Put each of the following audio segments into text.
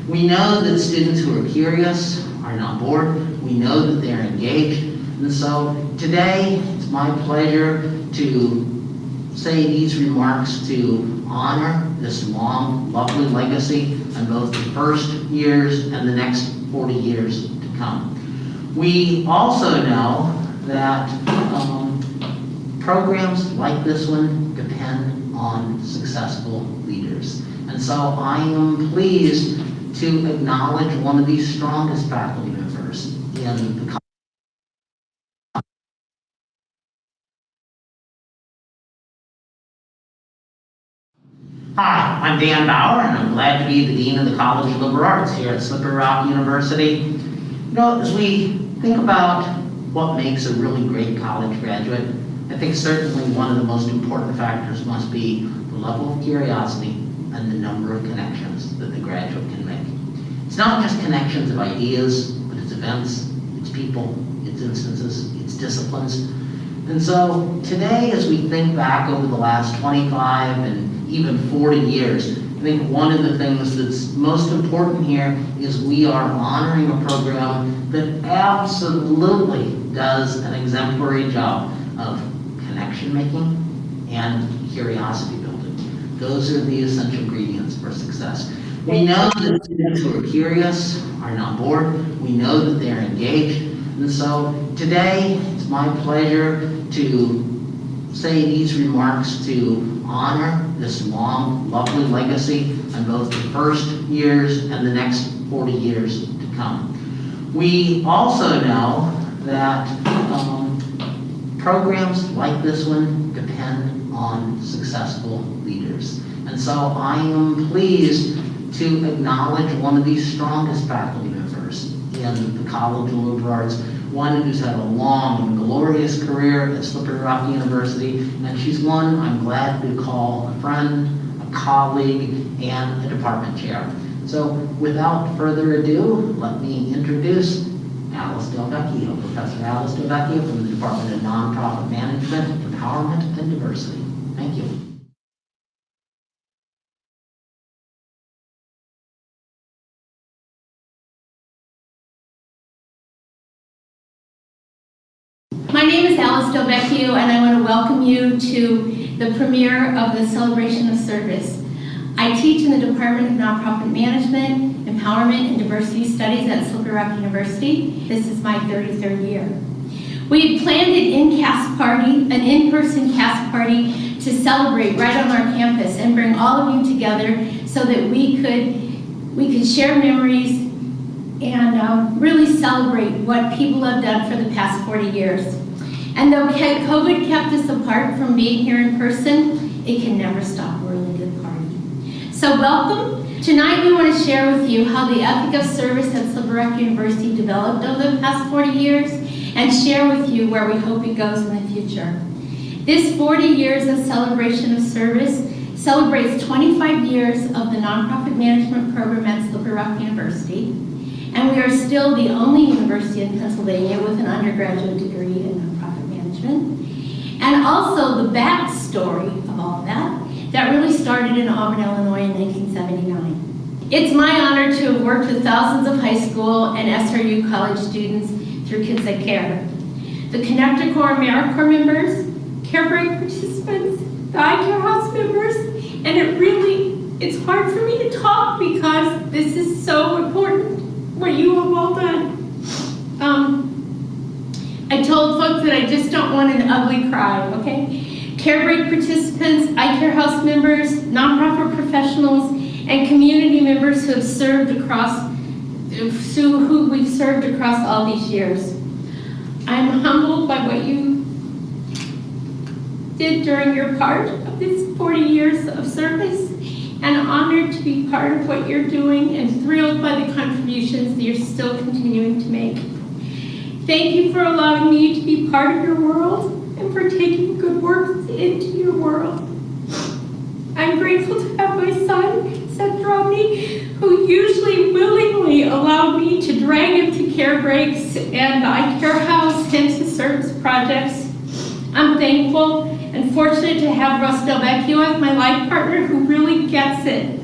We know that students who are curious are not bored. We know that they are engaged. And so today, it's my pleasure to say these remarks to honor this long, lovely legacy in both the first years and the next 40 years to come. We also know that programs like this one depend on successful leaders. And so I am pleased to acknowledge one of the strongest faculty members in the college. Hi, I'm Dan Bauer, and I'm glad to be the Dean of the College of Liberal Arts here at Slippery Rock University. You know, as we think about what makes a really great college graduate, I think certainly one of the most important factors must be the level of curiosity and the number of connections that the graduate can make. It's not just connections of ideas, but it's events, it's people, it's instances, it's disciplines. And so today, as we think back over the last 25 and even 40 years, I think one of the things that's most important here is we are honoring a program that absolutely does an exemplary job of connection making and curiosity building. Those are the essential ingredients for success. We know that students who are curious are not bored. We know that they are engaged. And so today, it's my pleasure to say these remarks to honor this long, lovely legacy in both the first years and the next 40 years to come. We also know that programs like this one depend on successful leaders. And so I am pleased to acknowledge one of the strongest faculty members in the College of Liberal Arts, one who's had a long and glorious career at Slippery Rock University, and she's one I'm glad to call a friend, a colleague, and a department chair. So without further ado, let me introduce Alice Del Vecchio, Professor Alice Del Vecchio from the Department of Nonprofit Management, Empowerment, and Diversity. Thank you. My name is Alice Del Vecchio, and I want to welcome you to the premiere of the Celebration of Service. I teach in the Department of Nonprofit Management, Empowerment, and Diversity Studies at Slippery Rock University. This is my 33rd year. We had planned an in-person cast party to celebrate right on our campus and bring all of you together so that we could share memories and really celebrate what people have done for the past 40 years. And though COVID kept us apart from being here in person, it can never stop a really good party. So welcome. Tonight we want to share with you how the ethic of service at Slippery Rock University developed over the past 40 years and share with you where we hope it goes in the future. This 40 years of celebration of service celebrates 25 years of the nonprofit management program at Slippery Rock University. And we are still the only university in Pennsylvania with an undergraduate degree in nonprofit management. And also the backstory of all of that really started in Auburn, Illinois in 1979. It's my honor to have worked with thousands of high school and SRU college students through Kids That Care. The Connector Corps AmeriCorps members, Care Break participants, the iCare House members, and it's hard for me to talk because this is so important. What you have all done. I told folks that I just don't want an ugly cry, okay? Care Break participants, iCare House members, nonprofit professionals, and community members who we've served across all these years. I'm humbled by what you did during your part of this 40 years of service, and honored to be part of what you're doing and thrilled by the contributions that you're still continuing to make. Thank you for allowing me to be part of your world and for taking good work into your world. I'm grateful to have my son, Seth Romney, who usually willingly allowed me to drag him to Care Breaks and the iCare House and to service projects. I'm thankful and fortunate to have Russ Del Vecchio as my life partner who really gets it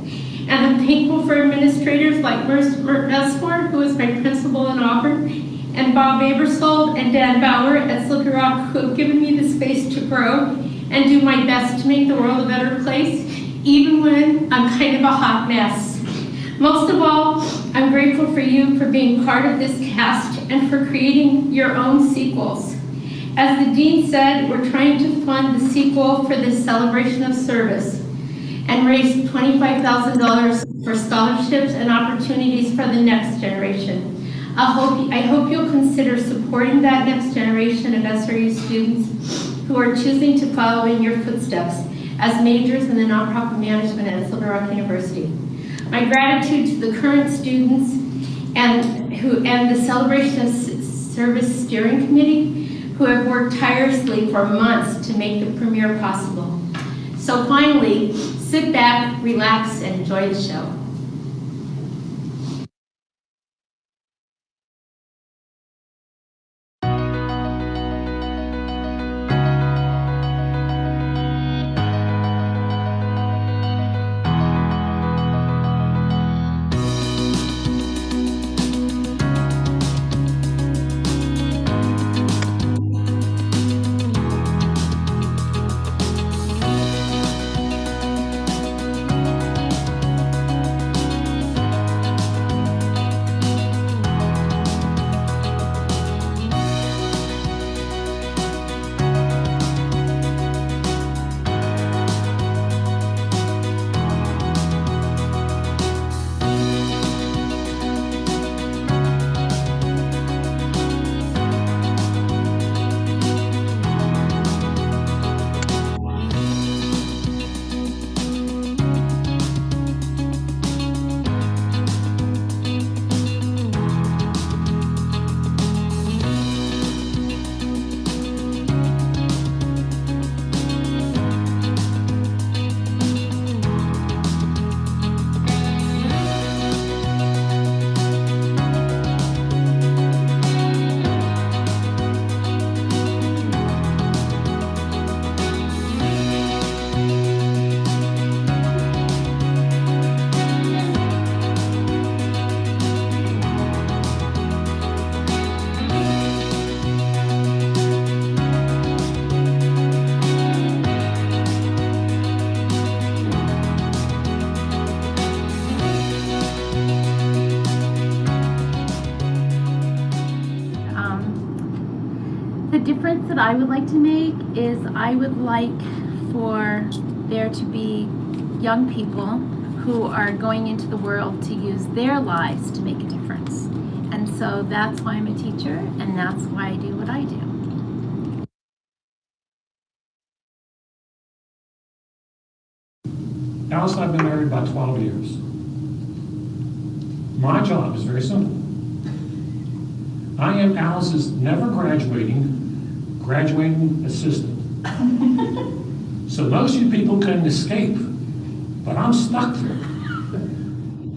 And I'm thankful for administrators like Mert Esford, who is my principal in Auburn, and Bob Abersold and Dan Bauer at Slippery Rock, who have given me the space to grow and do my best to make the world a better place, even when I'm kind of a hot mess. Most of all, I'm grateful for you for being part of this cast and for creating your own sequels. As the dean said, we're trying to fund the sequel for this celebration of service and raise $25,000 for scholarships and opportunities for the next generation. I hope you'll consider supporting that next generation of SRU students who are choosing to follow in your footsteps as majors in the nonprofit management at Slippery Rock University. My gratitude to the current students and the Celebration of Service Steering Committee, who have worked tirelessly for months to make the premiere possible. So finally, sit back, relax, and enjoy the show. The difference that I would like to make is I would like for there to be young people who are going into the world to use their lives to make a difference. And so that's why I'm a teacher, and that's why I do what I do. Alice and I have been married about 12 years. My job is very simple. I am Alice's never graduating assistant. So most of you people can escape, but I'm stuck there.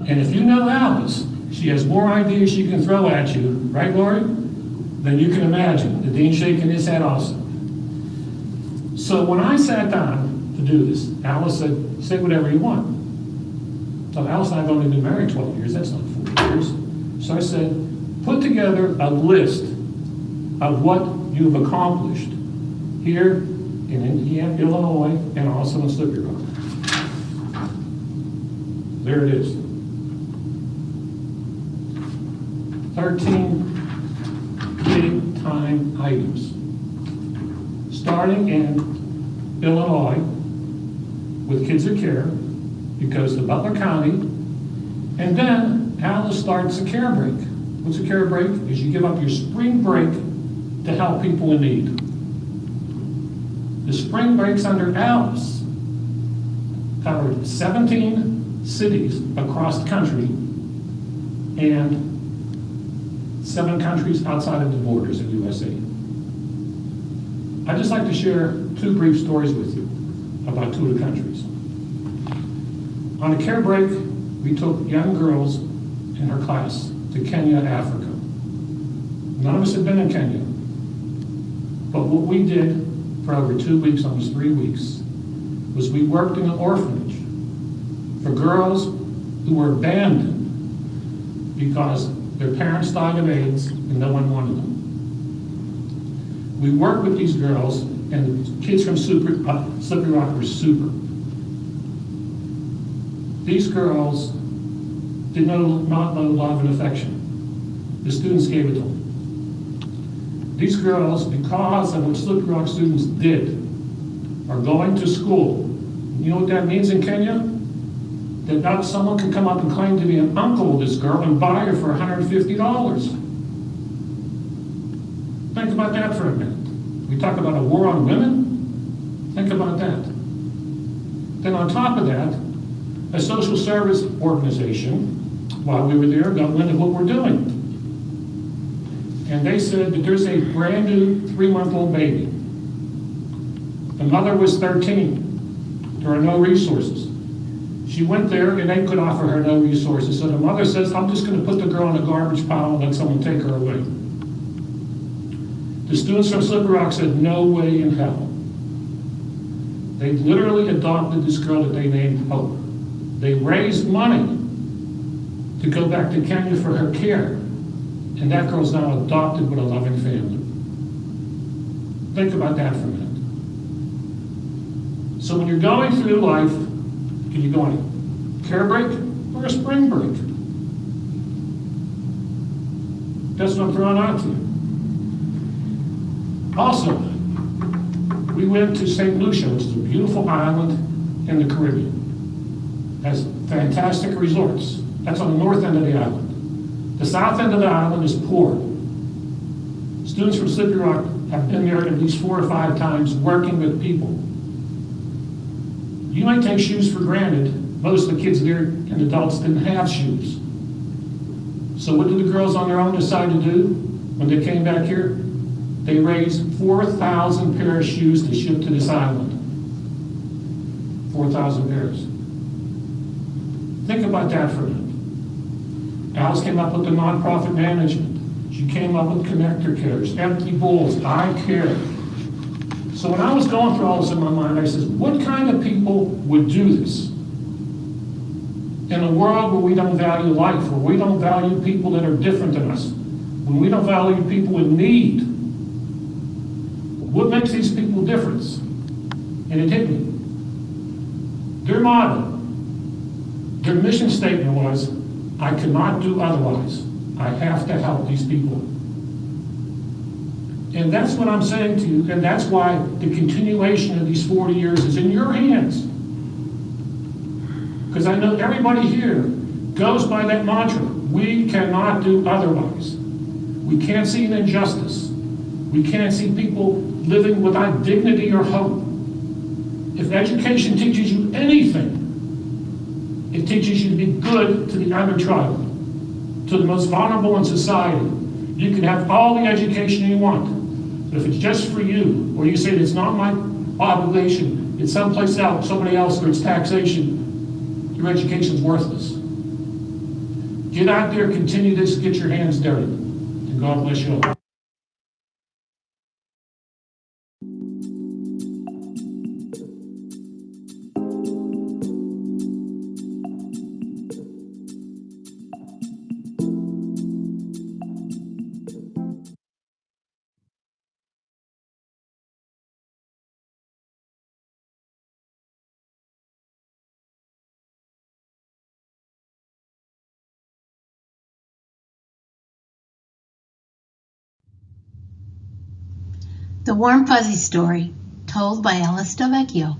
And if you know Alice, she has more ideas she can throw at you, right, Lori? Than you can imagine. The dean shaking his head also. So when I sat down to do this, Alice said, say whatever you want. So Alice and I have only been married 12 years, that's not 4 years. So I said, put together a list of what you've accomplished here in Indiana, Illinois, and also in Slippery Rock. There it is. 13 big time items. Starting in Illinois with Kids That Care, it goes to Butler County, and then Alice starts a care break. What's a care break? Is you give up your spring break to help people in need. The spring breaks under Alice covered 17 cities across the country and 7 countries outside of the borders of USA. I'd just like to share 2 brief stories with you about 2 of the countries. On a care break, we took young girls in her class to Kenya, Africa. None of us had been in Kenya. But what we did for over 2 weeks, almost 3 weeks, was we worked in an orphanage for girls who were abandoned because their parents died of AIDS and no one wanted them. We worked with these girls, and the kids from Slippery Rock were super. These girls did not know love and affection. The students gave it to them. These girls, because of what Slippery Rock students did, are going to school. You know what that means in Kenya? That now someone can come up and claim to be an uncle of this girl and buy her for $150. Think about that for a minute. We talk about a war on women? Think about that. Then on top of that, a social service organization, while we were there, got wind of what we're doing. And they said that there's a brand new 3-month-old baby. The mother was 13. There are no resources. She went there and they could offer her no resources. So the mother says, I'm just gonna put the girl in a garbage pile and let someone take her away. The students from Slippery Rock said, no way in hell. They literally adopted this girl that they named Hope. They raised money to go back to Kenya for her care. And that girl's now adopted with a loving family. Think about that for a minute. So when you're going through life, can you go on a care break or a spring break? That's what I'm throwing out to you. Also, we went to St. Lucia, which is a beautiful island in the Caribbean. Has fantastic resorts. That's on the north end of the island. The south end of the island is poor. Students from Slippery Rock have been there at least 4 or 5 times working with people. You might take shoes for granted. Most of the kids there and adults didn't have shoes. So what did the girls on their own decide to do when they came back here? They raised 4,000 pairs of shoes to ship to this island. 4,000 pairs. Think about that for a minute. Alice came up with the nonprofit management. She came up with connector cares, empty bowls, I care. So when I was going through all this in my mind, I said, what kind of people would do this? In a world where we don't value life, where we don't value people that are different than us, when we don't value people in need, what makes these people different? And it hit me. Their motto, their mission statement was, I cannot do otherwise. I have to help these people. And that's what I'm saying to you, and that's why the continuation of these 40 years is in your hands. Because I know everybody here goes by that mantra, we cannot do otherwise. We can't see an injustice. We can't see people living without dignity or hope. If education teaches you anything, it teaches you to be good to the downtrodden, to the most vulnerable in society. You can have all the education you want, but if it's just for you, or you say it's not my obligation, it's someplace else, somebody else, or it's taxation, your education's worthless. Get out there, continue this, get your hands dirty, and God bless you all. The Warm Fuzzy Story, told by Alice Del Vecchio.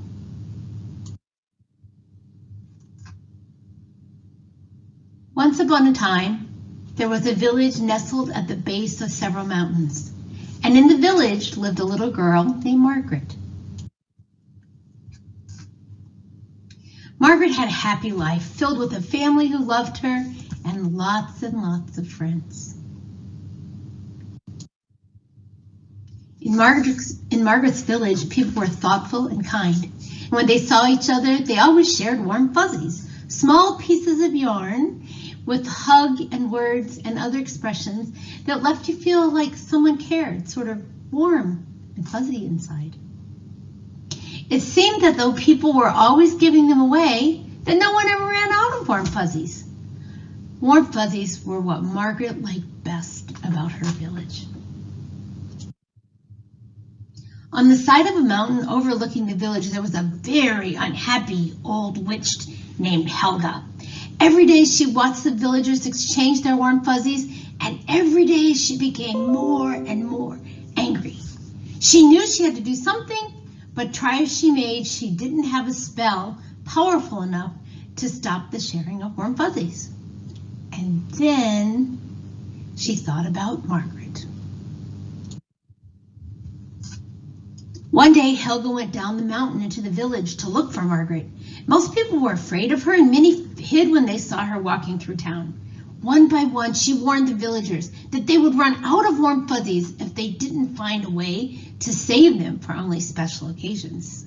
Once upon a time, there was a village nestled at the base of several mountains, and in the village lived a little girl named Margaret. Margaret had a happy life, filled with a family who loved her and lots of friends. In Margaret's village, people were thoughtful and kind. And when they saw each other, they always shared warm fuzzies, small pieces of yarn with hug and words and other expressions that left you feel like someone cared, sort of warm and fuzzy inside. It seemed that though people were always giving them away, that no one ever ran out of warm fuzzies. Warm fuzzies were what Margaret liked best about her village. On the side of a mountain overlooking the village, there was a very unhappy old witch named Helga. Every day she watched the villagers exchange their warm fuzzies, and every day she became more and more angry. She knew she had to do something, but try as she made, she didn't have a spell powerful enough to stop the sharing of warm fuzzies. And then she thought about Margaret. One day, Helga went down the mountain into the village to look for Margaret. Most people were afraid of her, and many hid when they saw her walking through town. One by one, she warned the villagers that they would run out of warm fuzzies if they didn't find a way to save them for only special occasions.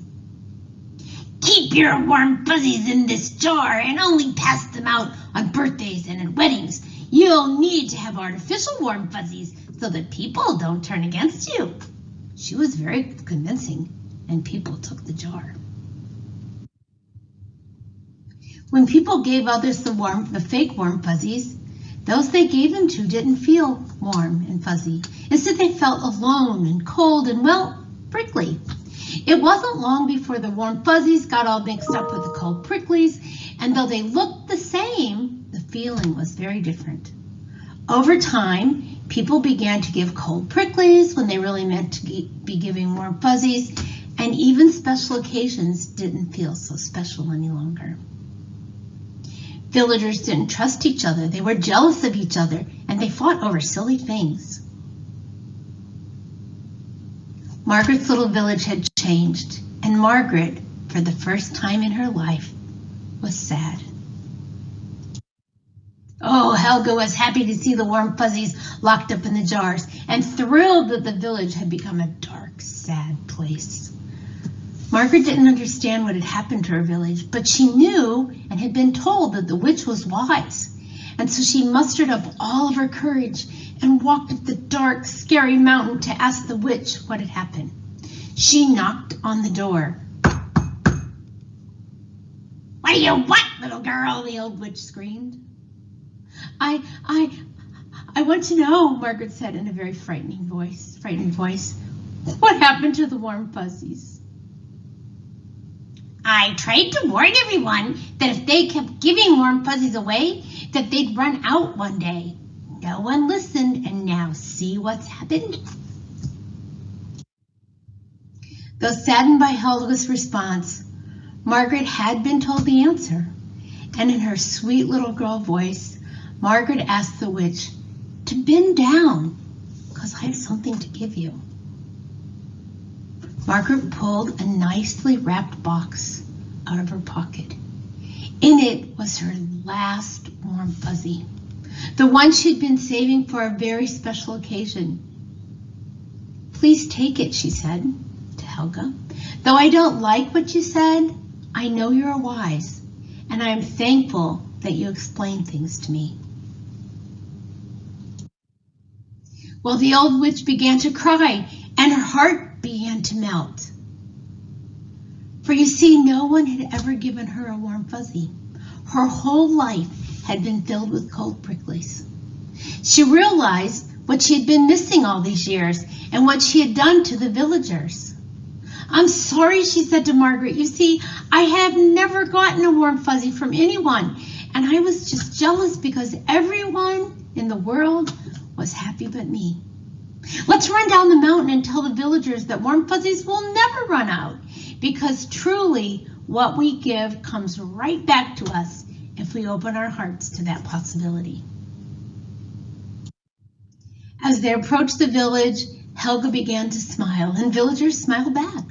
Keep your warm fuzzies in this jar and only pass them out on birthdays and at weddings. You'll need to have artificial warm fuzzies so that people don't turn against you. She was very convincing, and people took the jar. When people gave others the fake warm fuzzies, those they gave them to didn't feel warm and fuzzy. Instead, they felt alone and cold and, well, prickly. It wasn't long before the warm fuzzies got all mixed up with the cold pricklies, and though they looked the same, the feeling was very different. Over time, people began to give cold pricklies when they really meant to be giving warm fuzzies, and even special occasions didn't feel so special any longer. Villagers didn't trust each other, they were jealous of each other, and they fought over silly things. Margaret's little village had changed, and Margaret, for the first time in her life, was sad. Oh, Helga was happy to see the warm fuzzies locked up in the jars, and thrilled that the village had become a dark, sad place. Margaret didn't understand what had happened to her village, but she knew and had been told that the witch was wise. And so she mustered up all of her courage and walked up the dark, scary mountain to ask the witch what had happened. She knocked on the door. "What do you want, little girl?" the old witch screamed. I want to know," Margaret said in a very frightened voice. "What happened to the warm fuzzies?" "I tried to warn everyone that if they kept giving warm fuzzies away, that they'd run out one day. No one listened, and now see what's happened?" Though saddened by Helga's response, Margaret had been told the answer, and in her sweet little girl voice, Margaret asked the witch to bend down, because I have something to give you. Margaret pulled a nicely wrapped box out of her pocket. In it was her last warm fuzzy, the one she'd been saving for a very special occasion. "Please take it," she said to Helga. "Though I don't like what you said, I know you're wise, and I am thankful that you explained things to me." Well, the old witch began to cry, and her heart began to melt. For you see, no one had ever given her a warm fuzzy. Her whole life had been filled with cold pricklies. She realized what she had been missing all these years and what she had done to the villagers. "I'm sorry," she said to Margaret. "You see, I have never gotten a warm fuzzy from anyone, and I was just jealous because everyone in the world was happy but me. Let's run down the mountain and tell the villagers that warm fuzzies will never run out, because truly what we give comes right back to us if we open our hearts to that possibility." As they approached the village, Helga began to smile, and villagers smiled back.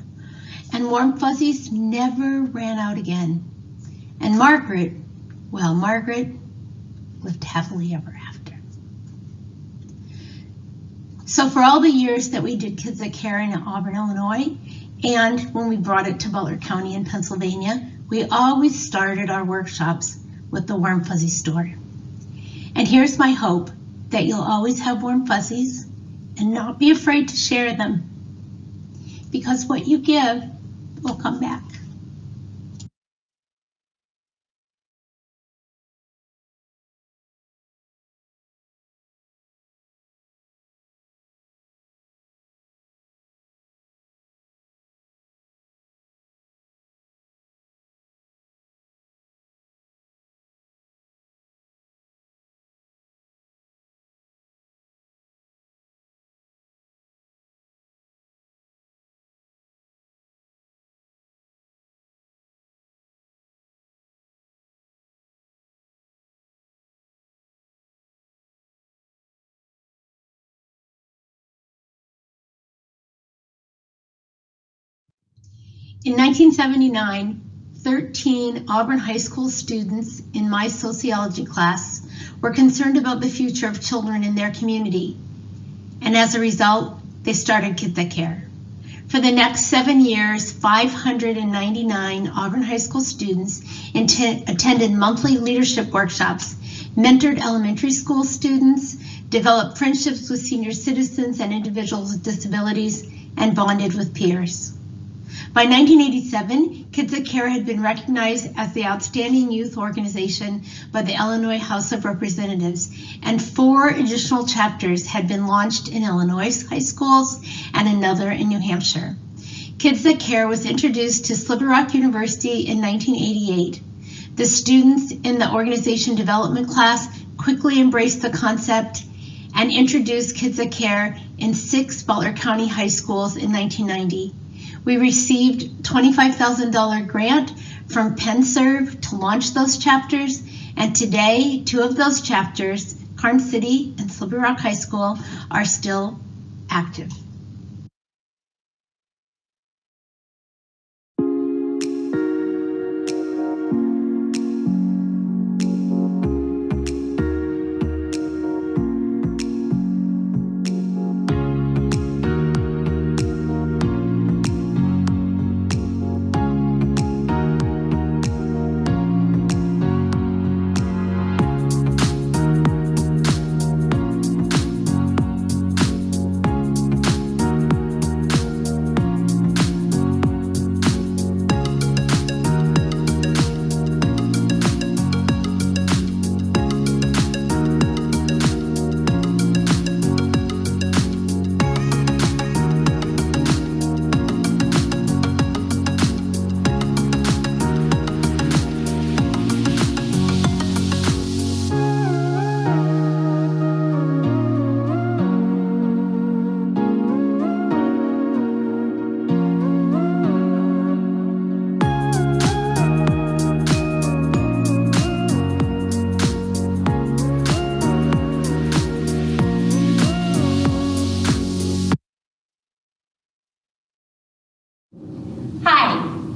And warm fuzzies never ran out again. And Margaret lived happily ever after. So for all the years that we did Kids That Care in Auburn, Illinois, and when we brought it to Butler County in Pennsylvania, we always started our workshops with the warm fuzzy story. And here's my hope, that you'll always have warm fuzzies and not be afraid to share them, because what you give will come back. In 1979, 13 Auburn High School students in my sociology class were concerned about the future of children in their community. And as a result, they started Kids That Care. For the next 7 years, 599 Auburn High School students attended monthly leadership workshops, mentored elementary school students, developed friendships with senior citizens and individuals with disabilities, and bonded with peers. By 1987, Kids That Care had been recognized as the outstanding youth organization by the Illinois House of Representatives, and 4 additional chapters had been launched in Illinois high schools and another in New Hampshire. Kids That Care was introduced to Slippery Rock University in 1988. The students in the organization development class quickly embraced the concept and introduced Kids That Care in 6 Butler County high schools in 1990. We received $25,000 grant from PennServe to launch those chapters, and today 2 of those chapters, Karn City and Slippery Rock High School, are still active.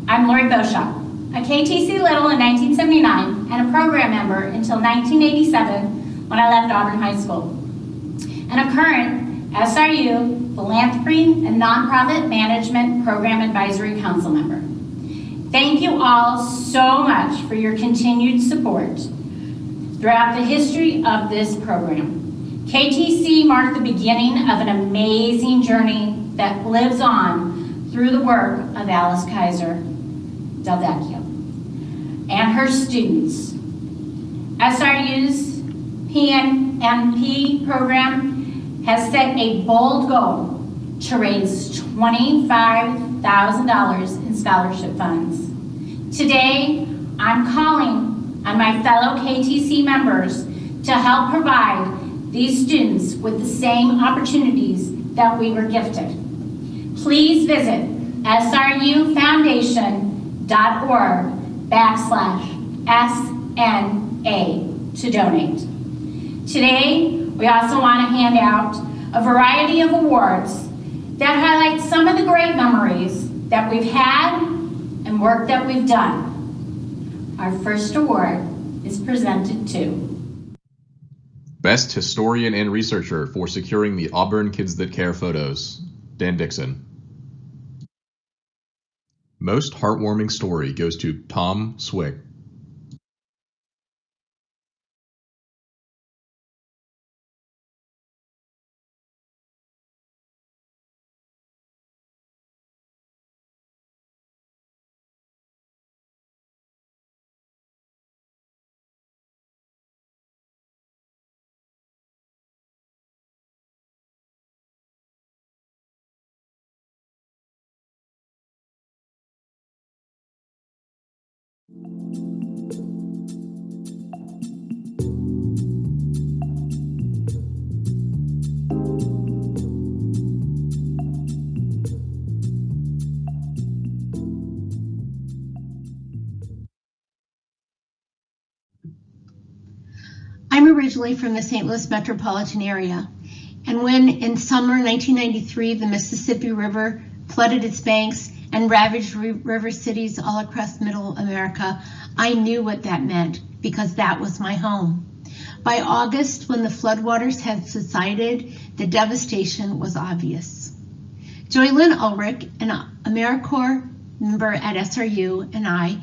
I'm Lori Beauchamp, a KTC Little in 1979 and a program member until 1987 when I left Auburn High School, and a current SRU Philanthropy and Nonprofit Management Program Advisory Council member. Thank you all so much for your continued support throughout the history of this program. KTC marked the beginning of an amazing journey that lives on through the work of Alice Kaiser Del Vecchio and her students. SRU's PNP program has set a bold goal to raise $25,000 in scholarship funds. Today, I'm calling on my fellow KTC members to help provide these students with the same opportunities that we were gifted. Please visit sruffoundation.org/SNA to donate. Today, we also want to hand out a variety of awards that highlight some of the great memories that we've had and work that we've done. Our first award is presented to Best Historian and Researcher for securing the Auburn Kids That Care photos, Dan Dixon. Most Heartwarming Story goes to Tom Swick. I'm originally from the St. Louis metropolitan area, and when in summer 1993 the Mississippi River flooded its banks and ravaged river cities all across Middle America, I knew what that meant because that was my home. By August, when the floodwaters had subsided, the devastation was obvious. Joy Lynn Ulrich, an AmeriCorps member at SRU, and I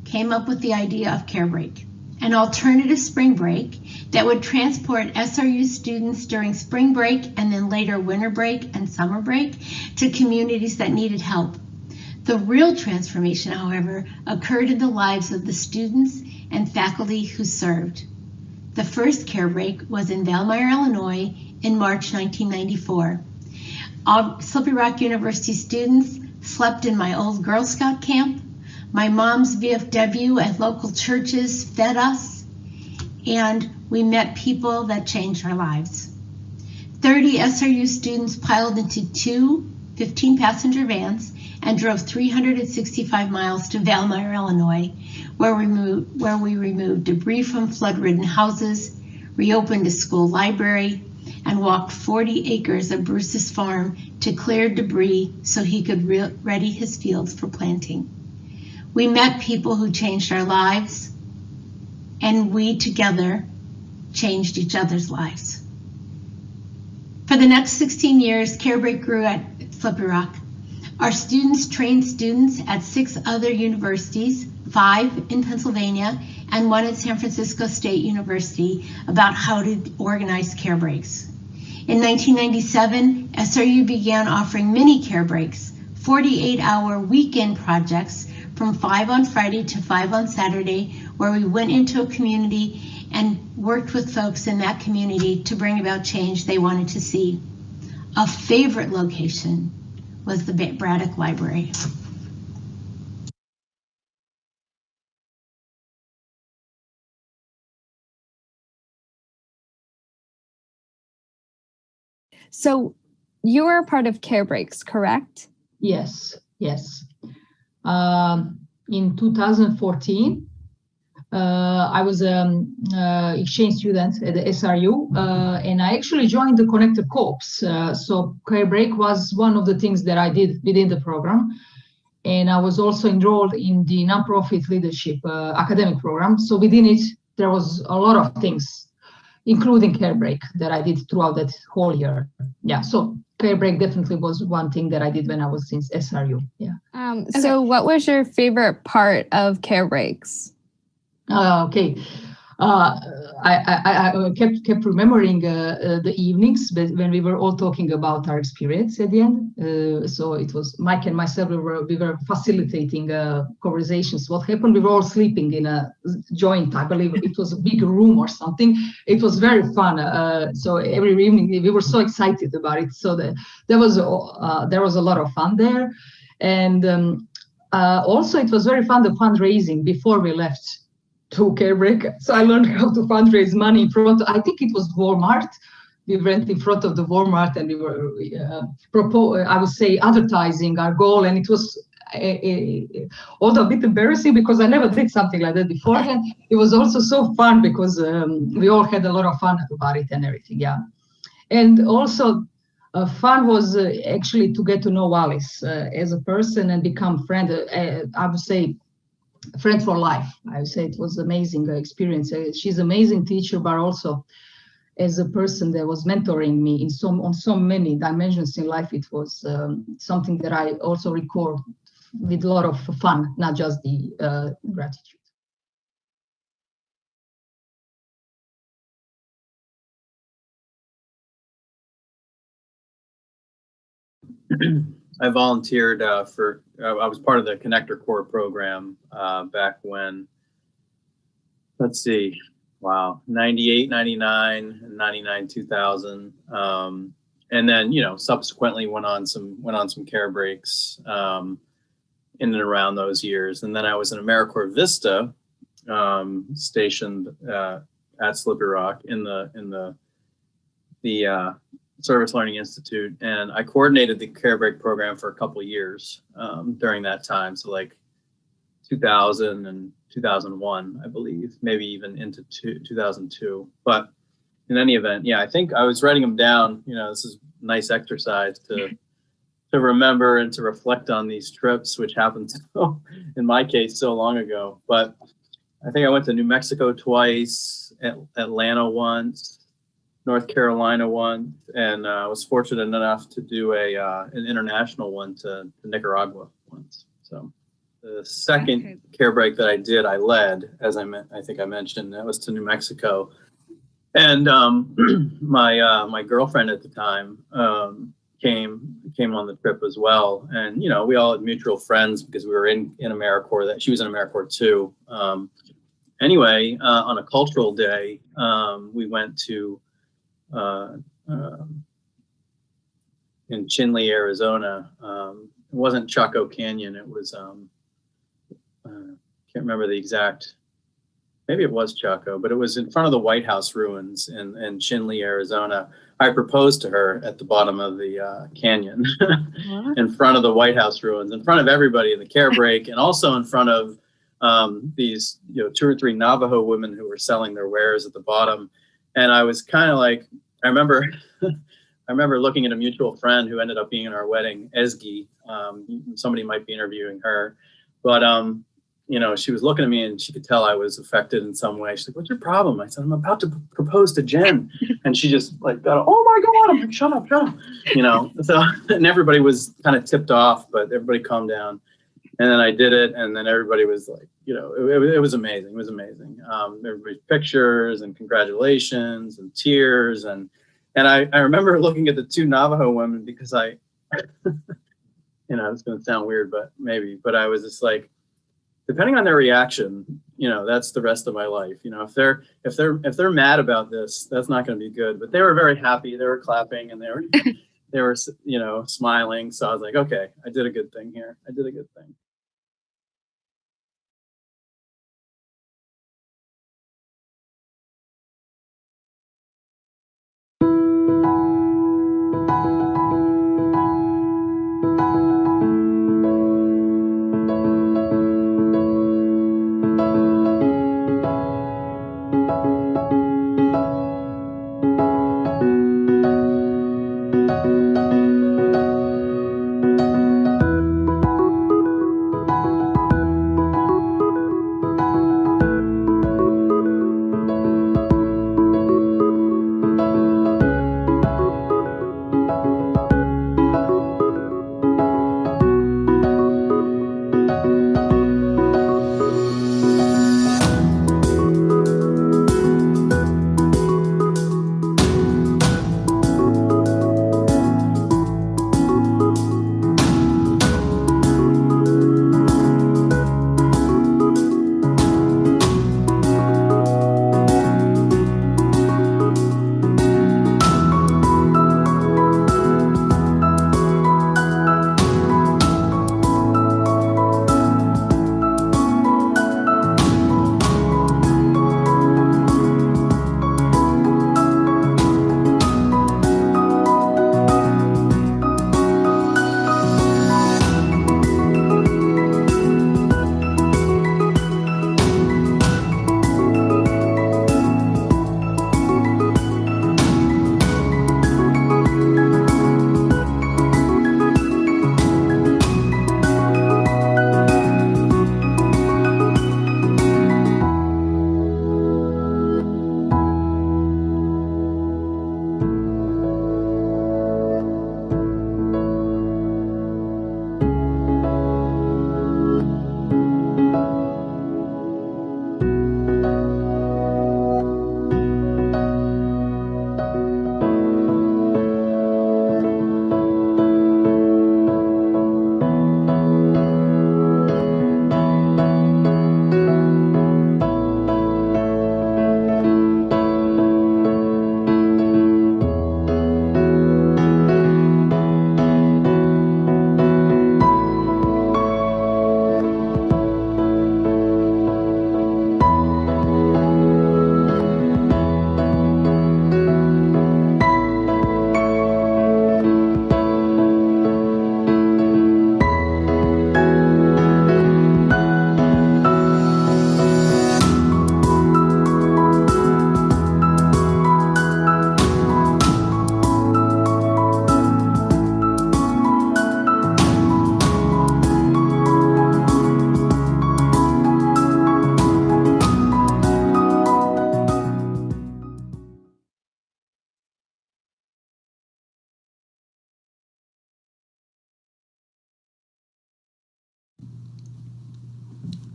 came up with the idea of Care Break, an alternative spring break that would transport SRU students during spring break and then later winter break and summer break to communities that needed help. The real transformation, however, occurred in the lives of the students and faculty who served. The first Care Break was in Valmeyer, Illinois in March 1994. All Slippery Rock University students slept in my old Girl Scout camp. My mom's VFW at local churches fed us, and we met people that changed our lives. 30 SRU students piled into two 15-passenger vans and drove 365 miles to Valmeyer, Illinois, where we removed debris from flood-ridden houses, reopened a school library, and walked 40 acres of Bruce's farm to clear debris so he could ready his fields for planting. We met people who changed our lives, and we together changed each other's lives. For the next 16 years, Care Break grew at Slippery Rock. Our students trained students at 6 other universities, 5 in Pennsylvania and 1 at San Francisco State University, about how to organize care breaks. In 1997, SRU began offering mini care breaks, 48-hour weekend projects from 5 on Friday to 5 on Saturday, where we went into a community and worked with folks in that community to bring about change they wanted to see. A favorite location was the Braddock Library. So you were a part of Care Breaks, correct? Yes. In 2014, I was an exchange student at the SRU, and I actually joined the Connected Corps. So Care Break was one of the things that I did within the program. And I was also enrolled in the nonprofit leadership academic program. So within it, there was a lot of things, including Care Break, that I did throughout that whole year. Yeah, so Care Break definitely was one thing that I did when I was in SRU. Yeah. So what was your favorite part of Care Breaks? Okay. I kept remembering the evenings when we were all talking about our experience at the end. So it was Mike and myself, we were facilitating conversations. What happened? We were all sleeping in a joint, I believe it was a big room or something. It was very fun. So every evening we were so excited about it. So there was a lot of fun there. And also it was very fun, the fundraising before we left to Care Break. So I learned how to fundraise money in front of, I think it was Walmart. We went in front of the Walmart and we were, I would say, advertising our goal. And it was although a bit embarrassing because I never did something like that beforehand. It was also so fun because we all had a lot of fun about it and everything, yeah. And also fun was actually to get to know Alice as a person and become friend, I would say, friend for life. I would say it was amazing experience. She's an amazing teacher, but also as a person that was mentoring me on so many dimensions in life. It was something that I also recall with a lot of fun, not just the gratitude. I volunteered I was part of the Connector Corps program back when, let's see, wow, 98, 99, 99, 2000. And then, subsequently went on some care breaks in and around those years. And then I was in AmeriCorps Vista stationed at Slippery Rock in the Service Learning Institute, and I coordinated the Care Break program for a couple of years during that time. So like 2000 and 2001, I believe, maybe even into 2002. But in any event, yeah, I think I was writing them down. This is a nice exercise to remember and to reflect on these trips, which happened so, in my case, so long ago. But I think I went to New Mexico twice, Atlanta once, North Carolina once, and I was fortunate enough to do an international one to Nicaragua once. So the second care break that I did, I led, as I think I mentioned, that was to New Mexico. And my girlfriend at the time came on the trip as well. And, we all had mutual friends because we were in AmeriCorps, that she was in AmeriCorps too. Anyway, on a cultural day, we went to in Chinle, Arizona. It wasn't Chaco Canyon. It was can't remember the exact. Maybe it was Chaco, but it was in front of the White House ruins in Chinle, Arizona. I proposed to her at the bottom of the canyon, in front of the White House ruins, in front of everybody in the care break, and also in front of these 2 or 3 Navajo women who were selling their wares at the bottom. And I was kind of like, I remember looking at a mutual friend who ended up being in our wedding, Esgy. Somebody might be interviewing her, but she was looking at me and she could tell I was affected in some way. She's like, "What's your problem?" I said, "I'm about to propose to Jen." And she just like got, "Oh my God." I'm like, shut up. So, and everybody was kind of tipped off, but everybody calmed down. And then I did it, and then everybody was like, it was amazing. It was amazing. Everybody's pictures and congratulations and tears. And I remember looking at the 2 Navajo women because it's going to sound weird, but I was just like, depending on their reaction, that's the rest of my life. If they're mad about this, that's not going to be good. But they were very happy. They were clapping and they were smiling. So I was like, okay, I did a good thing here. I did a good thing.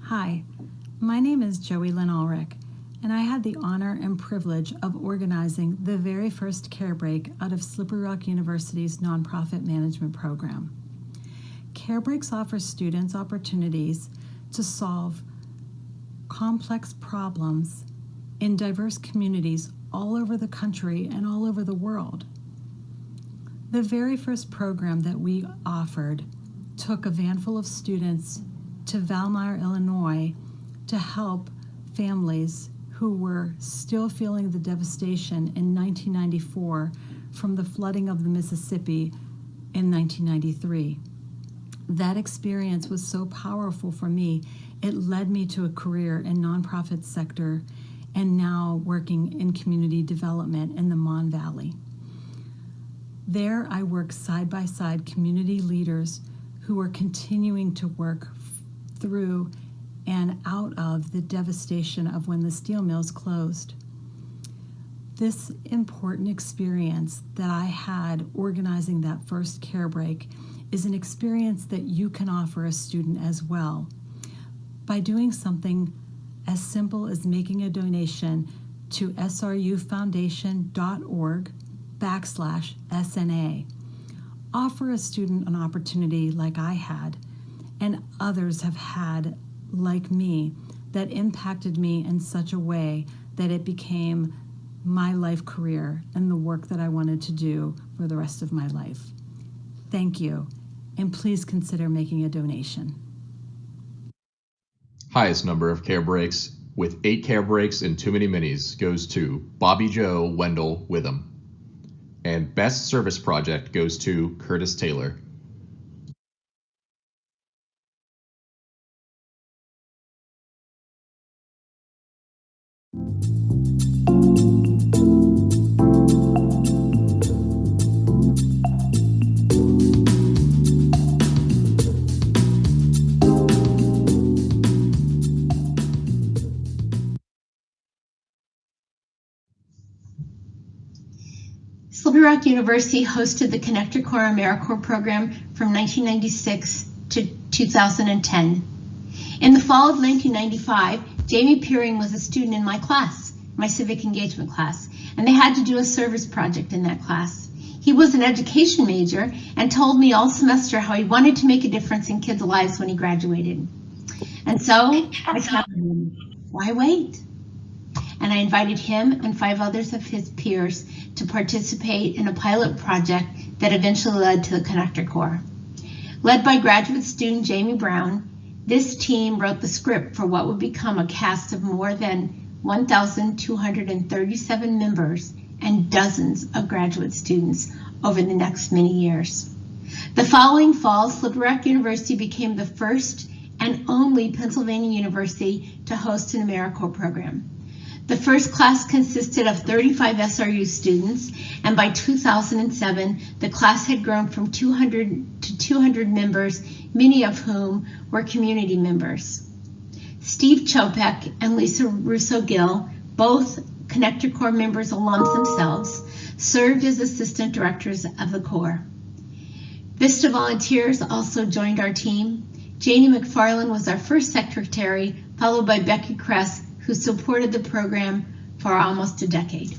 Hi, my name is Joey Lynn Ulrich, and I had the honor and privilege of organizing the very first Care Break out of Slippery Rock University's nonprofit management program. Care Breaks offers students opportunities to solve complex problems in diverse communities all over the country and all over the world. The very first program that we offered took a van full of students to Valmeyer, Illinois, to help families who were still feeling the devastation in 1994 from the flooding of the Mississippi in 1993. That experience was so powerful for me, it led me to a career in nonprofit sector and now working in community development in the Mon Valley. There I work side by side community leaders who are continuing to work through and out of the devastation of when the steel mills closed. This important experience that I had organizing that first Care Break is an experience that you can offer a student as well by doing something as simple as making a donation to srufoundation.org/SNA. Offer a student an opportunity like I had and others have had like me that impacted me in such a way that it became my life career and the work that I wanted to do for the rest of my life. Thank you, and please consider making a donation. Highest number of Care Breaks with 8 Care Breaks and Too Many Minis goes to Bobby Joe Wendell Witham. And Best Service Project goes to Curtis Taylor. Slippery Rock University hosted the Connector Corps AmeriCorps program from 1996 to 2010. In the fall of 1995, Jamie Peering was a student in my class, my civic engagement class, and they had to do a service project in that class. He was an education major and told me all semester how he wanted to make a difference in kids' lives when he graduated. And so I told him, why wait? And I invited him and 5 others of his peers to participate in a pilot project that eventually led to the Connector Corps. Led by graduate student Jamie Brown, this team wrote the script for what would become a cast of more than 1,237 members and dozens of graduate students over the next many years. The following fall, Slippery Rock University became the first and only Pennsylvania university to host an AmeriCorps program. The first class consisted of 35 SRU students, and by 2007, the class had grown from 200 to 200 members, many of whom were community members. Steve Chopek and Lisa Russo-Gill, both Connector Corps members alums themselves, served as assistant directors of the Corps. Vista volunteers also joined our team. Janie McFarland was our first secretary, followed by Becky Kress, who supported the program for almost a decade.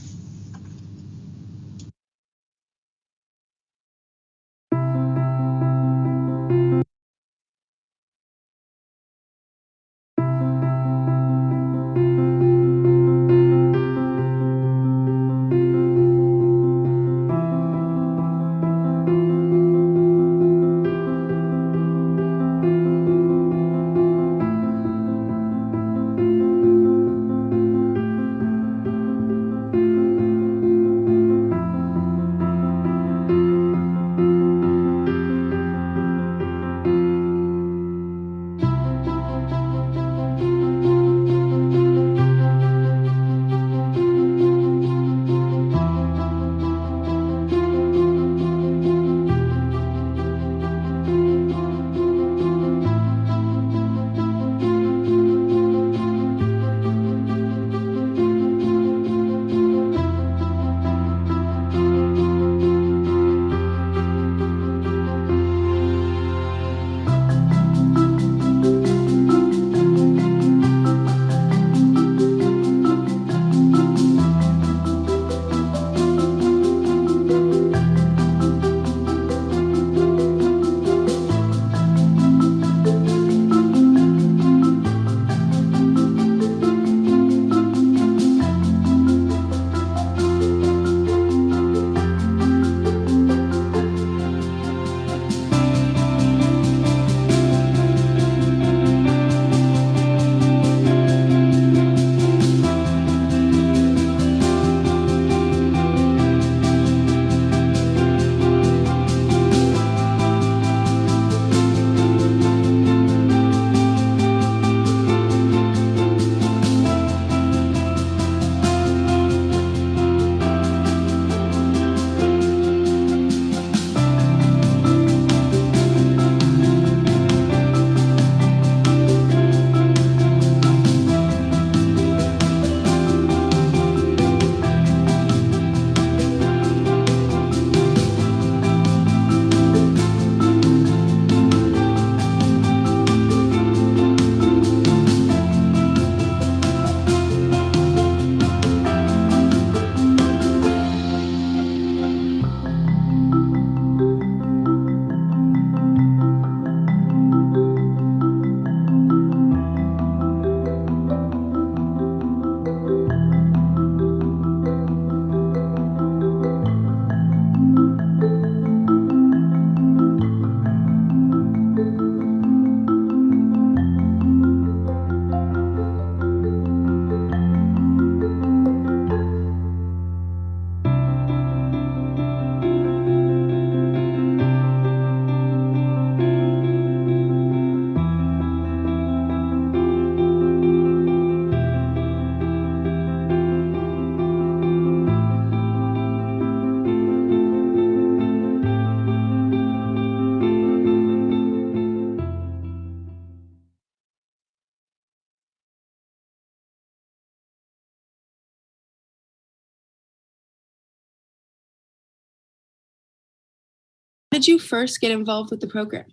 did you first get involved with the program?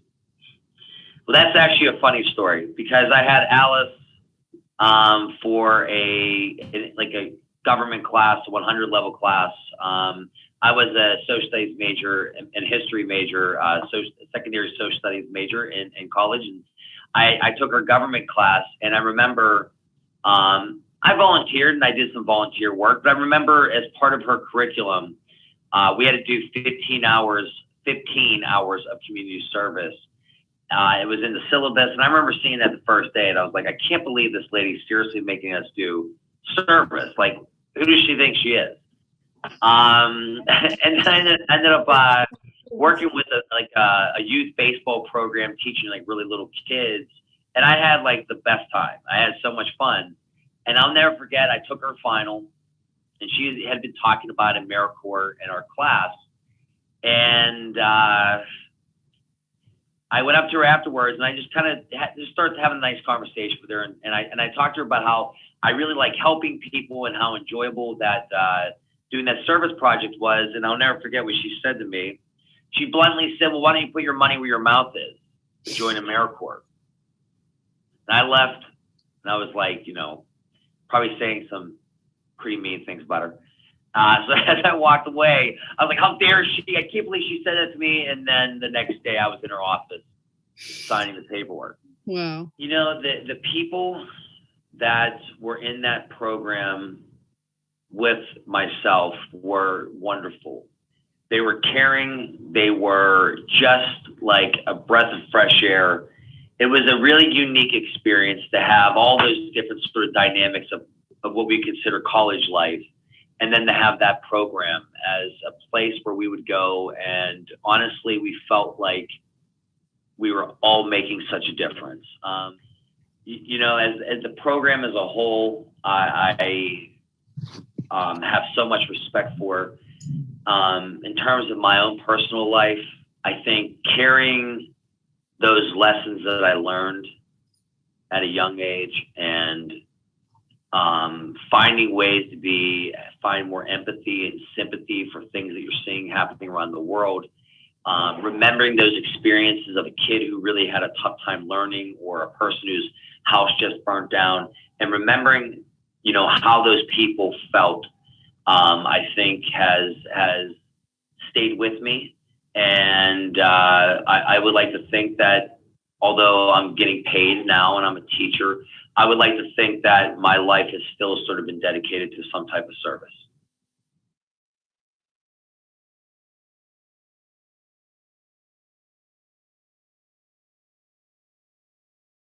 Well, that's actually a funny story because I had Alice for a government class, a 100 level class. I was a social studies major and history major, secondary social studies major in college. And I took her government class, and I remember I volunteered and I did some volunteer work, but I remember as part of her curriculum, we had to do 15 hours of community service. It was in the syllabus, and I remember seeing that the first day, and I was like, I can't believe this lady's seriously making us do service. Like, who does she think she is? And then I ended up working with a youth baseball program, teaching like really little kids, and I had like the best time. I had so much fun, and I'll never forget. I took her final, and she had been talking about AmeriCorps in our class, and I went up to her afterwards, and I just kind of just started having a nice conversation with her, and I talked to her about how I really like helping people and how enjoyable that doing that service project was. And I'll never forget what she said to me. She bluntly said, "Well, why don't you put your money where your mouth is? Join AmeriCorps." And I left, and I was like, probably saying some pretty mean things about her. So as I walked away, I was like, how dare she? I can't believe she said that to me. And then the next day I was in her office signing the paperwork. Wow. The people that were in that program with myself were wonderful. They were caring. They were just like a breath of fresh air. It was a really unique experience to have all those different sort of dynamics of what we consider college life. And then to have that program as a place where we would go, and honestly, we felt like we were all making such a difference. As the program as a whole, I have so much respect for. In terms of my own personal life, I think carrying those lessons that I learned at a young age and finding ways to find more empathy and sympathy for things that you're seeing happening around the world. Remembering those experiences of a kid who really had a tough time learning, or a person whose house just burnt down, and remembering, how those people felt, I think has stayed with me. And I would like to think that although I'm getting paid now and I'm a teacher, I would like to think that my life has still sort of been dedicated to some type of service.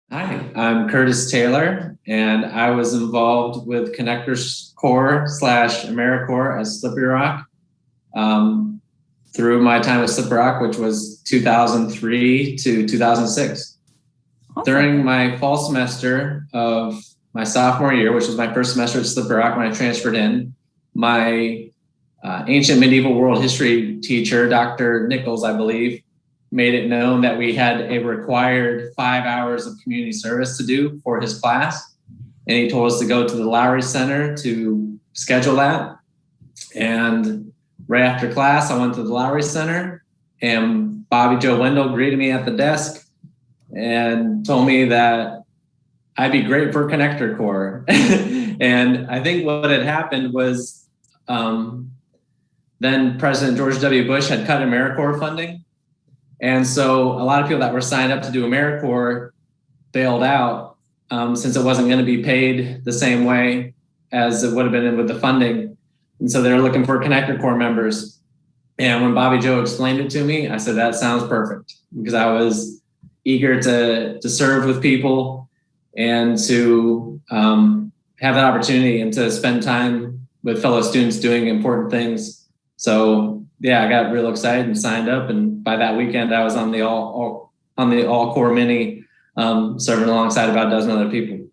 Hi, I'm Curtis Taylor, and I was involved with Connectors Corps / AmeriCorps at Slippery Rock through my time at Slippery Rock, which was 2003 to 2006. Awesome. During my fall semester of my sophomore year, which was my first semester at Slippery Rock when I transferred in, my ancient medieval world history teacher, Dr. Nichols, I believe, made it known that we had a required 5 hours of community service to do for his class. And he told us to go to the Lowry Center to schedule that. And right after class, I went to the Lowry Center, and Bobby Joe Wendell greeted me at the desk and told me that I'd be great for Connector Corps. And I think what had happened was then President George W. Bush had cut AmeriCorps funding. And so a lot of people that were signed up to do AmeriCorps bailed out since it wasn't going to be paid the same way as it would have been with the funding. And so they're looking for Connector Corps members. And when Bobby Joe explained it to me, I said, that sounds perfect, because I was eager to serve with people and to have that opportunity and to spend time with fellow students doing important things. So yeah, I got real excited and signed up, and by that weekend I was on the all Corps mini, serving alongside about a dozen other people.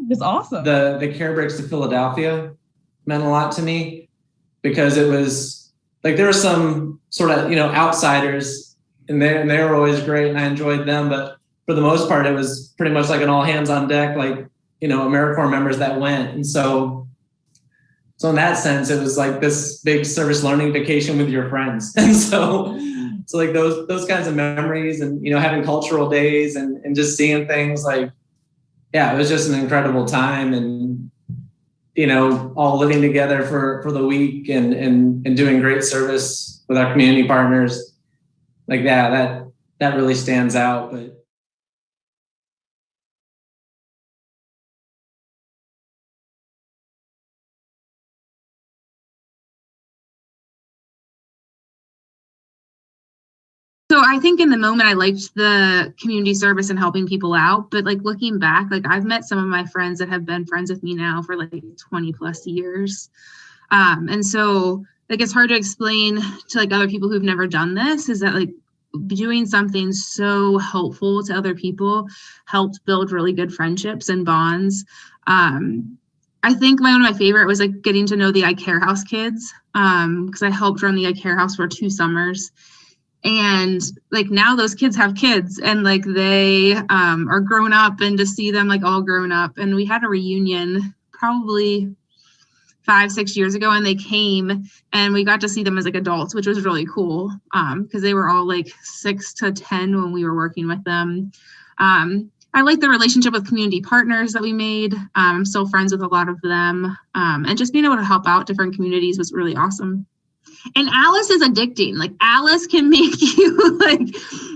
It's awesome. The Care Breaks to Philadelphia meant a lot to me, because it was like there were some sort of outsiders, and they were always great, and I enjoyed them. But for the most part, it was pretty much like an all hands on deck, like AmeriCorps members that went. And so in that sense, it was like this big service learning vacation with your friends. And so So like those kinds of memories, and having cultural days and just seeing things like, yeah, it was just an incredible time. And all living together for the week and doing great service with our community partners, like that really stands out. But so I think in the moment I liked the community service and helping people out, but like looking back, like I've met some of my friends that have been friends with me now for like 20 plus years. And so like it's hard to explain to like other people who've never done this, is that like doing something so helpful to other people helped build really good friendships and bonds. I think one of my favorite was like getting to know the I Care House kids, because I helped run the I Care House for 2 summers. And like now those kids have kids, and like they are grown up, and to see them like all grown up. And we had a reunion probably 5-6 years ago, and they came and we got to see them as like adults, which was really cool, because they were all like 6 to 10 when we were working with them. I like the relationship with community partners that we made. I'm still friends with a lot of them, and just being able to help out different communities was really awesome. And Alice is addicting. Like Alice can make you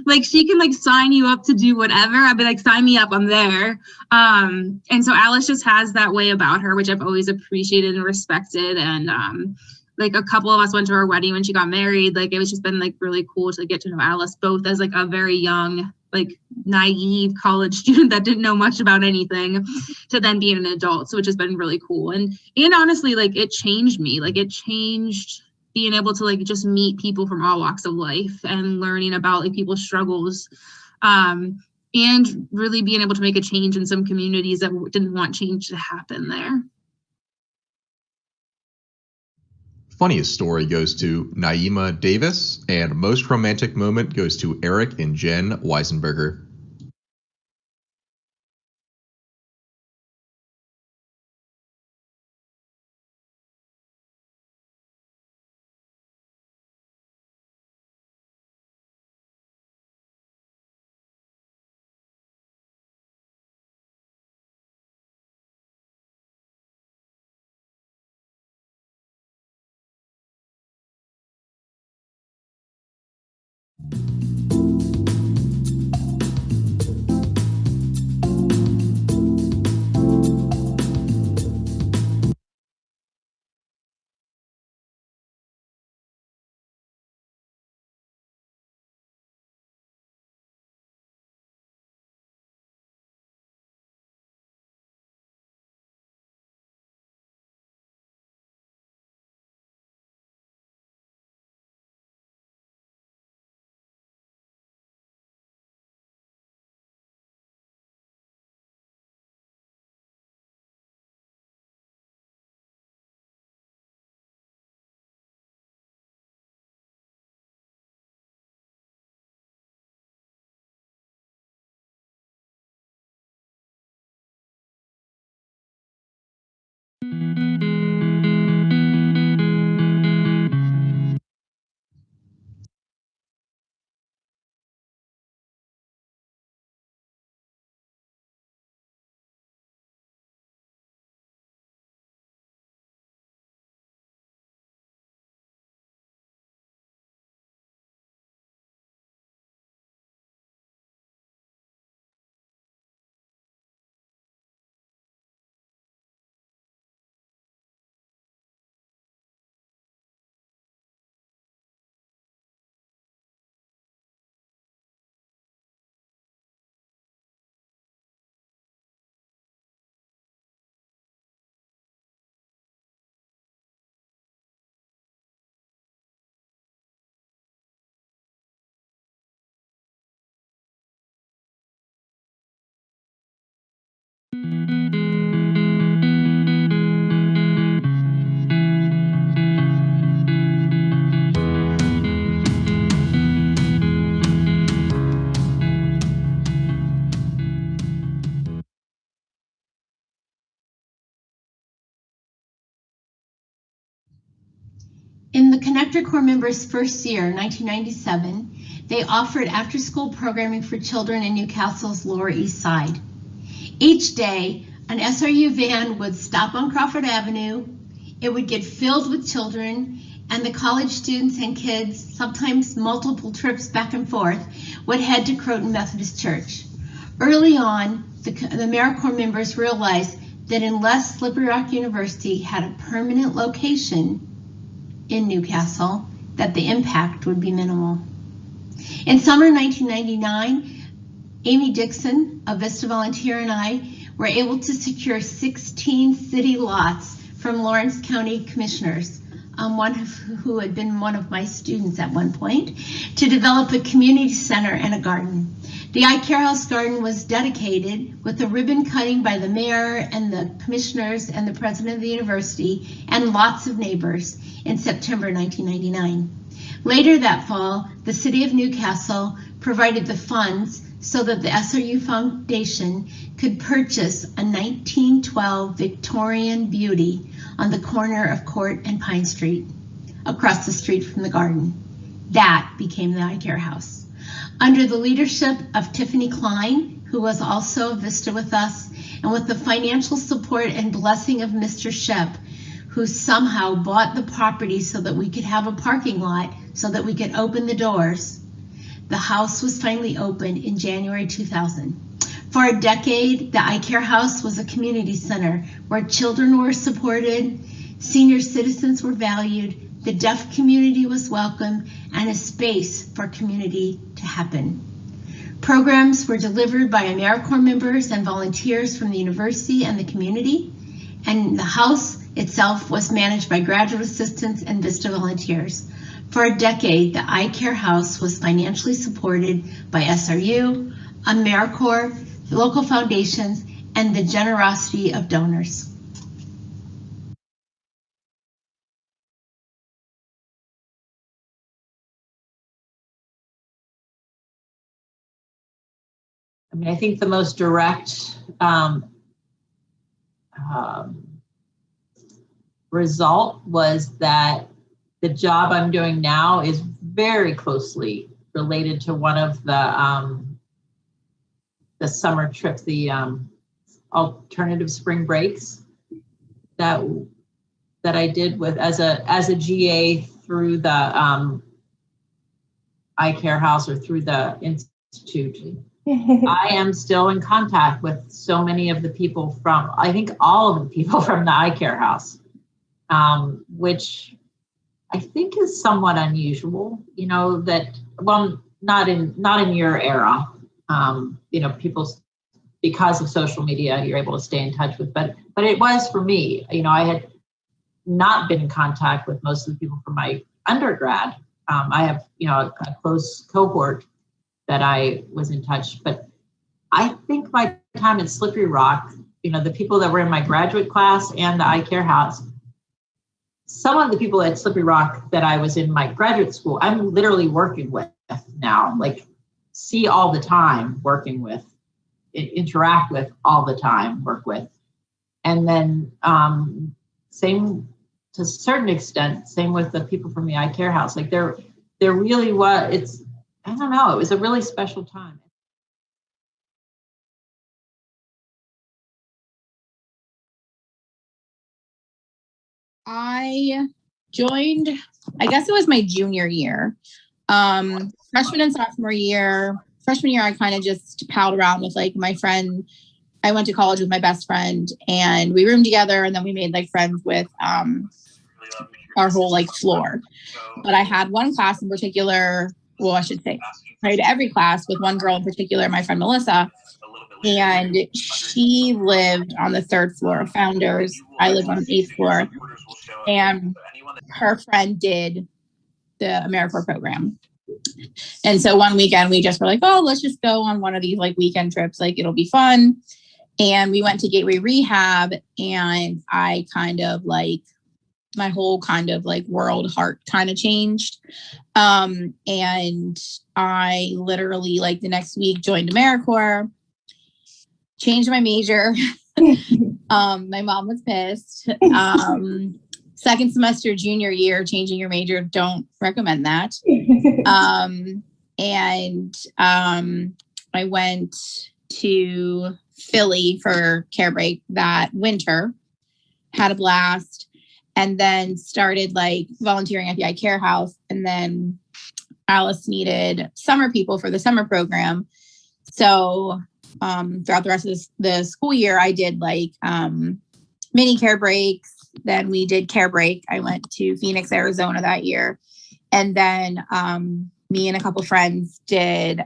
like she can like sign you up to do whatever. I'd be like, sign me up, I'm there. And so Alice just has that way about her, which I've always appreciated and respected. And like a couple of us went to her wedding when she got married. Like it was just been like really cool to get to know Alice, both as like a very young, like naive college student that didn't know much about anything, to then being an adult. So it's just been really cool. And honestly, like it changed me. Like it changed being able to like just meet people from all walks of life and learning about like people's struggles, and really being able to make a change in some communities that didn't want change to happen there. Funniest story goes to Naima Davis, and most romantic moment goes to Eric and Jen Weisenberger. In the the Connector Corps members' first year, 1997, they offered after-school programming for children in Newcastle's Lower East Side. Each day, an SRU van would stop on Crawford Avenue. It would get filled with children, and the college students and kids, sometimes multiple trips back and forth, would head to Croton Methodist Church. Early on, the AmeriCorps members realized that unless Slippery Rock University had a permanent location in Newcastle, that the impact would be minimal. In summer 1999, Amy Dixon, a Vista volunteer, and I were able to secure 16 city lots from Lawrence County commissioners, one who had been one of my students at one point, to develop a community center and a garden. The iCare House garden was dedicated with a ribbon cutting by the mayor and the commissioners and the president of the university and lots of neighbors in September 1999. Later that fall, the city of Newcastle provided the funds so that the SRU Foundation could purchase a 1912 Victorian beauty on the corner of Court and Pine Street, across the street from the garden. That became the iCare House. Under the leadership of Tiffany Klein, who was also Vista with us, and with the financial support and blessing of Mr. Shep, who somehow bought the property so that we could have a parking lot, so that we could open the doors, the house was finally opened in January 2000. For a decade, the iCare House was a community center where children were supported, senior citizens were valued, the deaf community was welcome, and a space for community to happen. Programs were delivered by AmeriCorps members and volunteers from the university and the community, and the house itself was managed by graduate assistants and Vista volunteers. For a decade, the iCare House was financially supported by SRU, AmeriCorps, local foundations, and the generosity of donors. I mean, I think the most direct result was that the job I'm doing now is very closely related to one of the summer trips, the alternative spring breaks that I did with as a GA through the iCare House or through the Institute. I am still in contact with so many of the people from, I think all of the people from the iCare House, which I think is somewhat unusual, you know, that, well, not in your era, you know, people, because of social media, you're able to stay in touch with, but it was for me, you know, I had not been in contact with most of the people from my undergrad. I have, you know, a close cohort that I was in touch, but I think my time at Slippery Rock, you know, the people that were in my graduate class and the iCare House, some of the people at Slippery Rock that I was in my graduate school, I'm literally working with now, like see all the time, working with, interact with all the time, work with. And then same to a certain extent, same with the people from the iCare House, like there really was, I don't know, it was a really special time. I joined, I guess it was my junior year. Freshman and sophomore year. Freshman year, I kind of just palled around with like my friend. I went to college with my best friend and we roomed together, and then we made like friends with our whole like floor. But I had one class in particular, well, I should say, I had every class with one girl in particular, my friend Melissa, and she lived on the 3rd floor of Founders. I lived on the 8th floor, and her friend did the AmeriCorps program. And so one weekend we just were like, oh, let's just go on one of these like weekend trips, like it'll be fun. And we went to Gateway Rehab, and I kind of like, my whole kind of like world heart kind of changed. And I literally like the next week joined AmeriCorps, changed my major. My mom was pissed. second semester junior year, changing your major, don't recommend that. I went to Philly for Care Break that winter, had a blast, and then started like volunteering at the iCare House. And then Alice needed summer people for the summer program. So throughout the rest of the school year, I did like mini care breaks. Then we did Care Break. I went to Phoenix, Arizona that year. And then me and a couple friends did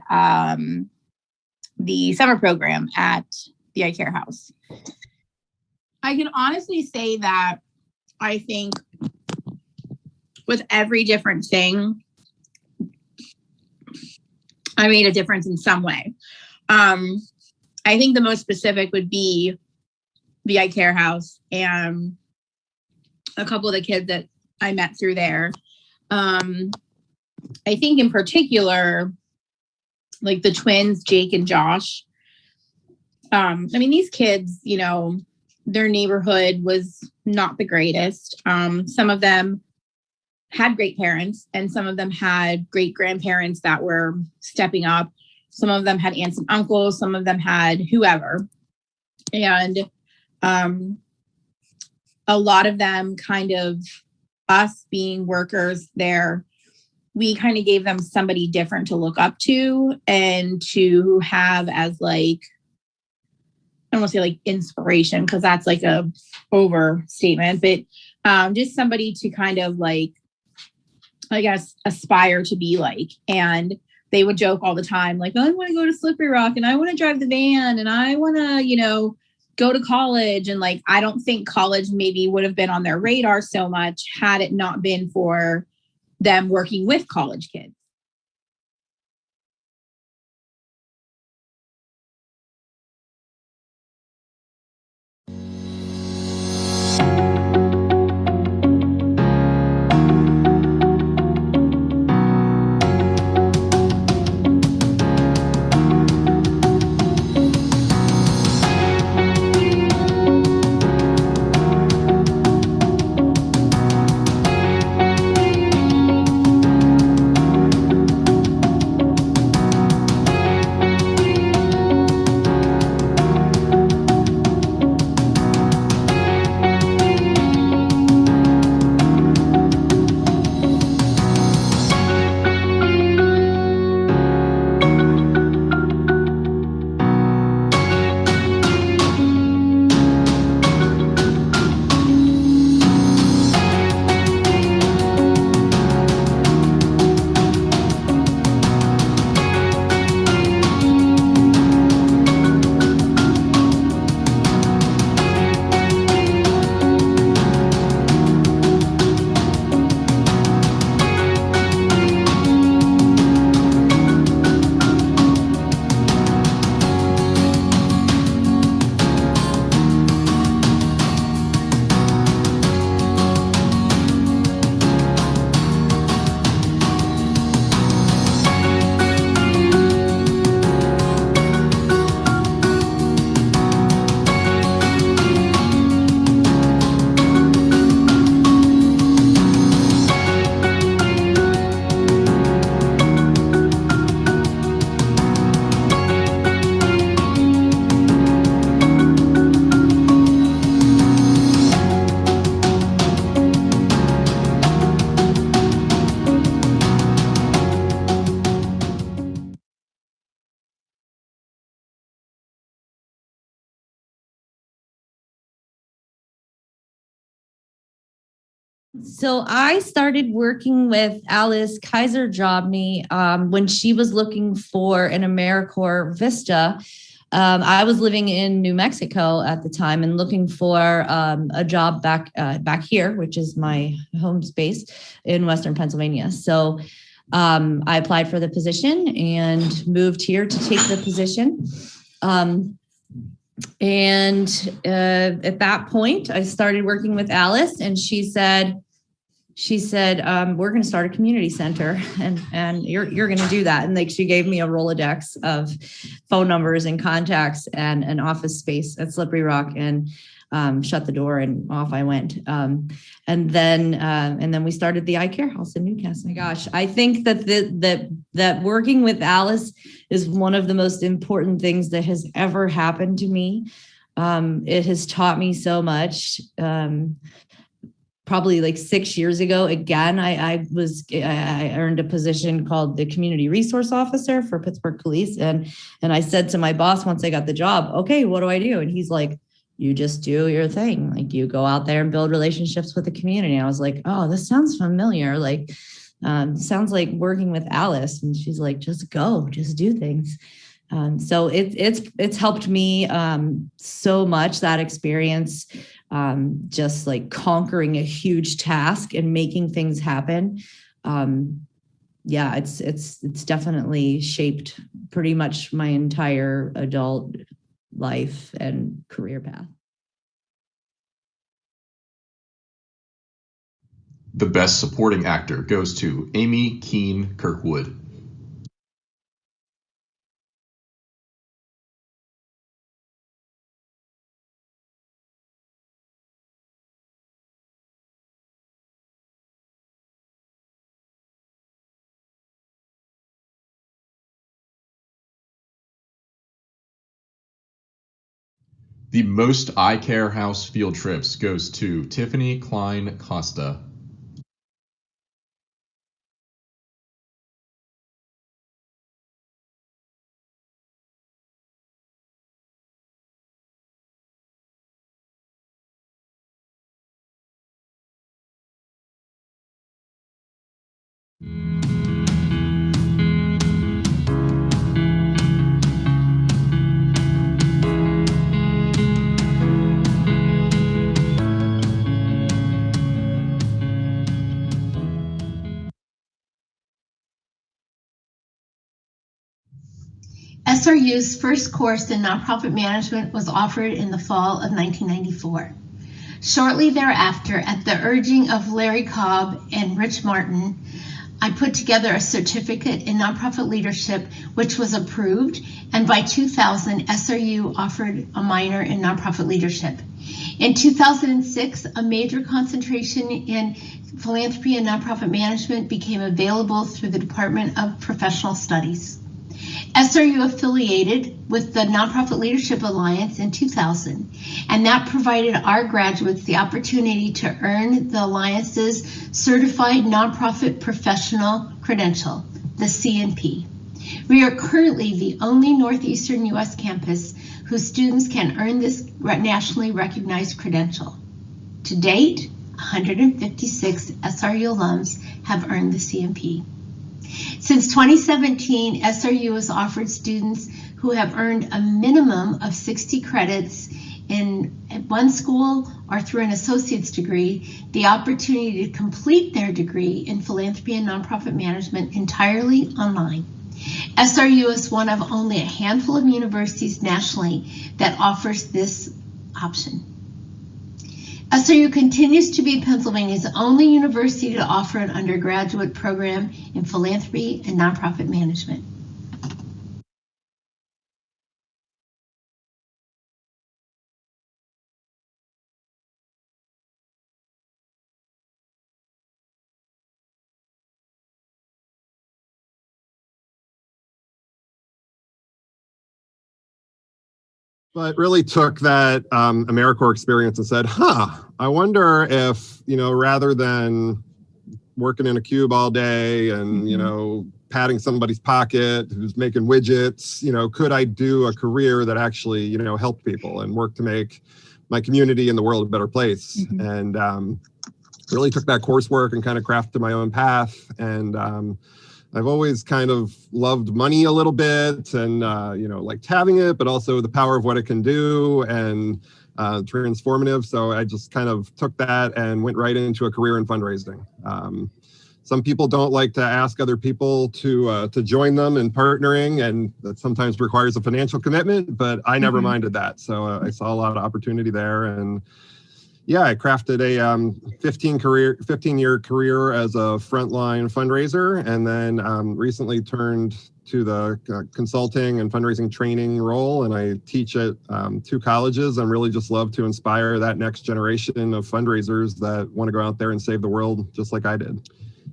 the summer program at the iCare House. I can honestly say that I think with every different thing, I made a difference in some way. I think the most specific would be the iCare House and a couple of the kids that I met through there. I think in particular, like the twins, Jake and Josh. I mean, these kids, you know, their neighborhood was not the greatest. Some of them had great parents and some of them had great grandparents that were stepping up. Some of them had aunts and uncles. Some of them had whoever. And a lot of them kind of, us being workers there, we kind of gave them somebody different to look up to and to have as like, I don't want to say like inspiration because that's like a overstatement, but just somebody to kind of like, I guess, aspire to be like. And they would joke all the time, like, oh, I want to go to Slippery Rock and I want to drive the van and I want to, you know, go to college. And like, I don't think college maybe would have been on their radar so much had it not been for them working with college kids. So I started working with Alice Kaiser Jobney when she was looking for an AmeriCorps Vista. I was living in New Mexico at the time and looking for a job back here, which is my home space in Western Pennsylvania. So I applied for the position and moved here to take the position. And at that point, I started working with Alice, and she said, we're going to start a community center, and you're going to do that. And like, she gave me a Rolodex of phone numbers and contacts and an office space at Slippery Rock. And shut the door and off I went. And then we started the Eye Care House in Newcastle. My gosh, I think that working with Alice is one of the most important things that has ever happened to me. It has taught me so much. Probably like 6 years ago, again, I earned a position called the Community Resource Officer for Pittsburgh Police. And I said to my boss once I got the job, okay, what do I do? And he's like, you just do your thing. Like, you go out there and build relationships with the community. I was like, oh, this sounds familiar. Like, sounds like working with Alice. And she's like, just go, just do things. So it's helped me so much, that experience, just like conquering a huge task and making things happen. Yeah, it's definitely shaped pretty much my entire adult life and career path. The Best Supporting Actor goes to Amy Keene Kirkwood. The Most Eye Care House Field Trips goes to Tiffany Klein Costa. SRU's first course in nonprofit management was offered in the fall of 1994. Shortly thereafter, at the urging of Larry Cobb and Rich Martin, I put together a certificate in nonprofit leadership, which was approved, and by 2000, SRU offered a minor in nonprofit leadership. In 2006, a major concentration in philanthropy and nonprofit management became available through the Department of Professional Studies. SRU affiliated with the Nonprofit Leadership Alliance in 2000, and that provided our graduates the opportunity to earn the Alliance's Certified Nonprofit Professional Credential, the CNP. We are currently the only Northeastern U.S. campus whose students can earn this nationally recognized credential. To date, 156 SRU alums have earned the CNP. Since 2017, SRU has offered students who have earned a minimum of 60 credits at one school or through an associate's degree the opportunity to complete their degree in philanthropy and nonprofit management entirely online. SRU is one of only a handful of universities nationally that offers this option. SRU continues to be Pennsylvania's only university to offer an undergraduate program in philanthropy and nonprofit management. But really took that AmeriCorps experience and said, I wonder if, rather than working in a cube all day and, patting somebody's pocket who's making widgets, could I do a career that actually, helped people and work to make my community and the world a better place? And really took that coursework and kind of crafted my own path. And I've always kind of loved money a little bit and, liked having it, but also the power of what it can do and transformative. So I just kind of took that and went right into a career in fundraising. Some people don't like to ask other people to join them in partnering, and that sometimes requires a financial commitment, but I never minded that. So I saw a lot of opportunity there and Yeah, I crafted a 15-year career as a frontline fundraiser, and then recently turned to the consulting and fundraising training role, and I teach at 2 colleges. And really just love to inspire that next generation of fundraisers that want to go out there and save the world just like I did.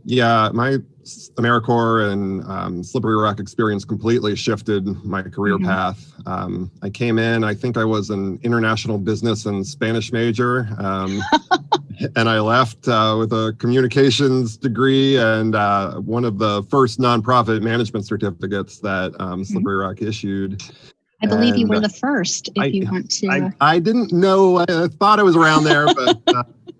Yeah, my AmeriCorps and Slippery Rock experience completely shifted my career path. I came in, I think I was an international business and Spanish major, and I left with a communications degree and one of the first nonprofit management certificates that Slippery Rock issued. I believe you were the first, if you want to. I didn't know, I thought I was around there, but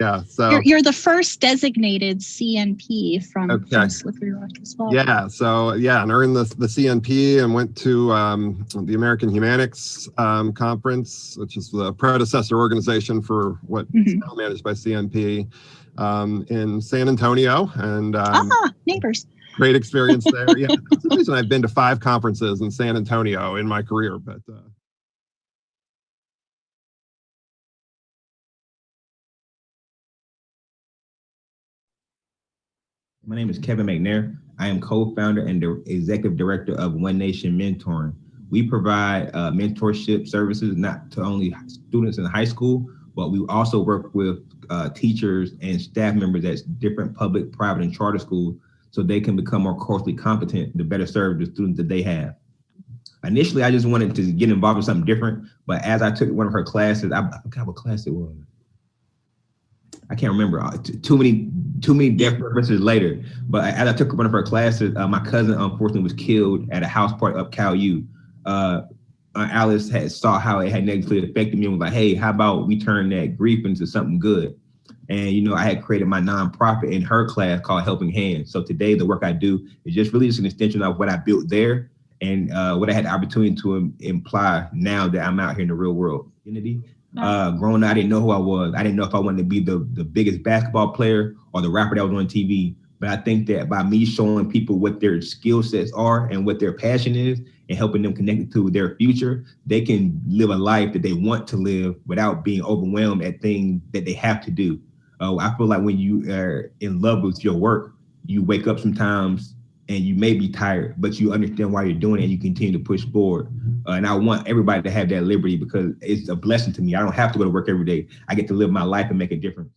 yeah, so. You're the first designated CNP from Slippery Rock as well. Yeah, so yeah, and earned the CNP and went to the American Humanics Conference, which is the predecessor organization for what is now managed by CNP in San Antonio. And neighbors. Great experience there. Yeah, that's the reason I've been to 5 conferences in San Antonio in my career, but My name is Kevin McNair. I am co-founder and executive director of One Nation Mentoring. We provide mentorship services not to only students in high school, but we also work with teachers and staff members at different public, private, and charter schools so they can become more culturally competent to better serve the students that they have. Initially, I just wanted to get involved in something different, but as I took one of her classes, I forgot what class it was. I can't remember. Too many death references later. But as I took one of her classes, my cousin unfortunately was killed at a house party up Cal U. Alice had saw how it had negatively affected me and was like, hey, how about we turn that grief into something good? And, I had created my nonprofit in her class called Helping Hands. So today the work I do is just really just an extension of what I built there and what I had the opportunity to imply now that I'm out here in the real world. Growing up, I didn't know who I was. I didn't know if I wanted to be the biggest basketball player or the rapper that was on TV. But I think that by me showing people what their skill sets are and what their passion is and helping them connect to their future, they can live a life that they want to live without being overwhelmed at things that they have to do. I feel like when you are in love with your work, you wake up sometimes and you may be tired, but you understand why you're doing it and you continue to push forward. And I want everybody to have that liberty because it's a blessing to me. I don't have to go to work every day. I get to live my life and make a difference.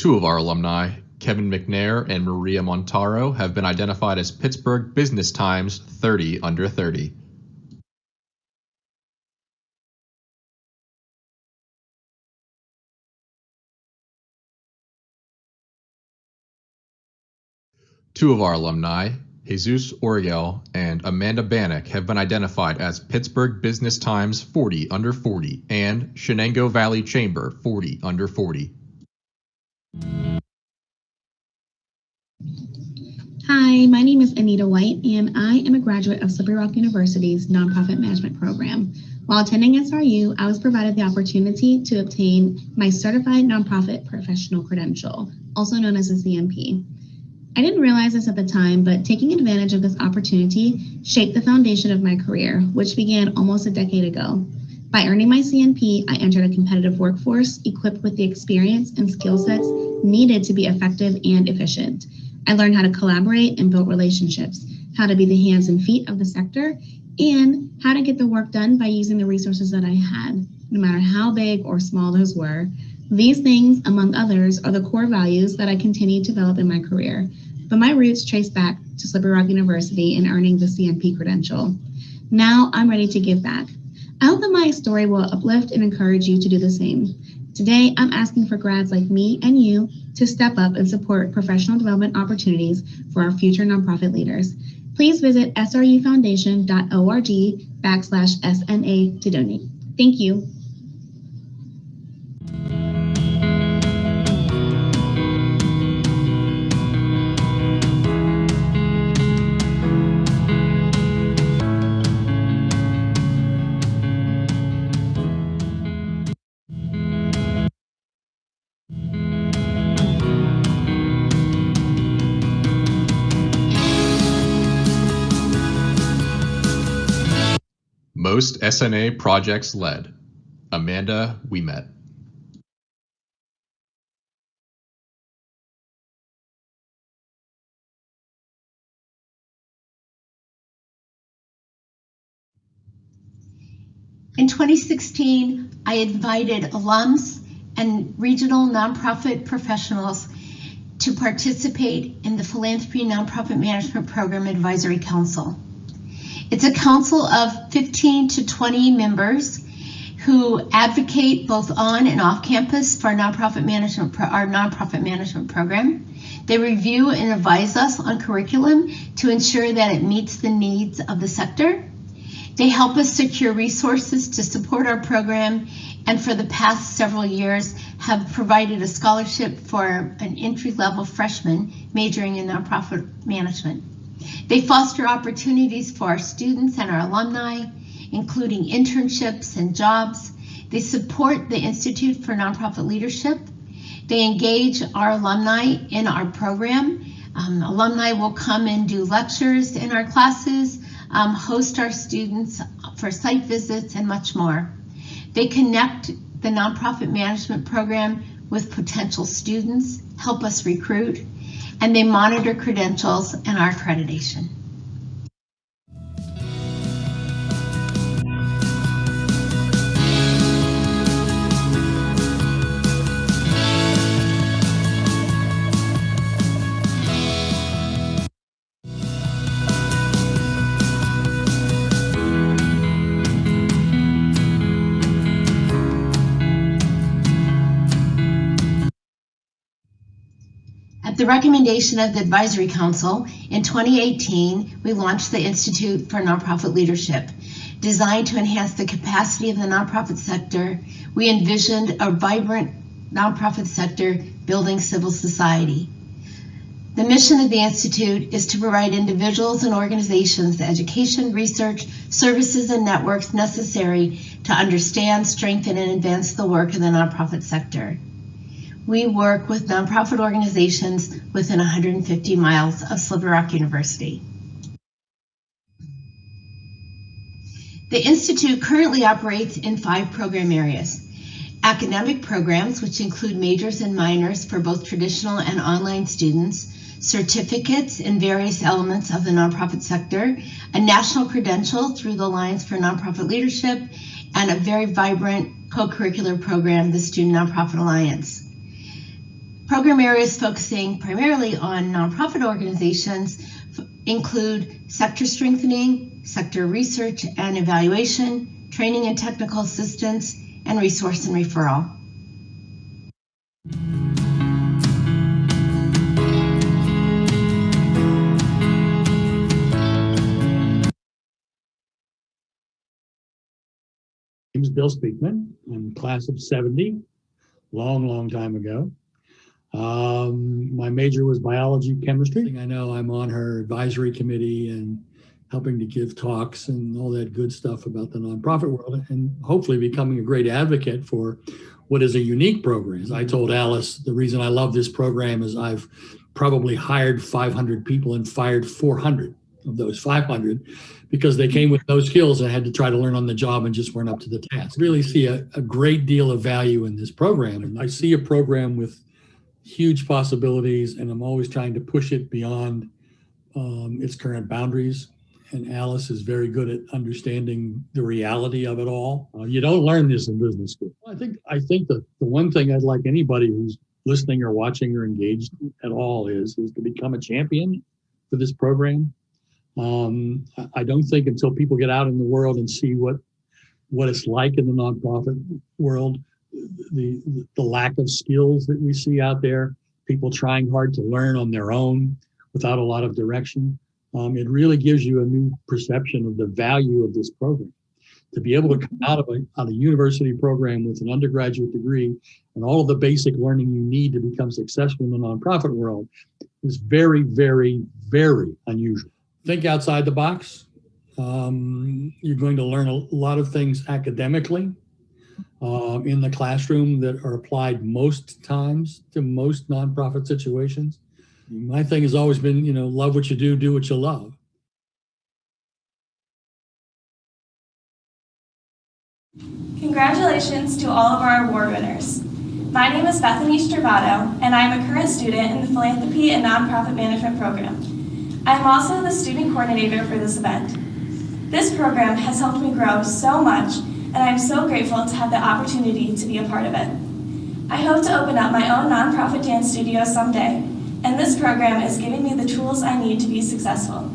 Two of our alumni, Kevin McNair and Maria Montaro, have been identified as Pittsburgh Business Times 30 Under 30. Two of our alumni, Jesus Oriel and Amanda Bannock, have been identified as Pittsburgh Business Times 40 Under 40 and Shenango Valley Chamber 40 Under 40. Hi, my name is Anita White, and I am a graduate of Slippery Rock University's Nonprofit Management Program. While attending SRU, I was provided the opportunity to obtain my Certified Nonprofit Professional Credential, also known as a CNP. I didn't realize this at the time, but taking advantage of this opportunity shaped the foundation of my career, which began almost a decade ago. By earning my CNP, I entered a competitive workforce equipped with the experience and skill sets needed to be effective and efficient. I learned how to collaborate and build relationships, how to be the hands and feet of the sector, and how to get the work done by using the resources that I had, no matter how big or small those were. These things, among others, are the core values that I continue to develop in my career, but my roots trace back to Slippery Rock University and earning the CNP credential. Now I'm ready to give back. I hope that my story will uplift and encourage you to do the same. Today, I'm asking for grads like me and you to step up and support professional development opportunities for our future nonprofit leaders. Please visit srufoundation.org/SNA to donate. Thank you. Most SNA projects led, Amanda Ouimet. In 2016, I invited alums and regional nonprofit professionals to participate in the Philanthropy Nonprofit Management Program Advisory Council. It's a council of 15 to 20 members who advocate both on and off campus for our nonprofit management program. They review and advise us on curriculum to ensure that it meets the needs of the sector. They help us secure resources to support our program, and for the past several years have provided a scholarship for an entry-level freshman majoring in nonprofit management. They foster opportunities for our students and our alumni, including internships and jobs. They support the Institute for Nonprofit Leadership. They engage our alumni in our program. Alumni will come and do lectures in our classes, host our students for site visits, and much more. They connect the nonprofit management program with potential students, help us recruit, and they monitor credentials and our accreditation. At the recommendation of the Advisory Council, in 2018, we launched the Institute for Nonprofit Leadership. Designed to enhance the capacity of the nonprofit sector, we envisioned a vibrant nonprofit sector building civil society. The mission of the Institute is to provide individuals and organizations the education, research, services, and networks necessary to understand, strengthen, and advance the work of the nonprofit sector. We work with nonprofit organizations within 150 miles of Slippery Rock University. The Institute currently operates in 5 program areas. Academic programs, which include majors and minors for both traditional and online students, certificates in various elements of the nonprofit sector, a national credential through the Alliance for Nonprofit Leadership, and a very vibrant co-curricular program, the Student Nonprofit Alliance. Program areas focusing primarily on nonprofit organizations include sector strengthening, sector research and evaluation, training and technical assistance, and resource and referral. My name is Bill Speakman. I'm class of 70, long time ago. My major was biology, chemistry. I know I'm on her advisory committee and helping to give talks and all that good stuff about the nonprofit world, and hopefully becoming a great advocate for what is a unique program. As I told Alice, the reason I love this program is I've probably hired 500 people and fired 400 of those 500 because they came with no skills and had to try to learn on the job and just weren't up to the task. I really see a great deal of value in this program. And I see a program with huge possibilities, and I'm always trying to push it beyond its current boundaries. And Alice is very good at understanding the reality of it all. You don't learn this in business school. I think that the one thing I'd like anybody who's listening or watching or engaged at all is to become a champion for this program. I don't think until people get out in the world and see what it's like in the nonprofit world, the lack of skills that we see out there, people trying hard to learn on their own without a lot of direction. It really gives you a new perception of the value of this program. To be able to come out of a university program with an undergraduate degree and all of the basic learning you need to become successful in the nonprofit world is very, very, very unusual. Think outside the box. You're going to learn a lot of things academically in the classroom that are applied most times to most nonprofit situations. My thing has always been, love what you do what you love. Congratulations to all of our award winners. My name is Bethany Stravato, and I am a current student in the Philanthropy and Nonprofit Management program. I am also the student coordinator for this event. This program has helped me grow so much, and I am so grateful to have the opportunity to be a part of it. I hope to open up my own nonprofit dance studio someday, and this program is giving me the tools I need to be successful.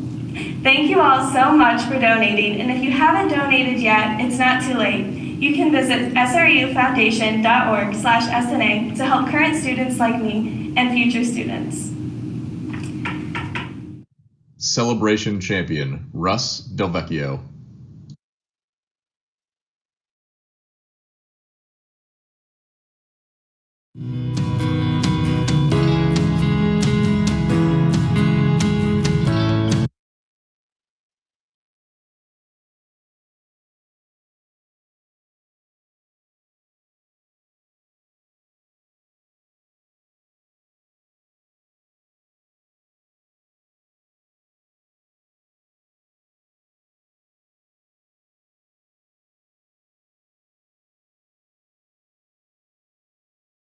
Thank you all so much for donating, and if you haven't donated yet, it's not too late. You can visit srufoundation.org/SNA to help current students like me and future students. Celebration champion, Russ Delvecchio.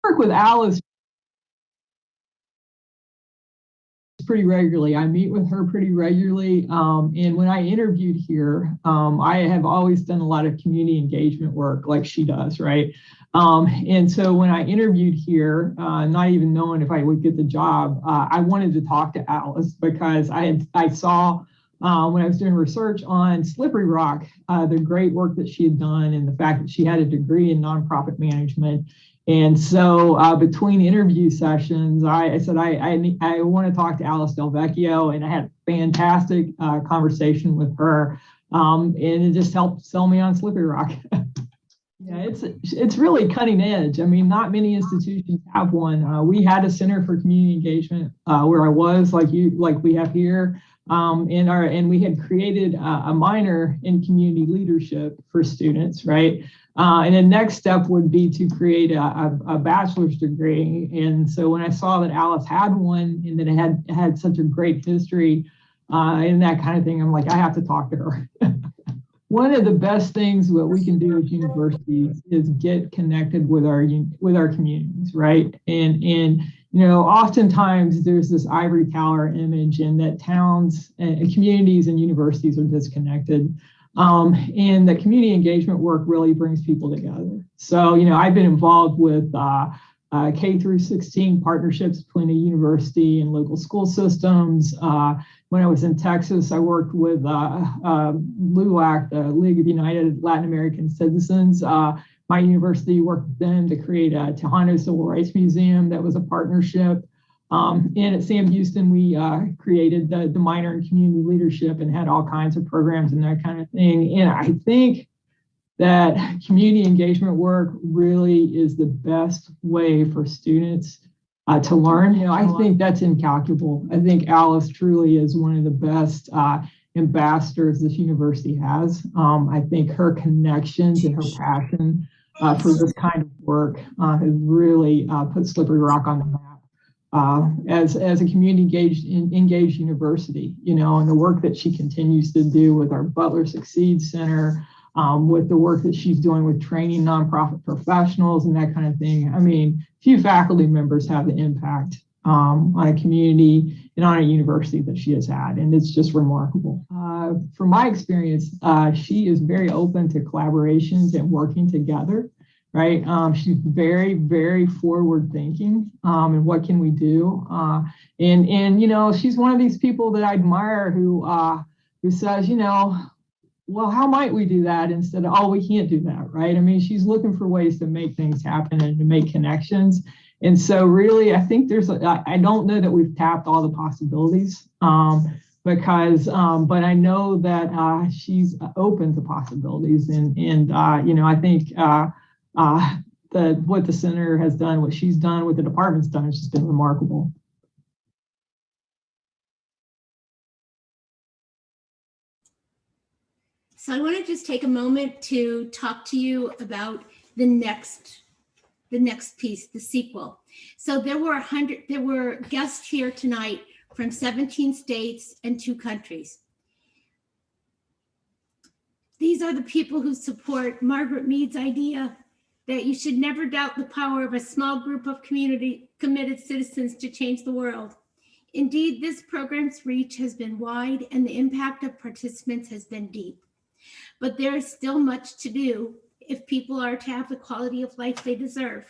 Work with Alice pretty regularly. I meet with her pretty regularly. And when I interviewed here, I have always done a lot of community engagement work like she does, right? And so when I interviewed here, not even knowing if I would get the job, I wanted to talk to Alice because I saw when I was doing research on Slippery Rock, the great work that she had done and the fact that she had a degree in nonprofit management. And so between interview sessions, I said, I want to talk to Alice Delvecchio, and I had a fantastic conversation with her. And it just helped sell me on Slippery Rock. Yeah, it's really cutting edge. I mean, not many institutions have one. We had a Center for Community Engagement where I was, like we have here. And we had created a minor in community leadership for students, right? And the next step would be to create a bachelor's degree. And so when I saw that Alice had one and that it had such a great history and that kind of thing, I'm like, I have to talk to her. One of the best things that we can do as universities is get connected with our communities, right? And oftentimes there's this ivory tower image, and that towns and communities and universities are disconnected. And the community engagement work really brings people together. So, I've been involved with K through 16 partnerships between a university and local school systems. When I was in Texas, I worked with LULAC, the League of United Latin American Citizens. My university worked with them to create a Tejano Civil Rights Museum that was a partnership. And at Sam Houston, we created the minor in community leadership and had all kinds of programs and that kind of thing. And I think that community engagement work really is the best way for students to learn. You know, I think that's incalculable. I think Alice truly is one of the best ambassadors this university has. I think her connections and her passion for this kind of work has really put Slippery Rock on the map as a community engaged university, you know, and the work that she continues to do with our Butler Succeed Center, with the work that she's doing with training nonprofit professionals and that kind of thing. I mean, few faculty members have the impact on a community and on a university that she has had, and it's just remarkable. From my experience, she is very open to collaborations and working together, right? She's very, very forward thinking, and what can we do? And you know, she's one of these people that I admire who says, you know, well, how might we do that instead of, oh, we can't do that, right? I mean, she's looking for ways to make things happen and to make connections. And so really, I think I don't know that we've tapped all the possibilities because, but I know that she's open to possibilities. And you know, I think what the center has done, what she's done, what the department's done, has just been remarkable. So I want to just take a moment to talk to you about the next piece, the sequel. So there were guests here tonight from 17 states and 2 countries. These are the people who support Margaret Mead's idea that you should never doubt the power of a small group of community committed citizens to change the world. Indeed, this program's reach has been wide and the impact of participants has been deep. But there is still much to do if people are to have the quality of life they deserve.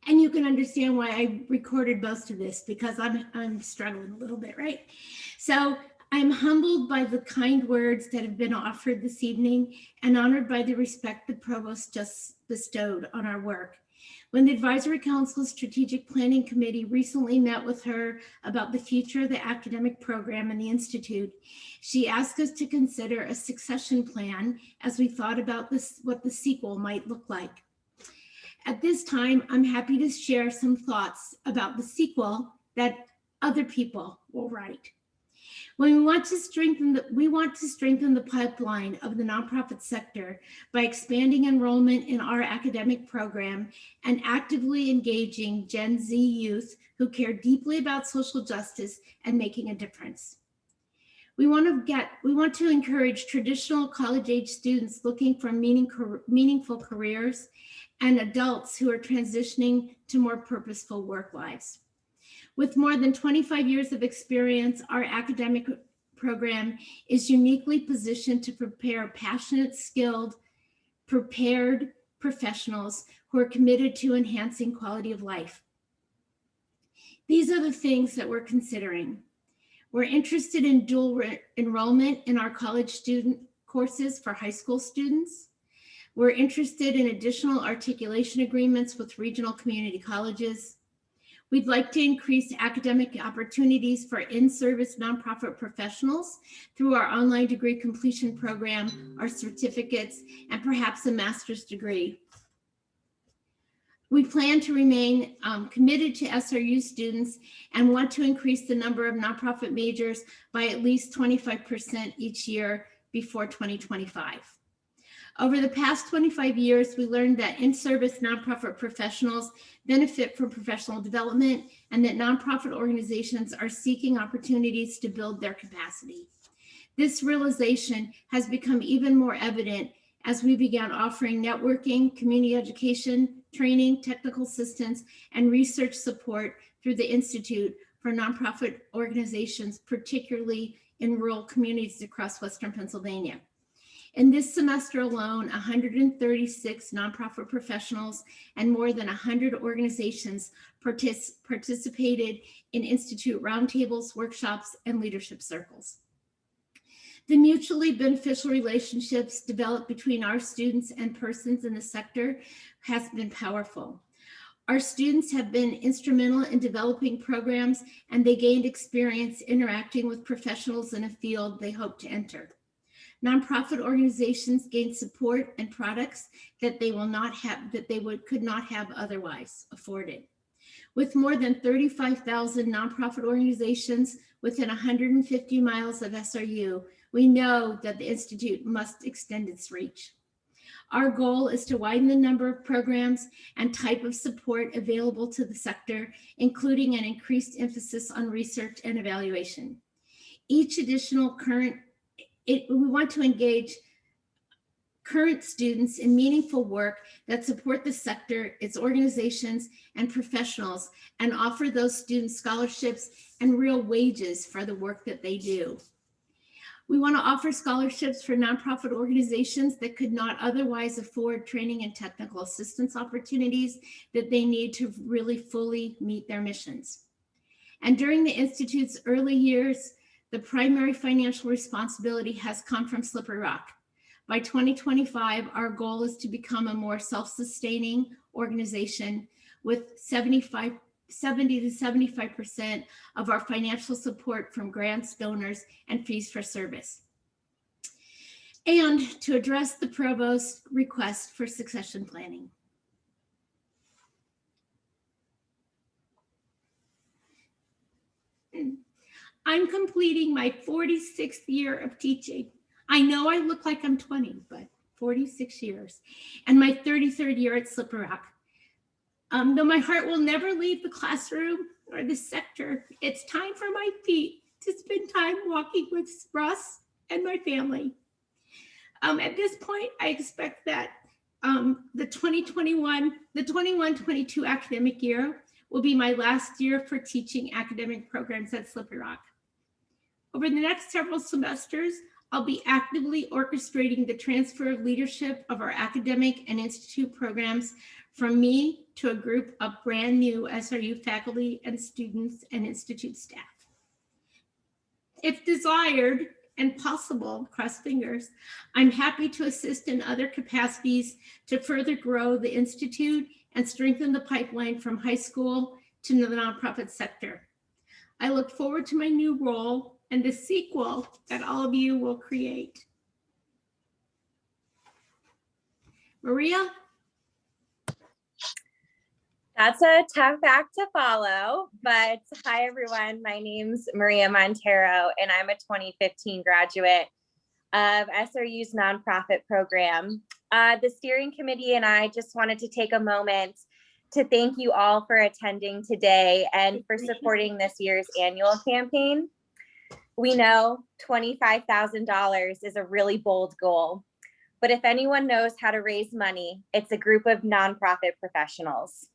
And you can understand why I recorded most of this, because I'm struggling a little bit, right? So I'm humbled by the kind words that have been offered this evening and honored by the respect the provost just bestowed on our work. When the Advisory Council's Strategic Planning Committee recently met with her about the future of the academic program and the Institute, she asked us to consider a succession plan as we thought about what the sequel might look like. At this time, I'm happy to share some thoughts about the sequel that other people will write. When we want to strengthen the pipeline of the nonprofit sector by expanding enrollment in our academic program and actively engaging Gen Z youth who care deeply about social justice and making a difference. We want to encourage traditional college-age students looking for meaningful careers and adults who are transitioning to more purposeful work lives. With more than 25 years of experience, our academic program is uniquely positioned to prepare passionate, skilled, prepared professionals who are committed to enhancing quality of life. These are the things that we're considering. We're interested in dual enrollment in our college student courses for high school students. We're interested in additional articulation agreements with regional community colleges. We'd like to increase academic opportunities for in-service nonprofit professionals through our online degree completion program, our certificates, and perhaps a master's degree. We plan to remain committed to SRU students and want to increase the number of nonprofit majors by at least 25% each year before 2025. Over the past 25 years, we learned that in-service nonprofit professionals benefit from professional development and that nonprofit organizations are seeking opportunities to build their capacity. This realization has become even more evident as we began offering networking, community education, training, technical assistance, and research support through the Institute for nonprofit organizations, particularly in rural communities across Western Pennsylvania. In this semester alone, 136 nonprofit professionals and more than 100 organizations participated in Institute roundtables, workshops, and leadership circles. The mutually beneficial relationships developed between our students and persons in the sector has been powerful. Our students have been instrumental in developing programs, and they gained experience interacting with professionals in a field they hope to enter. Nonprofit organizations gain support and products that they could not have otherwise afforded. With more than 35,000 nonprofit organizations within 150 miles of SRU, we know that the Institute must extend its reach. Our goal is to widen the number of programs and type of support available to the sector, including an increased emphasis on research and evaluation. Each additional we want to engage current students in meaningful work that support the sector, its organizations and professionals, and offer those students scholarships and real wages for the work that they do. We want to offer scholarships for nonprofit organizations that could not otherwise afford training and technical assistance opportunities that they need to really fully meet their missions. And during the Institute's early years, the primary financial responsibility has come from Slippery Rock. By 2025, our goal is to become a more self-sustaining organization with 70 to 75% of our financial support from grants, donors, and fees for service. And to address the provost's request for succession planning. I'm completing my 46th year of teaching. I know I look like I'm 20, but 46 years. And my 33rd year at Slippery Rock. Though my heart will never leave the classroom or the sector, it's time for my feet to spend time walking with Russ and my family. At this point, I expect that the 21-22 academic year will be my last year for teaching academic programs at Slippery Rock. Over the next several semesters, I'll be actively orchestrating the transfer of leadership of our academic and institute programs from me to a group of brand new SRU faculty and students and institute staff. If desired and possible, cross fingers, I'm happy to assist in other capacities to further grow the institute and strengthen the pipeline from high school to the nonprofit sector. I look forward to my new role and the sequel that all of you will create. Maria? That's a tough act to follow, but hi everyone, my name's Maria Montero and I'm a 2015 graduate of SRU's nonprofit program. The steering committee and I just wanted to take a moment to thank you all for attending today and for supporting this year's annual campaign. We know $25,000 is a really bold goal, but if anyone knows how to raise money, it's a group of nonprofit professionals.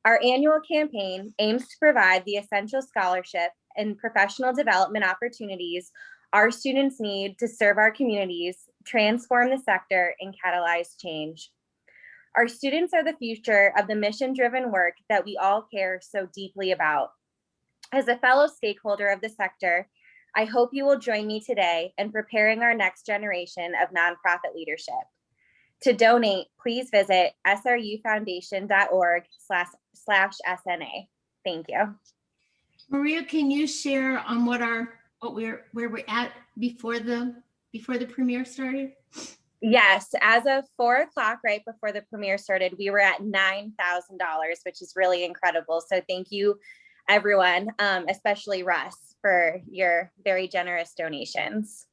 Our annual campaign aims to provide the essential scholarship and professional development opportunities our students need to serve our communities, transform the sector, and catalyze change. Our students are the future of the mission-driven work that we all care so deeply about. As a fellow stakeholder of the sector, I hope you will join me today in preparing our next generation of nonprofit leadership. To donate, please visit srufoundation.org/SNA. Thank you. Maria, can you share on where we're at before the premiere started? Yes, as of 4 o'clock, right before the premiere started, we were at $9,000, which is really incredible. So thank you, everyone, especially Russ, for your very generous donations.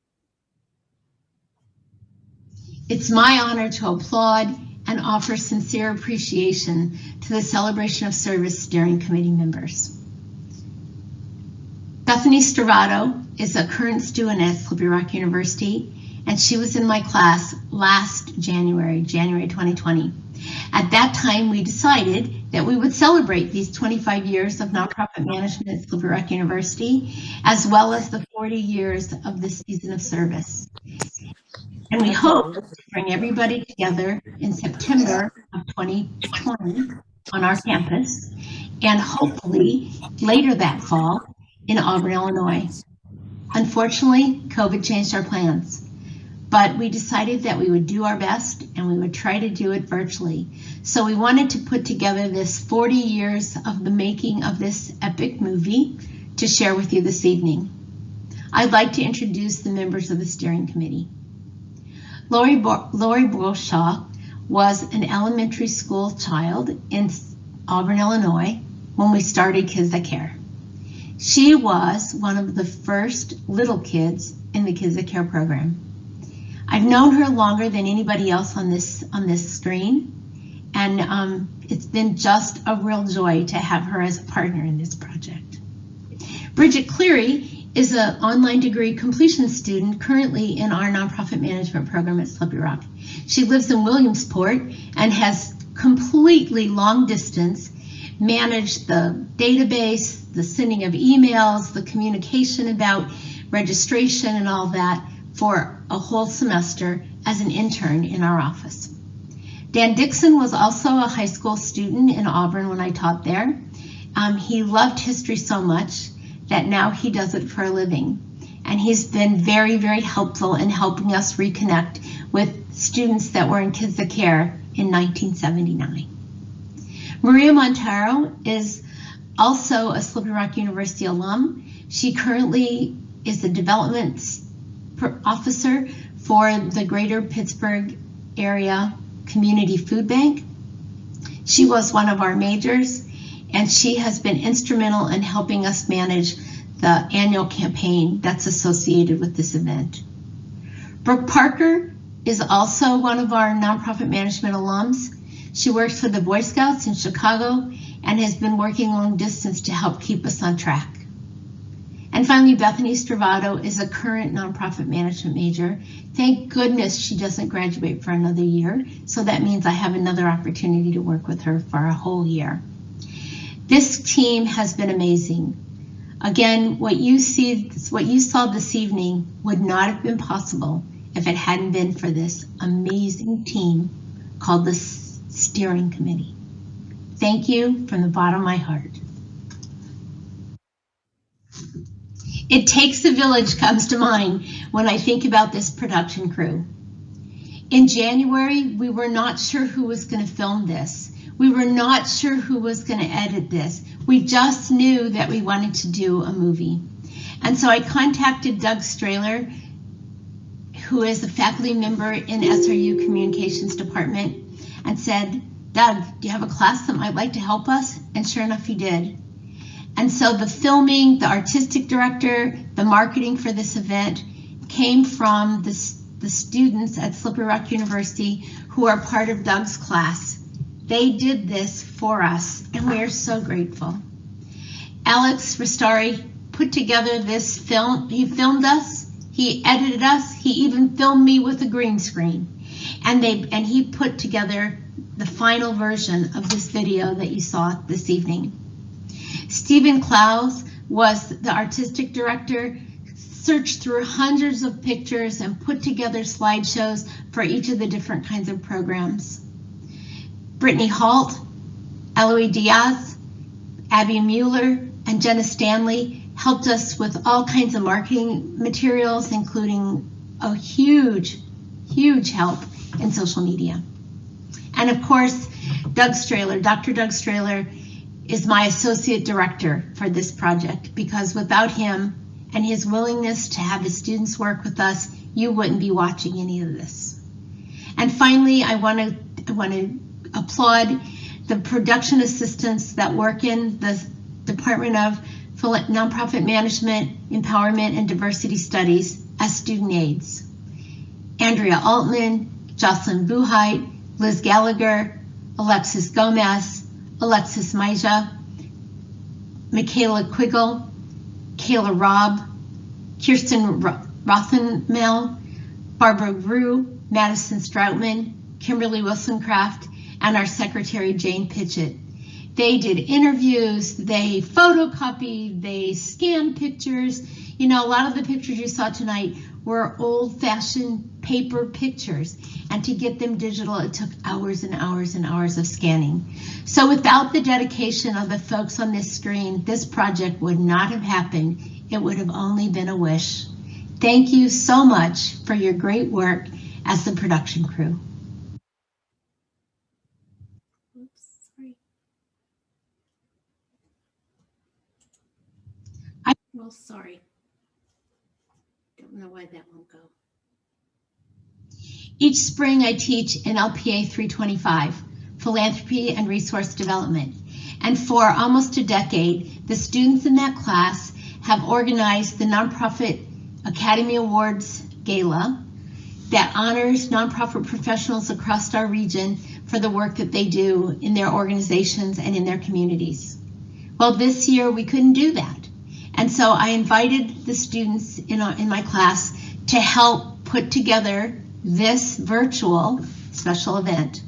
It's my honor to applaud and offer sincere appreciation to the Celebration of Service Steering Committee members. Bethany Stravato is a current student at Slippery Rock University, and she was in my class last January 2020. At that time, we decided that we would celebrate these 25 years of nonprofit management at Slippery Rock University, as well as the 40 years of the season of service. And we hope to bring everybody together in September of 2020 on our campus, and hopefully later that fall in Auburn, Illinois. Unfortunately, COVID changed our plans, but we decided that we would do our best and we would try to do it virtually. So we wanted to put together this 40 years of the making of this epic movie to share with you this evening. I'd like to introduce the members of the steering committee. Lori Broshaw was an elementary school child in Auburn, Illinois, when we started Kids That Care. She was one of the first little kids in the Kids That Care program. I've known her longer than anybody else on this screen, and it's been just a real joy to have her as a partner in this project. Bridget Cleary is an online degree completion student currently in our nonprofit management program at Slippery Rock. She lives in Williamsport and has completely long distance managed the database, the sending of emails, the communication about registration and all that for a whole semester as an intern in our office. Dan Dixon was also a high school student in Auburn when I taught there. He loved history so much that now he does it for a living. And he's been very, very helpful in helping us reconnect with students that were in Kids That Care in 1979. Maria Montero is also a Slippery Rock University alum. She currently is the development officer for the Greater Pittsburgh Area Community Food Bank. She was one of our majors, and she has been instrumental in helping us manage the annual campaign that's associated with this event. Brooke Parker is also one of our nonprofit management alums. She works for the Boy Scouts in Chicago and has been working long distance to help keep us on track. And finally, Bethany Stravado is a current nonprofit management major. Thank goodness she doesn't graduate for another year, so that means I have another opportunity to work with her for a whole year. This team has been amazing. Again, what you saw this evening would not have been possible if it hadn't been for this amazing team called the Steering Committee. Thank you from the bottom of my heart. It Takes a Village comes to mind when I think about this production crew. In January, we were not sure who was going to film this. We were not sure who was going to edit this. We just knew that we wanted to do a movie. And so I contacted Doug Strahler, who is a faculty member in SRU Communications Department, and said, Doug, do you have a class that might like to help us? And sure enough, he did. And so the filming, the artistic director, the marketing for this event came from the students at Slippery Rock University who are part of Doug's class. They did this for us, and we are so grateful. Alex Restari put together this film. He filmed us, he edited us, he even filmed me with a green screen. And he put together the final version of this video that you saw this evening. Stephen Klaus was the artistic director, searched through hundreds of pictures and put together slideshows for each of the different kinds of programs. Brittany Halt, Eloy Diaz, Abby Mueller, and Jenna Stanley helped us with all kinds of marketing materials, including a huge, huge help in social media. And of course, Doug Strahler, Dr. Doug Strahler, is my associate director for this project, because without him and his willingness to have his students work with us, you wouldn't be watching any of this. And finally, I want to applaud the production assistants that work in the Department of Nonprofit Management, Empowerment, and Diversity Studies as student aides. Andrea Altman, Jocelyn Buhite, Liz Gallagher, Alexis Gomez, Alexis Maija, Michaela Quiggle, Kayla Robb, Kirsten Rothenmel, Barbara Rue, Madison Stroutman, Kimberly Wilsoncraft, and our secretary, Jane Pitchett. They did interviews, they photocopied, they scanned pictures. You know, a lot of the pictures you saw tonight were old-fashioned paper pictures, and to get them digital, it took hours and hours and hours of scanning. So without the dedication of the folks on this screen, this project would not have happened. It would have only been a wish. Thank you so much for your great work as the production crew. Oops, sorry. Well, sorry. Don't know why that won't go. Each spring I teach in LPA 325, Philanthropy and Resource Development. And for almost a decade, the students in that class have organized the Nonprofit Academy Awards Gala that honors nonprofit professionals across our region for the work that they do in their organizations and in their communities. Well, this year we couldn't do that. And so I invited the students in my class to help put together this virtual special event.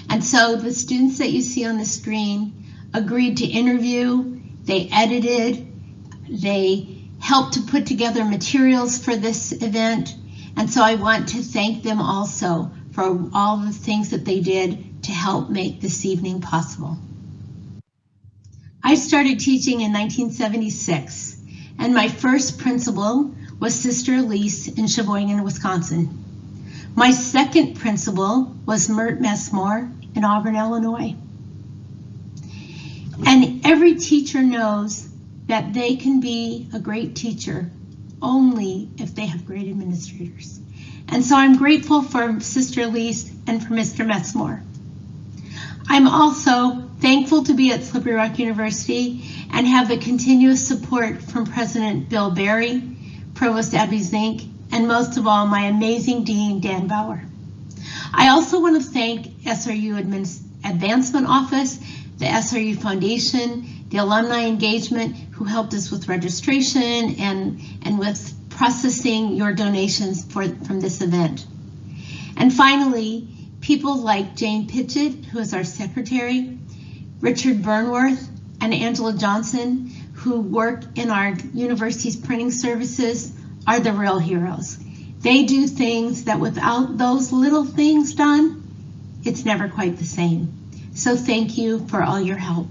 And so the students that you see on the screen agreed to interview, they edited, they helped to put together materials for this event. And so I want to thank them also for all the things that they did to help make this evening possible. I started teaching in 1976, and my first principal was Sister Elise in Sheboygan, Wisconsin. My second principal was Mert Messmore in Auburn, Illinois. And every teacher knows that they can be a great teacher only if they have great administrators. And so I'm grateful for Sister Elise and for Mr. Messmore. I'm also thankful to be at Slippery Rock University and have the continuous support from President Bill Berry, Provost Abby Zink, and most of all, my amazing Dean, Dan Bauer. I also want to thank SRU Advancement Office, the SRU Foundation, the Alumni Engagement, who helped us with registration and with processing your donations from this event. And finally, people like Jane Pitchett, who is our secretary, Richard Burnworth, and Angela Johnson, who work in our university's printing services, are the real heroes. They do things that without those little things done, it's never quite the same. So thank you for all your help.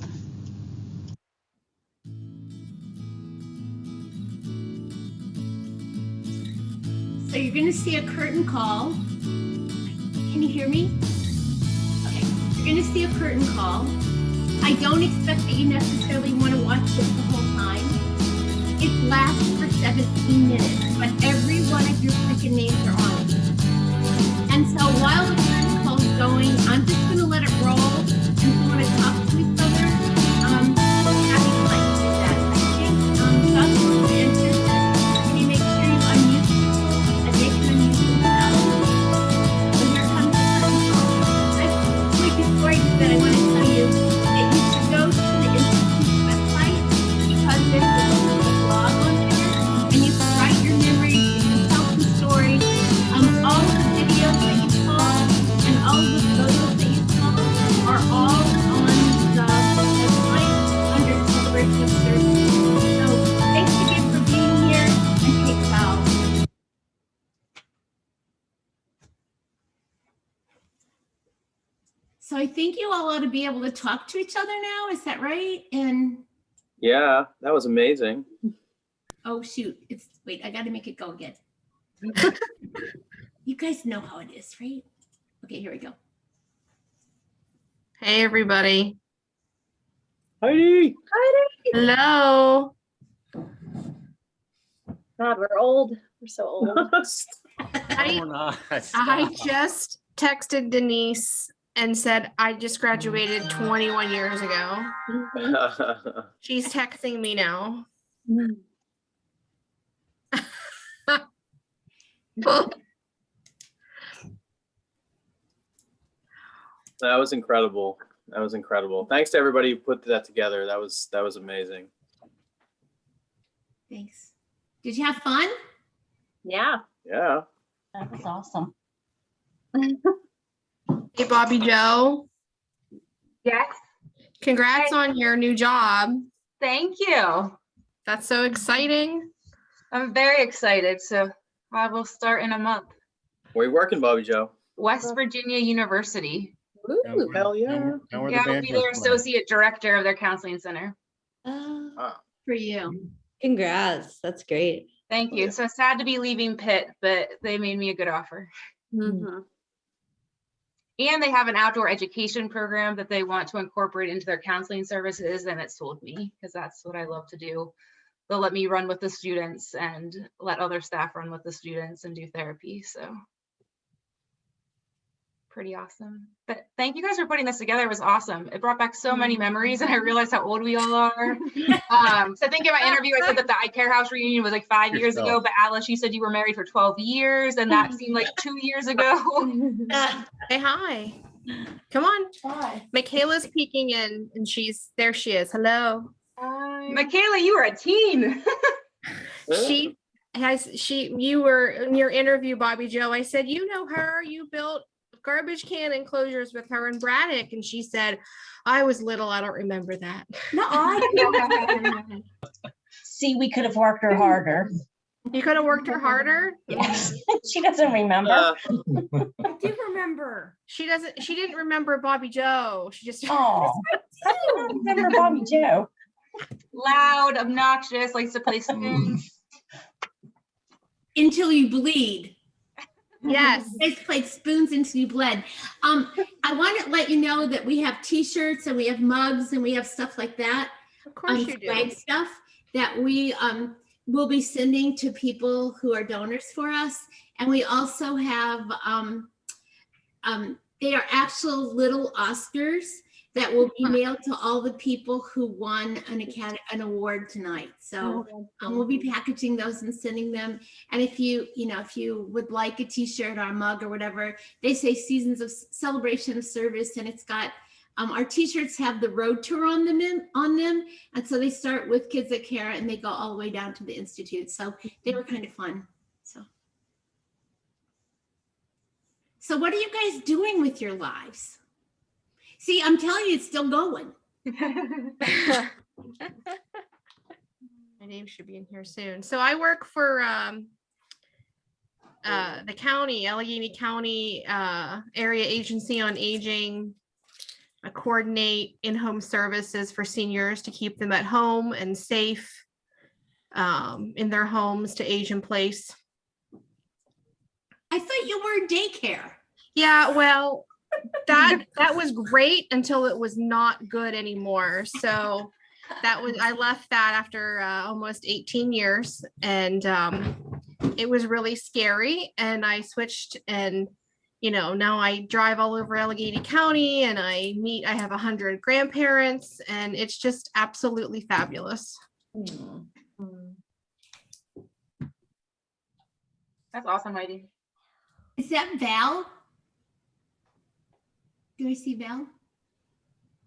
So you're going to see a curtain call. Can you hear me? Okay, you're going to see a curtain call. I don't expect that you necessarily want to watch this the whole time. It lasts for 17 minutes, but every one of your freaking names are on it. And so while the curtain call is going, I'm just going to let it roll. And if you want to talk to each other, happy to let you do that. I think Josh wants to enter. Can you make sure you unmute people and they can unmute themselves? So here comes the curtain call. Quick story that I want to tell you that you should go to the Institute's website because there's a blog on there and you can write your memories, you can tell some stories. All of the videos that you saw and all of the photos that you saw are all on the website under Celebration of Service. So thanks again for being here and take a bow. So I think you all ought to be able to talk to each other now. Is that right? And Yeah, that was amazing. oh shoot, wait, I got to make it go again. You guys know how it is, right? Okay, here we go. Hey, everybody. Heidi. Hello. God, we're old. We're so old. I just texted Denise and said I just graduated 21 years ago. She's texting me now. That was incredible. That was incredible. Thanks to everybody who put that together. That was amazing. Thanks. Did you have fun? Yeah. Yeah. That was awesome. Hey, Bobby Joe. Yes. Congrats on your new job. Thank you. That's so exciting. I'm very excited. So I will start in a month. Where you working, Bobby Joe? West Virginia University. Hell yeah. Yeah, I'll be their associate director of their counseling center. For you. Congrats. That's great. Thank you. So sad to be leaving Pitt, but they made me a good offer. Mm-hmm. And they have an outdoor education program that they want to incorporate into their counseling services, and it sold me because that's what I love to do. They'll let me run with the students and let other staff run with the students and do therapy. So pretty awesome. But thank you guys for putting this together. It was awesome. It brought back so many memories, and I realized how old we all are. So I think in my interview I said that the I Care House reunion was like 5 years ago, but Alice, you said you were married for 12 years, and that seemed like 2 years ago. Say hi. Come on. Hi. Michaela's peeking in, and she is. Hello. Hi. Michaela, you were a teen. You were in your interview, Bobby Joe. I said, you know her, you built garbage can enclosures with her and Braddock, and she said, I was little, I don't remember that. No, I See, we could have worked her harder. You could have worked her harder? Yes. She doesn't remember. I do remember. She didn't remember Bobby Joe. She just I don't remember Bobby Joe. Loud, obnoxious, likes to play spoons. Until you bleed. Yes. They played spoons until you bled. I want to let you know that we have t-shirts and we have mugs and we have stuff like that. Of course you do. Swag stuff that we will be sending to people who are donors for us. And we also have, they are actual little Oscars that will be mailed to all the people who won an award tonight. So we'll be packaging those and sending them. And if you would like a t-shirt or a mug or whatever, they say Seasons of Celebration of Service, and it's got, our t-shirts have the road tour on them. And so they start with Kids That Care and they go all the way down to the Institute. So they were kind of fun. So what are you guys doing with your lives? See, I'm telling you, it's still going. My name should be in here soon. So I work for the county, Allegheny County Area Agency on Aging. I coordinate in-home services for seniors to keep them at home and safe in their homes to age in place. I thought you were in daycare. Yeah, well, that was great until it was not good anymore. So I left that after almost 18 years, and it was really scary. And I switched, and now I drive all over Allegheny County, and I have 100 grandparents, and it's just absolutely fabulous. That's awesome, Heidi. Is that Val? Do I see Val?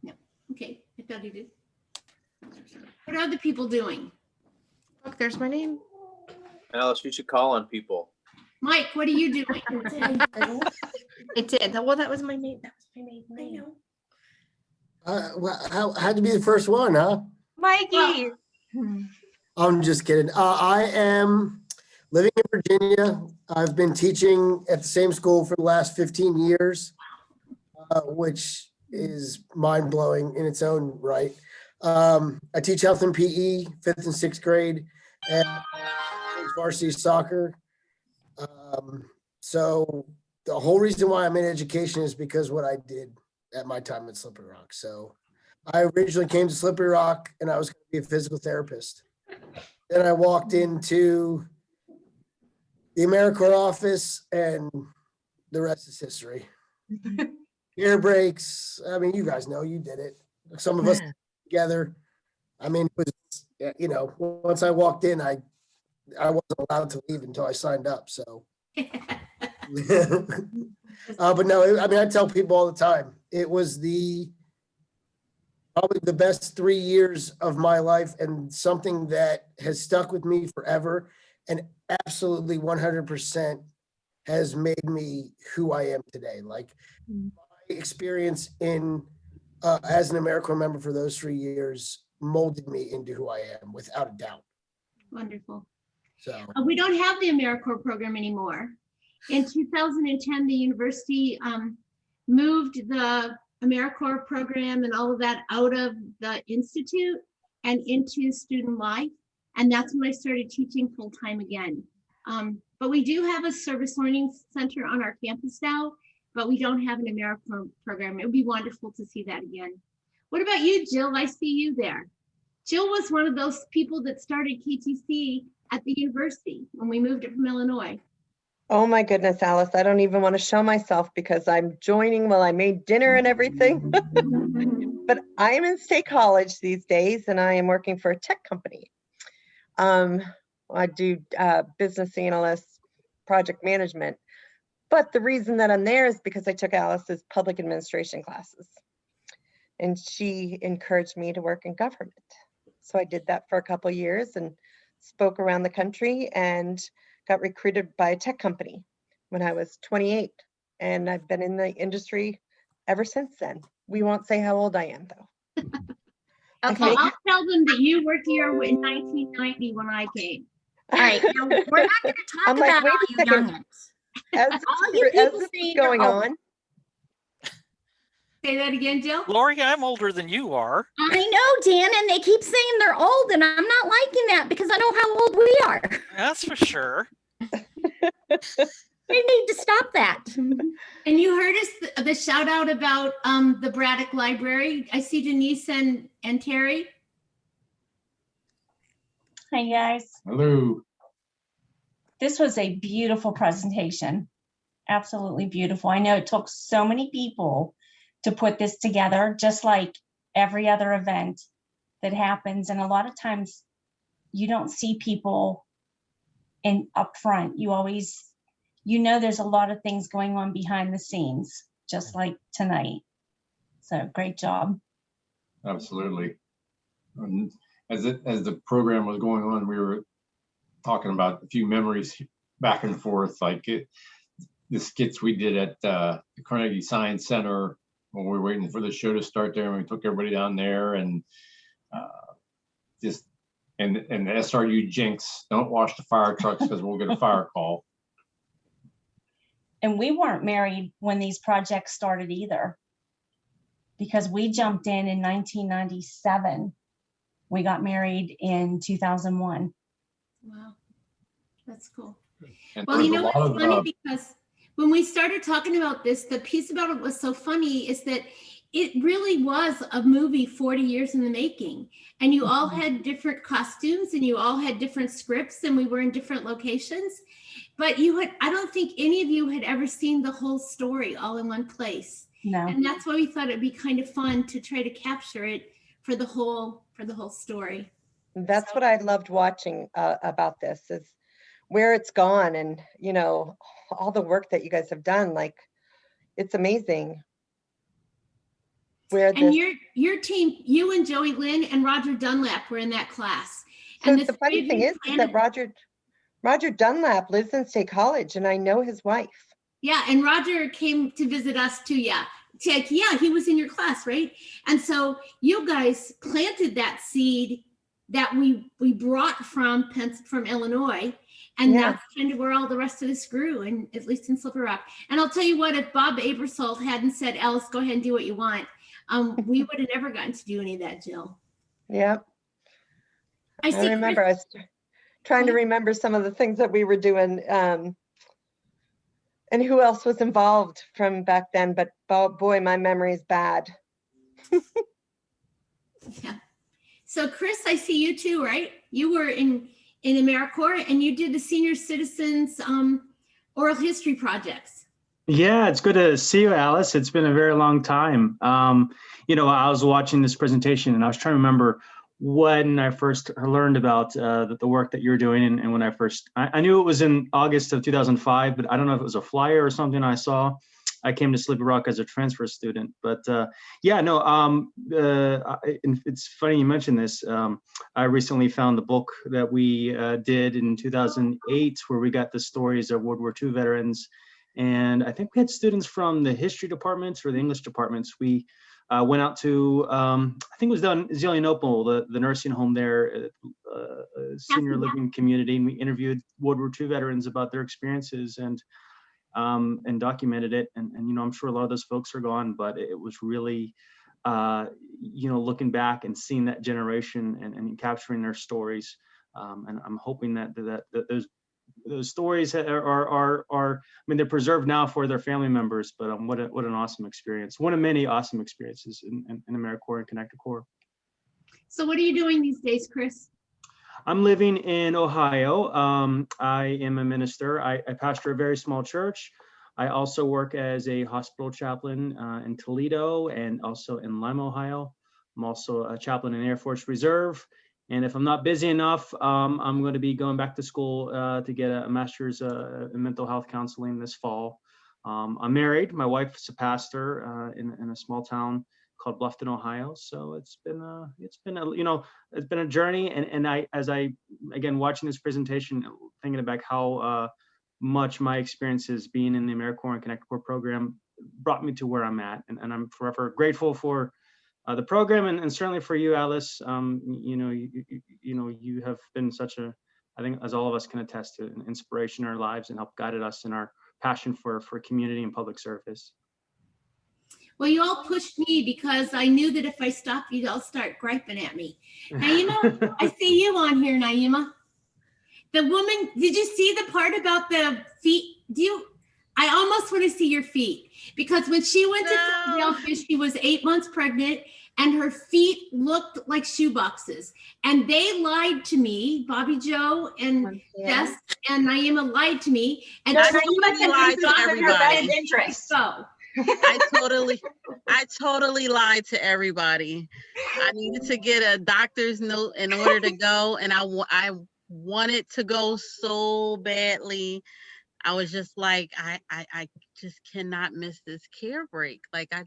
No. Okay, I thought he did. What are other people doing? Look, there's my name. Alice, you should call on people. Mike, what are you doing? It did. Well, that was my name. That was my maiden name. Well, had to be the first one, huh? Mikey. I'm just kidding. I am living in Virginia. I've been teaching at the same school for the last 15 years, which is mind-blowing in its own right. I teach health and PE, 5th and 6th grade, and varsity soccer. So the whole reason why I'm in education is because what I did at my time at Slippery Rock. So I originally came to Slippery Rock and I was going to be a physical therapist. Then I walked into the AmeriCorps office and the rest is history. Ear breaks. I mean, you guys know, you did it. Some of us together. I mean, it was, once I walked in, I wasn't allowed to leave until I signed up. So, but no, I mean, I tell people all the time, it was probably the best 3 years of my life and something that has stuck with me forever and absolutely 100% has made me who I am today. Like my experience in as an AmeriCorps member for those 3 years molded me into who I am without a doubt. Wonderful. So We don't have the AmeriCorps program anymore. In 2010, the university moved the AmeriCorps program and all of that out of the institute and into student life. And that's when I started teaching full time again. But we do have a service learning center on our campus now, but we don't have an AmeriCorps program. It would be wonderful to see that again. What about you, Jill? I see you there. Jill was one of those people that started KTC at the university when we moved it from Illinois. Oh my goodness, Alice, I don't even want to show myself because I'm joining while I made dinner and everything. But I am in State College these days and I am working for a tech company. I do business analyst, project management. But the reason that I'm there is because I took Alice's public administration classes. And she encouraged me to work in government. So I did that for a couple of years and spoke around the country and got recruited by a tech company when I was 28. And I've been in the industry ever since then. We won't say how old I am though. Okay, I'll tell them that you were here in 1990 when I came. All right, now, we're not going to talk I'm like, about wait all a you second. youngins. As All you as people this is saying going you're old. on, Say that again, Jill. Lori, I'm older than you are. I know, Dan, and they keep saying they're old, and I'm not liking that because I know how old we are. That's for sure. We need to stop that. And you heard us the shout out about the Braddock Library. I see Denise and Terry. Hi, guys. Hello. This was a beautiful presentation. Absolutely beautiful. I know it took so many people to put this together, just like every other event that happens. And a lot of times you don't see people in up front. You always, you know, there's a lot of things going on behind the scenes, just like tonight. So great job. Absolutely. As the program was going on, we were talking about a few memories back and forth, like the skits we did at the Carnegie Science Center when we were waiting for the show to start there, and we took everybody down there, and and the SRU jinx, don't wash the fire trucks because we'll get a fire call. And we weren't married when these projects started either, because we jumped in 1997. We got married in 2001. Wow, that's cool. And Well, you there's know a lot what's of, funny, because when we started talking about this, the piece about it was so funny is that it really was a movie 40 years in the making. And you all had different costumes and you all had different scripts and we were in different locations. But I don't think any of you had ever seen the whole story all in one place. No. And that's why we thought it'd be kind of fun to try to capture it for the whole story. that's what I loved watching about this is where it's gone, and you know, all the work that you guys have done. Like, it's amazing. Where And your team, you and Joey Lynn and Roger Dunlap were in that class. So And the funny thing is that Roger Dunlap lives in State College, and I know his wife. Yeah, and Roger came to visit us too. Yeah, he was in your class, right? And so you guys planted that seed that we brought from Illinois, and that's kind of where all the rest of this grew, and at least in Slippery Rock. And I'll tell you what, if Bob Abersole hadn't said, "Alice, go ahead and do what you want," we would have never gotten to do any of that, Jill. Yep. I see remember. I was trying to remember some of the things that we were doing, and who else was involved from back then. But boy, my memory is bad. Yeah. So Chris, I see you too, right? You were in AmeriCorps and you did the senior citizens oral history projects. Yeah, it's good to see you, Alice. It's been a very long time. You know, I was watching this presentation and I was trying to remember when I first learned about the work that you're doing, and when I knew it was in August of 2005, but I don't know if it was a flyer or something I saw. I came to Slippery Rock as a transfer student, but yeah, no, it's funny you mentioned this. I recently found the book that we did in 2008, where we got the stories of World War II veterans. And I think we had students from the history departments or the English departments. We Went out to, I think it was down in Zelienople, the nursing home there, senior living community, and we interviewed World War II veterans about their experiences and documented it. And I'm sure a lot of those folks are gone, but it was really, looking back and seeing that generation and capturing their stories. And I'm hoping that those stories are I mean, they're preserved now for their family members, but what an awesome experience. One of many awesome experiences in AmeriCorps and Connected Corps. So what are you doing these days, Chris? I'm living in Ohio. I am a minister. I pastor a very small church. I also work as a hospital chaplain in Toledo and also in Lima, Ohio. I'm also a chaplain in Air Force Reserve. And if I'm not busy enough, I'm going to be going back to school to get a master's in mental health counseling this fall. I'm married. My wife's a pastor in a small town called Bluffton, Ohio. So it's been a journey. And as I again watching this presentation, thinking about how much my experiences being in the AmeriCorps and Connected Corps program brought me to where I'm at, and I'm forever grateful for the program, and certainly for you, Alice. You have been such a, I think, as all of us can attest to, an inspiration in our lives and help guided us in our passion for community and public service. Well, you all pushed me because I knew that if I stopped you, they'll start griping at me. Naima, I see you on here, Naima. The woman, did you see the part about the feet? I almost want to see your feet, because when she went to Philadelphia, she was 8 months pregnant and her feet looked like shoe boxes. And they lied to me. Bobby Joe and Jess and Naima lied to me. And I totally lied to everybody. I totally lied to everybody. I needed to get a doctor's note in order to go, and I wanted to go so badly. I was just like, I just cannot miss this care break. Like, I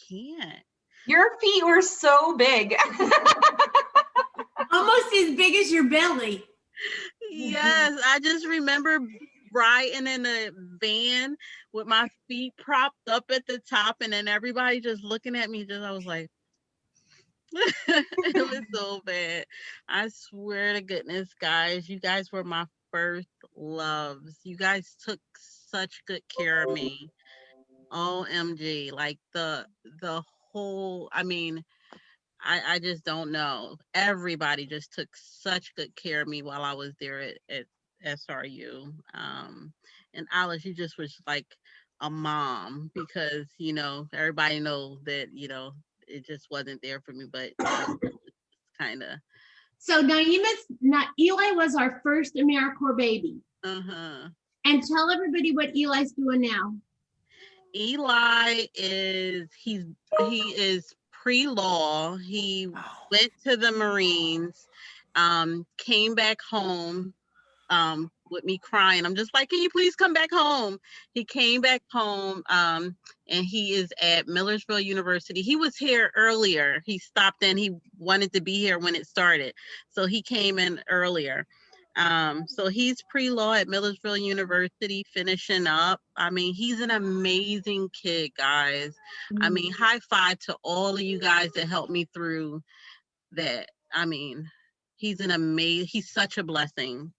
can't. Your feet were so big. Almost as big as your belly. Yes, I just remember riding in a van with my feet propped up at the top, and then everybody just looking at me. I was like, it was so bad. I swear to goodness, guys, you guys were my first loves. You guys took such good care of me. OMG, like the whole, I mean, I just don't know. Everybody just took such good care of me while I was there at SRU. And Alice, you just was like a mom, because, everybody knows that, it just wasn't there for me, but kind of. So Eli was our first AmeriCorps baby. And tell everybody what Eli's doing now. Eli he is pre-law. He went to the Marines, came back home with me crying. I'm just like, can you please come back home? He came back home, and he is at Millersville University. He was here earlier. He stopped in. He wanted to be here when it started, so he came in earlier. So he's pre-law at Millersville University, finishing up. I mean, he's an amazing kid, guys. I mean, high five to all of you guys that helped me through that. I mean, he's such a blessing.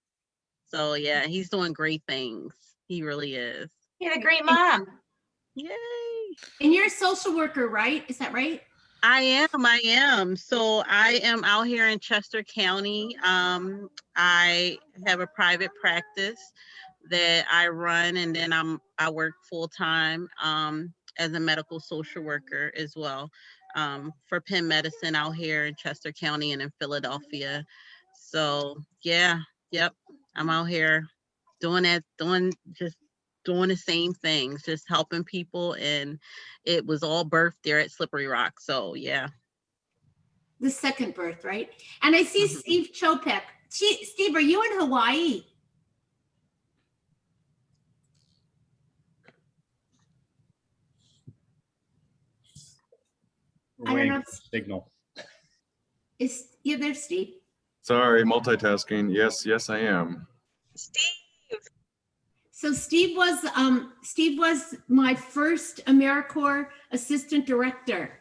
So yeah, he's doing great things. He really is. He had a great mom. Yay. And you're a social worker, right? Is that right? I am. So I am out here in Chester County. I have a private practice that I run, and then I work full-time as a medical social worker as well, for Penn Medicine out here in Chester County and in Philadelphia. So yeah, yep. I'm out here doing the same things, just helping people, and it was all birthed there at Slippery Rock. So yeah. The second birth, right? And I see Steve Chopek. Steve, are you in Hawaii? I don't know. Signal. Is you there, Steve? Sorry, multitasking. Yes, I am. Steve. So Steve was my first AmeriCorps assistant director.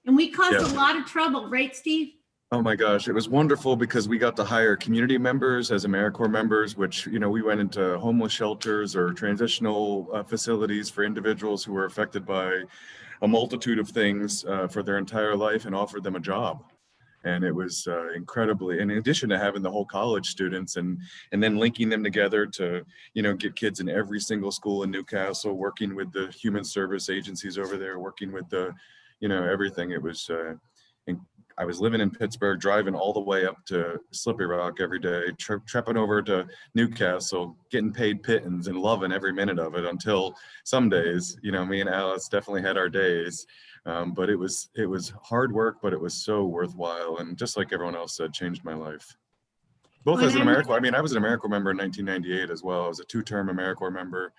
And we caused Yeah. a lot of trouble, right, Steve? Oh my gosh, it was wonderful because we got to hire community members as AmeriCorps members, which, we went into homeless shelters or transitional facilities for individuals who were affected by a multitude of things for their entire life and offered them a job. And it was incredibly, in addition to having the whole college students and then linking them together to, get kids in every single school in Newcastle, working with the human service agencies over there, working with the, everything. It was, I was living in Pittsburgh, driving all the way up to Slippery Rock every day, trepping over to Newcastle, getting paid pittance and loving every minute of it until some days, me and Alice definitely had our days. But it was hard work, but it was so worthwhile. And just like everyone else said, changed my life. Both as an AmeriCorps, I was an AmeriCorps member in 1998 as well. I was a 2-term AmeriCorps member.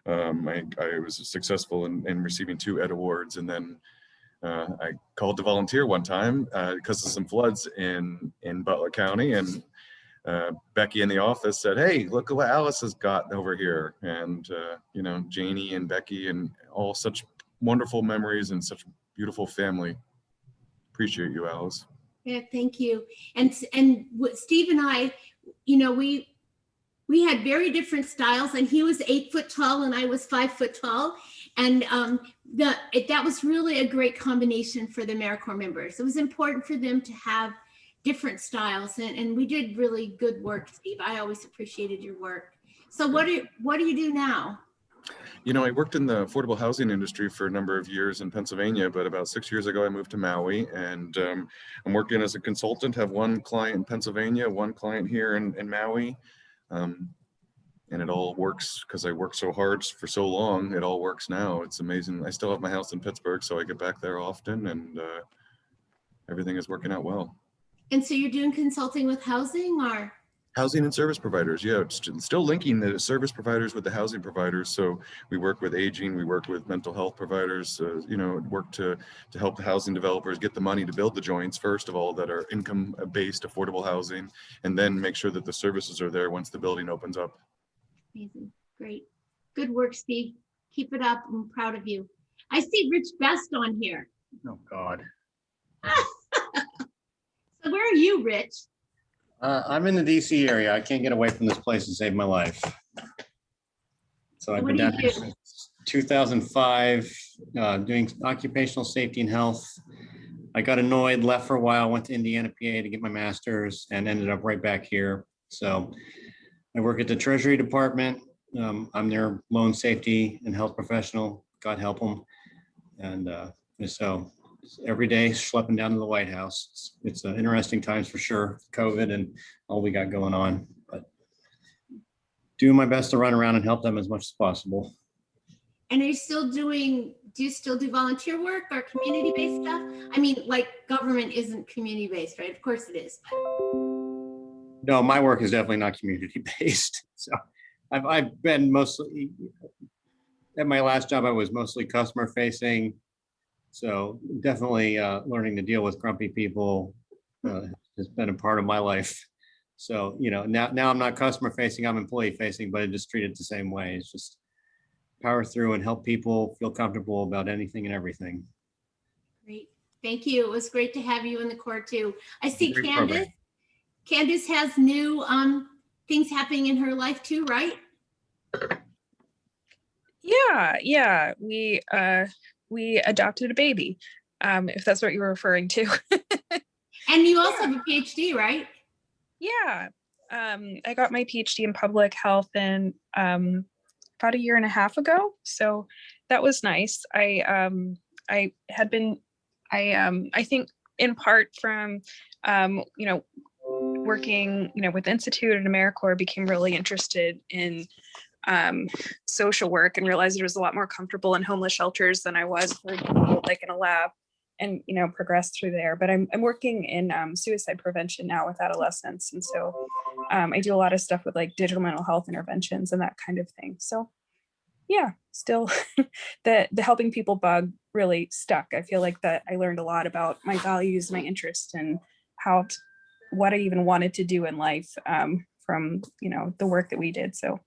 I was successful in receiving 2 Ed Awards. And then I called to volunteer one time because of some floods in Butler County. And Becky in the office said, "Hey, look at what Alice has got over here." And, Janie and Becky and all such wonderful memories and such beautiful family. Appreciate you, Alice. Yeah, thank you. And Steve and I, we had very different styles, and he was 8 foot tall and I was 5 foot tall. And that was really a great combination for the AmeriCorps members. It was important for them to have different styles, and we did really good work, Steve. I always appreciated your work. So what do you do now? I worked in the affordable housing industry for a number of years in Pennsylvania, but about 6 years ago, I moved to Maui, and I'm working as a consultant, have one client in Pennsylvania, one client here in Maui. And it all works because I worked so hard for so long. It all works now. It's amazing. I still have my house in Pittsburgh, so I get back there often, and everything is working out well. And so you're doing consulting with housing or? Housing and service providers, yeah, still linking the service providers with the housing providers. So we work with aging, we work with mental health providers, work to help the housing developers get the money to build the joints, first of all, that are income-based affordable housing, and then make sure that the services are there once the building opens up. Amazing, great. Good work, Steve. Keep it up. I'm proud of you. I see Rich Best on here. Oh, God. So where are you, Rich? I'm in the DC area. I can't get away from this place to save my life. So I've been down here since 2005, doing occupational safety and health. I got annoyed, left for a while, went to Indiana, PA to get my master's, and ended up right back here. So I work at the Treasury Department. I'm their loan safety and health professional, God help them. And so every day schlepping down to the White House. It's interesting times for sure, COVID and all we got going on, but doing my best to run around and help them as much as possible. And do you still do volunteer work or community-based stuff? I mean, like government isn't community-based, right? Of course it is. No, my work is definitely not community-based. So I've been mostly, at my last job, I was mostly customer facing. So definitely learning to deal with grumpy people has been a part of my life. So, now I'm not customer facing, I'm employee facing, but I just treat it the same way. It's just power through and help people feel comfortable about anything and everything. Great. Thank you. It was great to have you in the Corps too. I see Great Candace. program. Candace has new things happening in her life too, right? Yeah. We adopted a baby, if that's what you were referring to. And you also have a PhD, right? Yeah. I got my PhD in public health in about a year and a half ago. So that was nice. I think in part from, working, with Institute and AmeriCorps, became really interested in social work and realized it was a lot more comfortable in homeless shelters than I was, for example, like in a lab, and progressed through there. But I'm working in suicide prevention now with adolescents, and so I do a lot of stuff with like digital mental health interventions and that kind of thing. So yeah, still the helping people bug really stuck. I feel like that I learned a lot about my values, my interests, and what I even wanted to do in life from the work that we did. So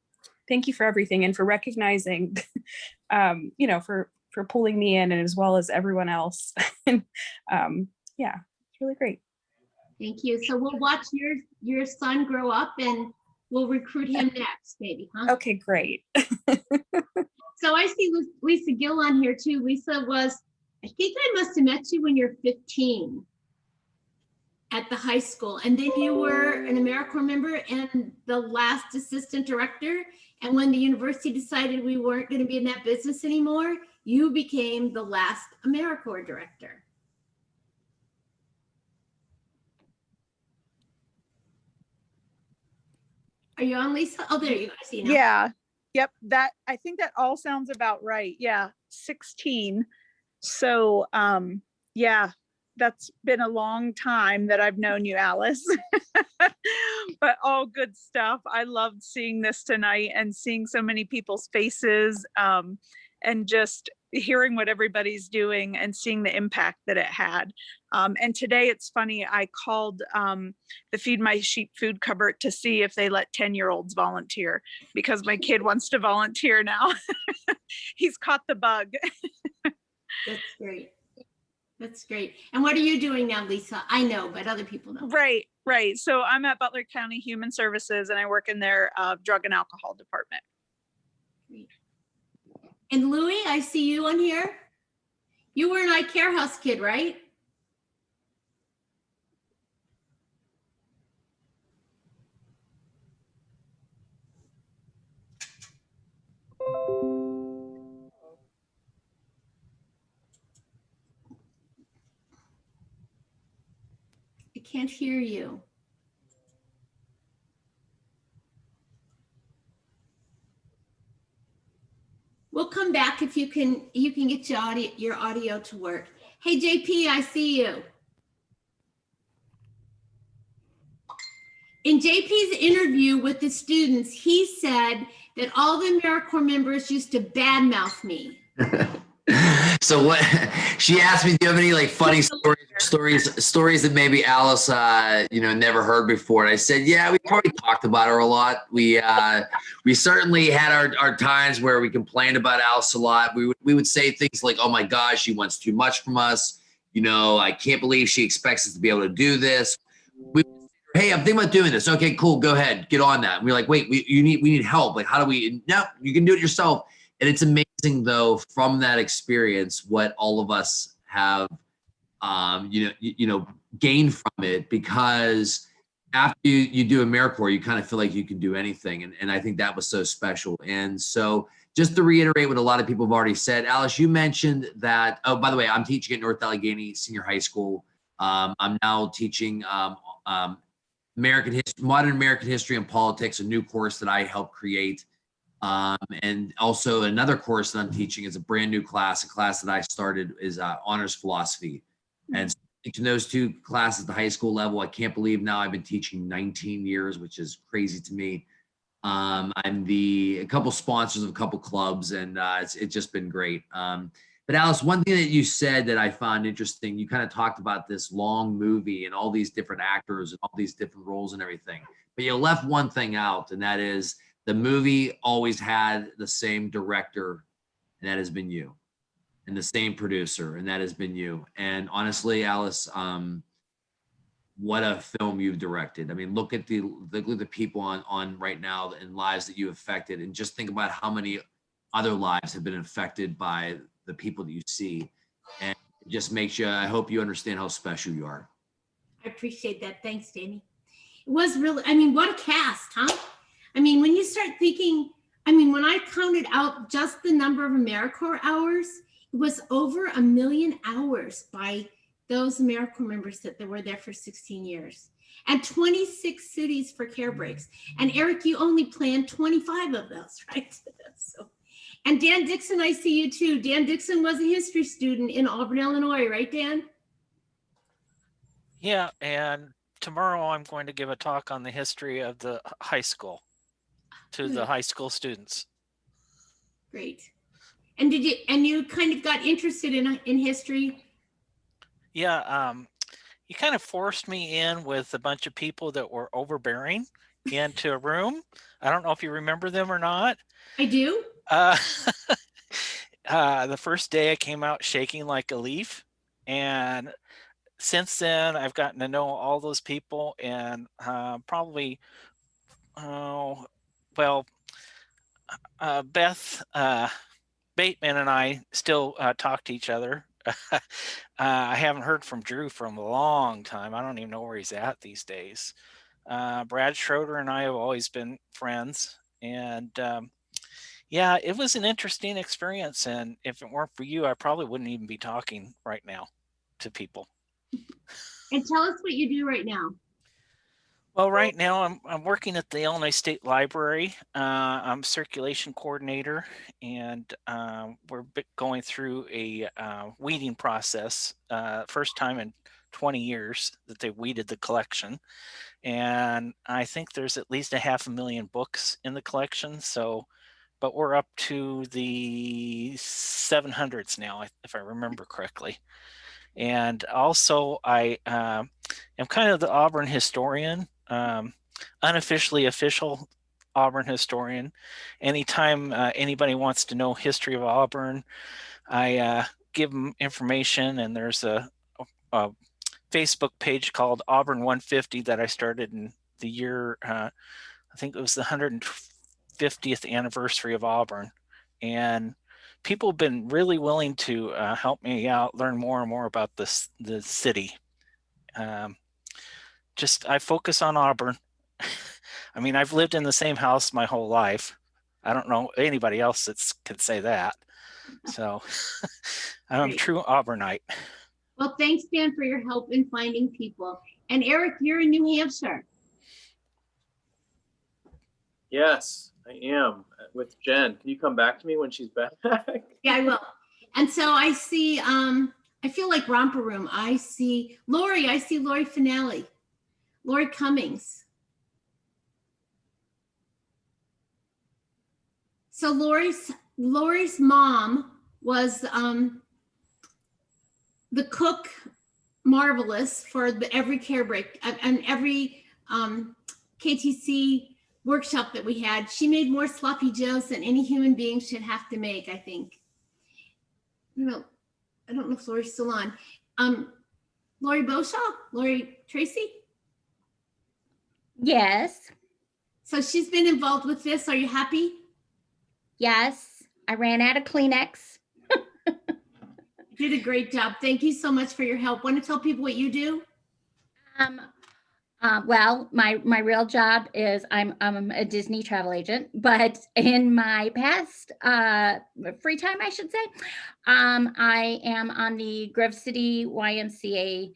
thank you for everything and for recognizing, for pulling me in, and as well as everyone else. And yeah, it's really great. Thank you. So we'll watch your son grow up and we'll recruit him next, maybe, huh? Okay, great. So I see Lisa Gill on here too. Lisa was, I think I must have met you when you're 15 at the high school. And then you were an AmeriCorps member and the last assistant director. And when the university decided we weren't going to be in that business anymore, you became the last AmeriCorps director. Are you on, Lisa? Oh, there you go. I see you now. Yeah. Yep. I think that all sounds about right. Yeah. 16. So, yeah, that's been a long time that I've known you, Alice. But all good stuff. I loved seeing this tonight and seeing so many people's faces, and just hearing what everybody's doing and seeing the impact that it had. And today it's funny, I called the Feed My Sheep food cupboard to see if they let 10-year-olds volunteer, because my kid wants to volunteer now. He's caught the bug. That's great. That's great. And what are you doing now, Lisa? I know, but other people don't. Right. So I'm at Butler County Human Services and I work in their drug and alcohol department. Great. And Louie, I see you on here. You were an iCare House kid, right? I can't hear you. We'll come back if you can get your audio to work. Hey, JP, I see you. In JP's interview with the students, he said that all the AmeriCorps members used to badmouth me. So what she asked me, do you have any like funny stories that maybe Alice never heard before? And I said, yeah, we probably talked about her a lot. We certainly had our times where we complained about Alice a lot. We would say things like, oh my gosh, she wants too much from us. I can't believe she expects us to be able to do this. Hey, I'm thinking about doing this. Okay, cool, go ahead, get on that. And we're like, wait, we need help. Like, how do we? No, you can do it yourself. And it's amazing, though, from that experience, what all of us have, gained from it. Because after you do AmeriCorps, you kind of feel like you can do anything, and I think that was so special. And so, just to reiterate what a lot of people have already said, Alice, you mentioned that. Oh, by the way, I'm teaching at North Allegheny Senior High School. I'm now teaching modern American history and politics, a new course that I helped create. And also another course that I'm teaching is a brand new class. A class that I started is honors philosophy. And so teaching those two classes at the high school level, I can't believe now I've been teaching 19 years, which is crazy to me. I'm a couple sponsors of a couple clubs, and it's just been great. But Alice, one thing that you said that I found interesting, you kind of talked about this long movie and all these different actors and all these different roles and everything, but you left one thing out, and that is the movie always had the same director, and that has been you, and the same producer, and that has been you. And honestly, Alice, what a film you've directed. I mean, look at the people on right now and lives that you affected, and just think about how many other lives have been affected by the people that you see. And it just makes you, I hope you understand how special you are. I appreciate that. Thanks, Danny. It was really, I mean, what a cast, huh? I mean, when you start thinking, when I counted out just the number of AmeriCorps hours, it was over 1 million hours by those AmeriCorps members that were there for 16 years. And 26 cities for care breaks. And Eric, you only planned 25 of those, right? And Dan Dixon, I see you too. Dan Dixon was a history student in Auburn, Illinois, right, Dan? Yeah, and tomorrow I'm going to give a talk on the history of the high school to the high school students. Great. And you kind of got interested in history? Yeah, you kind of forced me in with a bunch of people that were overbearing into a room. I don't know if you remember them or not. I do. the first day I came out shaking like a leaf, and since then I've gotten to know all those people, and probably, oh, well, Beth Bateman and I still talk to each other. I haven't heard from Drew from a long time. I don't even know where he's at these days. Brad Schroeder and I have always been friends, and yeah, it was an interesting experience. And if it weren't for you, I probably wouldn't even be talking right now to people. And tell us what you do right now. Well, right now I'm working at the Illinois State Library. I'm circulation coordinator, and we're going through a weeding process. First time in 20 years that they weeded the collection, and I think there's at least 500,000 books in the collection. So, but we're up to the 700s now, if I remember correctly. And also, I am kind of the Auburn historian. Unofficially official Auburn historian. Anytime anybody wants to know history of Auburn, I give them information, and there's a Facebook page called Auburn 150 that I started in the year, I think it was the 150th anniversary of Auburn, and people have been really willing to help me out, learn more and more about the city. I focus on Auburn. I mean, I've lived in the same house my whole life. I don't know anybody else that could say that. So I'm a true Auburnite. Well, thanks, Dan, for your help in finding people. And Eric, you're in New Hampshire. Yes, I am with Jen. Can you come back to me when she's back? Yeah, I will. And so I see, I feel like Romper Room. I see Lori Finale. Lori Cummings. So Lori's mom was the cook marvelous for every care break and every KTC workshop that we had. She made more sloppy joes than any human being should have to make, I think. I don't know if Lori's still on. Lori Beauchamp? Lori Tracy? Yes. So she's been involved with this. Are you happy? Yes. I ran out of Kleenex. You did a great job. Thank you so much for your help. Want to tell people what you do? Well, my real job is I'm a Disney travel agent, but in my past free time, I should say, I am on the Grove City YMCA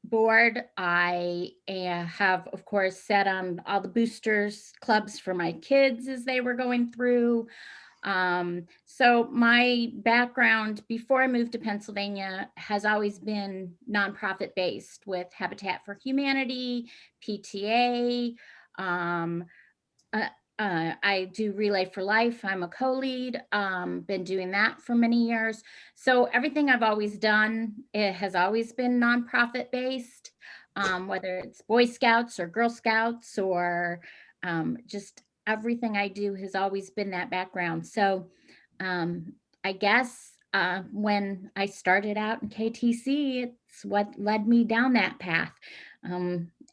board. I have, of course, sat on all the boosters clubs for my kids as they were going through. So my background before I moved to Pennsylvania has always been nonprofit based with Habitat for Humanity, PTA. I do Relay for Life. I'm a co-lead, been doing that for many years. So everything I've always done, it has always been nonprofit based, whether it's Boy Scouts or Girl Scouts or just everything I do has always been that background. So I guess when I started out in KTC, it's what led me down that path.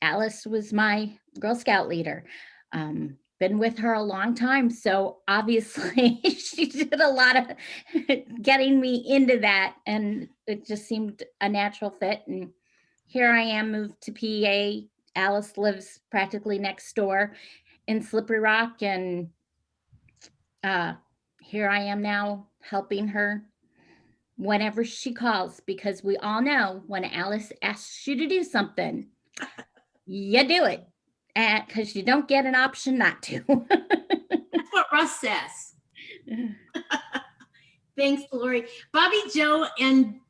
Alice was my Girl Scout leader. Been with her a long time. So obviously she did a lot of getting me into that, and it just seemed a natural fit. And here I am, moved to PA. Alice lives practically next door in Slippery Rock, and here I am now helping her whenever she calls, because we all know when Alice asks you to do something, you do it, because you don't get an option not to. That's what Russ says. Thanks, Lori. Bobby, Joe, and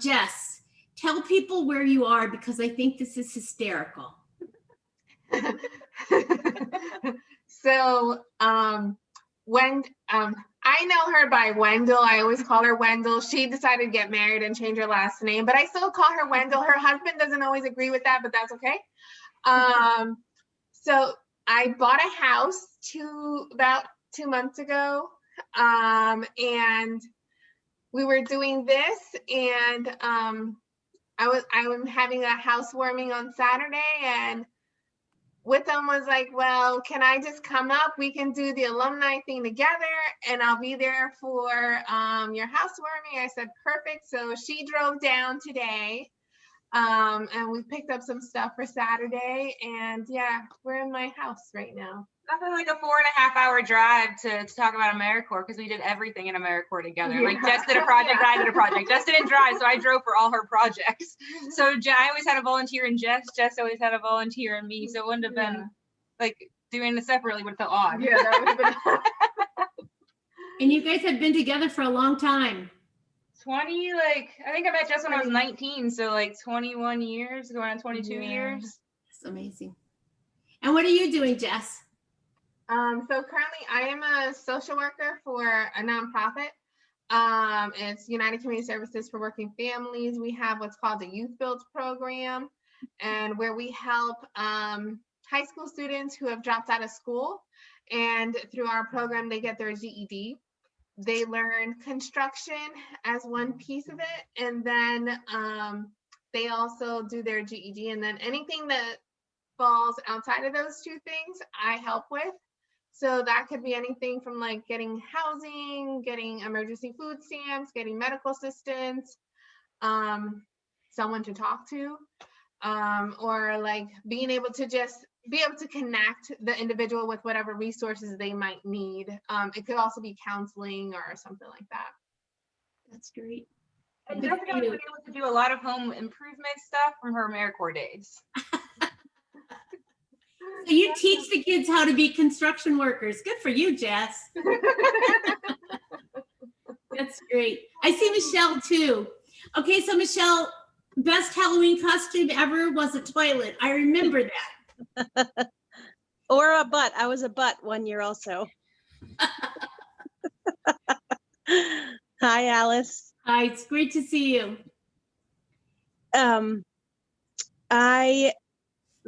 Jess, tell people where you are, because I think this is hysterical. So when I know her by Wendell, I always call her Wendell. She decided to get married and change her last name, but I still call her Wendell. Her husband doesn't always agree with that, but that's okay. So I bought a house about 2 months ago, And we were doing this, and I'm having a housewarming on Saturday, and Witham was like, well, can I just come up? We can do the alumni thing together, and I'll be there for your housewarming. I said, perfect. So she drove down today, and we picked up some stuff for Saturday, and yeah, we're in my house right now. Nothing like a 4.5 hour drive to talk about AmeriCorps, because we did everything in AmeriCorps together. Like Jess did a project, I did a project. Jess didn't drive, so I drove for all her projects. So I always had a volunteer in Jess. Jess always had a volunteer in me. So it wouldn't have been like doing it separately would have felt odd. Yeah, that would have been. And you guys have been together for a long time. 20, like, I think I met Jess when I was 19. So like 21 years, going on 22 years. That's amazing. And what are you doing, Jess? So currently I am a social worker for a nonprofit. It's United Community Services for Working Families. We have what's called the Youth Builds program, and where we help high school students who have dropped out of school, and through our program they get their GED. They learn construction as one piece of it, and then they also do their GED, and then anything that falls outside of those two things I help with. So that could be anything from like getting housing, getting emergency food stamps, getting medical assistance, someone to talk to, or like being able to just be able to connect the individual with whatever resources they might need. It could also be counseling or something like that. That's great. And Jessica was able to do a lot of home improvement stuff from her AmeriCorps days. So you teach the kids how to be construction workers. Good for you, Jess. That's great. I see Michelle too. Okay, so Michelle, best Halloween costume ever was a toilet. I remember that. Or a butt. I was a butt 1 year also. Hi, Alice. Hi, it's great to see you. I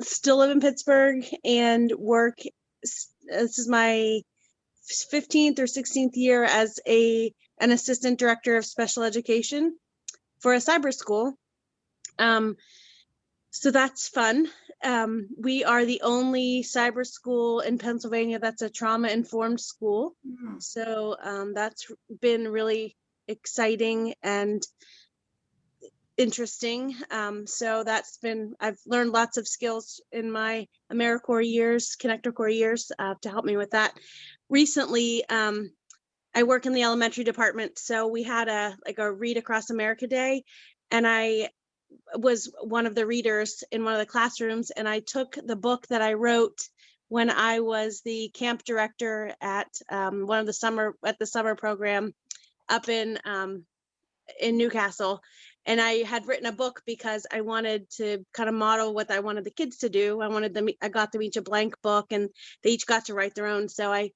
still live in Pittsburgh and work. This is my 15th or 16th year as an assistant director of special education for a cyber school. So that's fun. We are the only cyber school in Pennsylvania that's a trauma-informed school. So that's been really exciting and interesting. So I've learned lots of skills in my AmeriCorps years, Connector Corps years to help me with that. Recently, I work in the elementary department. So we had a Read Across America Day, and I was one of the readers in one of the classrooms, and I took the book that I wrote when I was the camp director at the summer program up in Newcastle. And I had written a book because I wanted to kind of model what I wanted the kids to do. I got them each a blank book, and they each got to write their own. So I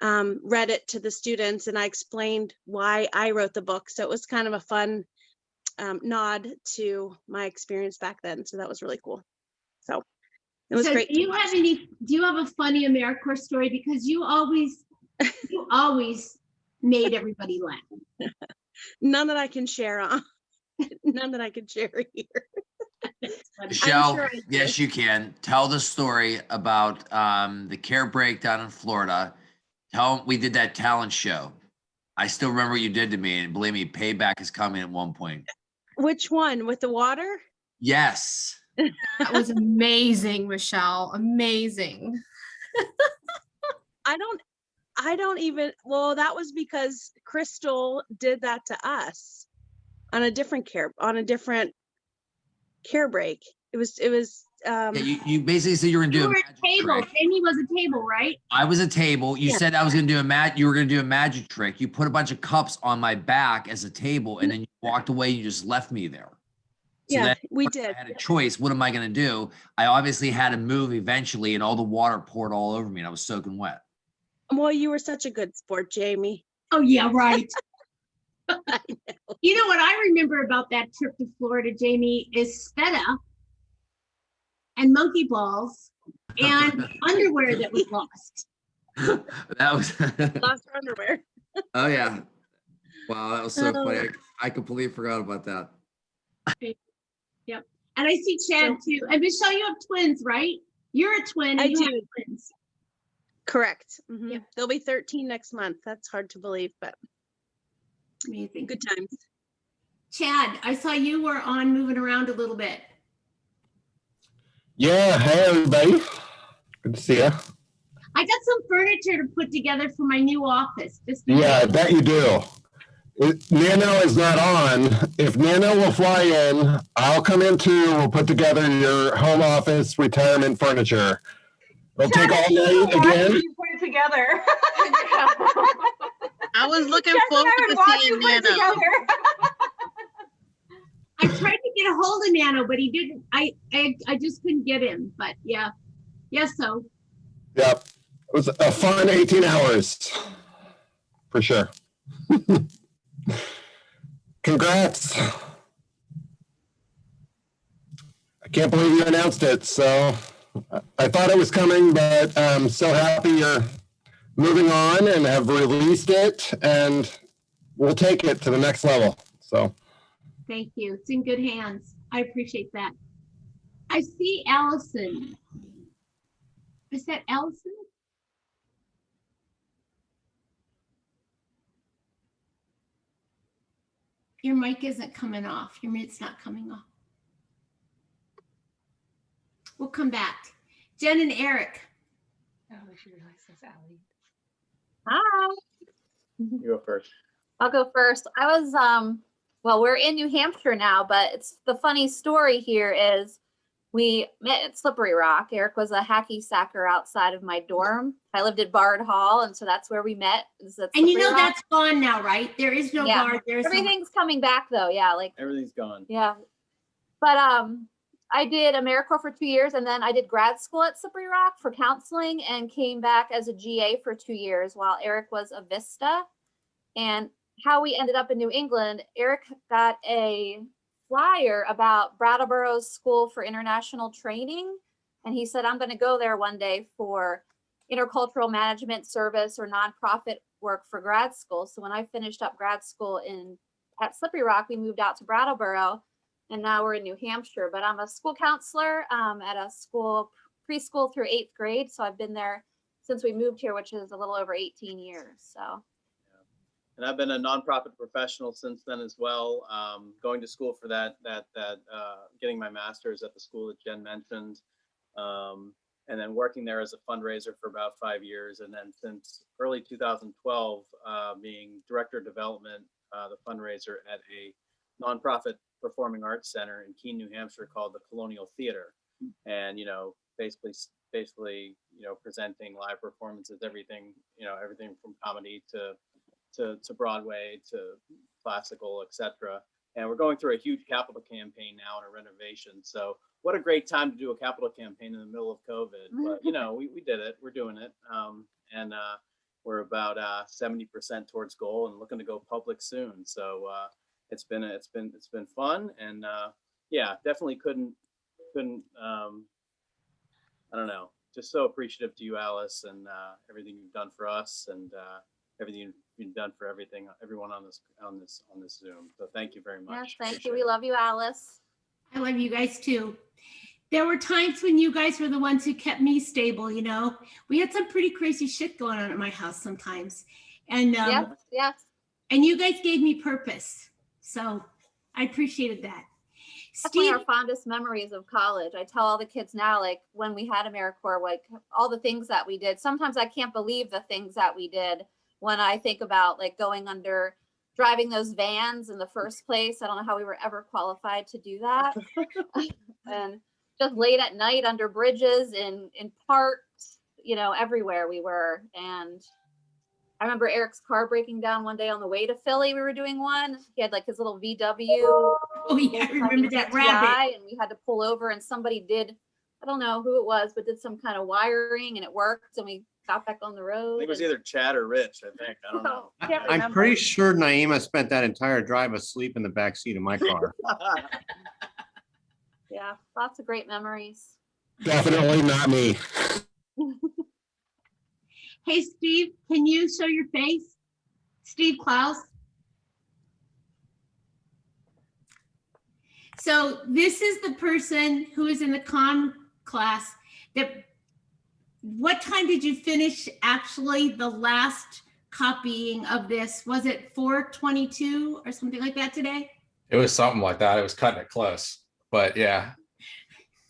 read it to the students, and I explained why I wrote the book. So it was kind of a fun nod to my experience back then. So that was really cool. So it was great. Do you have a funny AmeriCorps story? Because you always made everybody laugh. None that I can share on. None that I can share here. Michelle, sure yes, you can. Tell the story about the care breakdown in Florida. Tell them we did that talent show. I still remember what you did to me, and believe me, payback is coming at one point. Which one? With the water? Yes. That was amazing, Michelle. Amazing. I don't even, well, that was because Crystal did that to us on a different care break. It was Yeah, you basically said you were gonna do You a were magic a table. trick. Jamie was a table, right? I was a table. You Yeah. said I was gonna do you were gonna do a magic trick. You put a bunch of cups on my back as a table, and then you walked away. You just left me there. So Yeah, then we once did. I had a choice. What am I gonna do? I obviously had to move eventually, and all the water poured all over me, and I was soaking wet. Well, you were such a good sport, Jamie. Oh, yeah, right. You know what I remember about that trip to Florida, Jamie, is Speta and monkey balls and underwear that was lost. That was Lost our underwear. Oh, yeah. Wow, that was so funny. I completely forgot about that. Yep. And I see Chad too. And Michelle, you have twins, right? You're a twin. I And you have do. twins. Correct. They'll be 13 next month. That's hard to believe, but amazing. Good times. Chad, I saw you were on moving around a little bit. Yeah, hey everybody. Good to see you. I got some furniture to put together for my new office. Yeah, I bet you do. Nano is not on. If Nano will fly in, I'll come in too. We'll put together your home office retirement furniture. It'll take all night again. You put it together. I was looking Jess and forward I would to watch seeing you put it Nano. together. I tried to get a hold of Nano, but he didn't. I just couldn't get him. But yeah. So. Yep. It was a fun 18 hours for sure. Congrats. I can't believe you announced it. So I thought it was coming, but I'm so happy you're moving on and have released it, and we'll take it to the next level. So Thank you. It's in good hands. I appreciate that. I see Allison. Is that Allison? Your mic isn't coming off. Your mic's not coming off. We'll come back. Jen and Eric. Oh, she realized that's Allie. Hi, You go first. I'll go first. I was, well, we're in New Hampshire now, but it's the funny story here is we met at Slippery Rock. Eric was a hacky sacker outside of my dorm. I lived at Bard Hall, and so that's where we met. And you know that's gone now, right? There is no Yeah. Bard. There's Everything's coming back though. Yeah, like Everything's gone. yeah. But I did AmeriCorps for 2 years, and then I did grad school at Slippery Rock for counseling and came back as a GA for 2 years while Eric was a Vista. And how we ended up in New England, Eric got a flyer about Brattleboro's School for International Training. And he said, I'm going to go there one day for intercultural management service or nonprofit work for grad school. So when I finished up grad school at Slippery Rock, we moved out to Brattleboro, and now we're in New Hampshire. But I'm a school counselor at a school, preschool through 8th grade. So I've been there since we moved here, which is a little over 18 years. So. And I've been a nonprofit professional since then as well. Going to school for getting my master's at the school that Jen mentioned, and then working there as a fundraiser for about 5 years. And then since early 2012, being director of development, the fundraiser at a nonprofit performing arts center in Keene, New Hampshire called the Colonial Theater. And, basically, presenting live performances, everything from comedy to Broadway, to classical, etc. And we're going through a huge capital campaign now and a renovation. So what a great time to do a capital campaign in the middle of COVID. But we did it. We're doing it, and we're about 70% towards goal and looking to go public soon. So it's been fun, and yeah, definitely couldn't. I don't know. Just so appreciative to you, Alice, and everything you've done for us, and everything you've done for everyone on this Zoom. So thank you very much. Yes, thank you. We love you, Alice. I love you guys too. There were times when you guys were the ones who kept me stable, We had some pretty crazy shit going on at my house sometimes. And yes. And you guys gave me purpose. So I appreciated that. That's one of our fondest memories of college. I tell all the kids now, like when we had AmeriCorps, like all the things that we did. Sometimes I can't believe the things that we did when I think about like driving those vans in the first place. I don't know how we were ever qualified to do that. And just late at night under bridges, in parks, everywhere we were. And I remember Eric's car breaking down one day on the way to Philly. We were doing one. He had like his little VW. Oh yeah, I remember that rabbit. And we had to pull over, and somebody did, I don't know who it was, but did some kind of wiring, and it worked. And we got back on the road. I think it was either Chad or Rich. I think. I don't know. I'm pretty sure Naima spent that entire drive asleep in the back seat of my car. Yeah, lots of great memories. Definitely not me. Hey, Steve, can you show your face? Steve Klaus. So this is the person who is in the comm class that, what time did you finish actually the last copying of this? Was it 4:22 or something like that today? It was something like that. It was cutting it close, but yeah.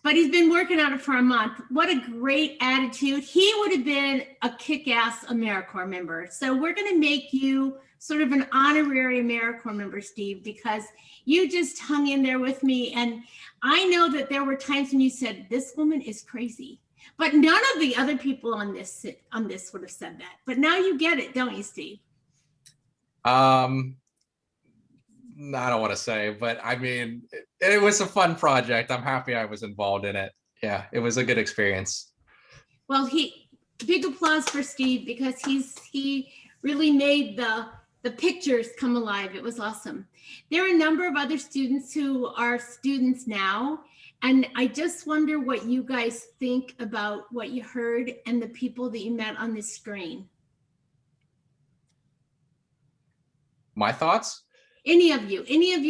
But he's been working on it for a month. What a great attitude. He would have been a kick-ass AmeriCorps member. So we're going to make you sort of an honorary AmeriCorps member, Steve, because you just hung in there with me. And I know that there were times when you said, this woman is crazy. But none of the other people on this would have said that. But now you get it, don't you, Steve? I don't want to say, but I mean, it was a fun project. I'm happy I was involved in it. Yeah, it was a good experience. Well, big applause for Steve, because he really made the pictures come alive. It was awesome. There are a number of other students who are students now, and I just wonder what you guys think about what you heard and the people that you met on this screen. My thoughts? Any of you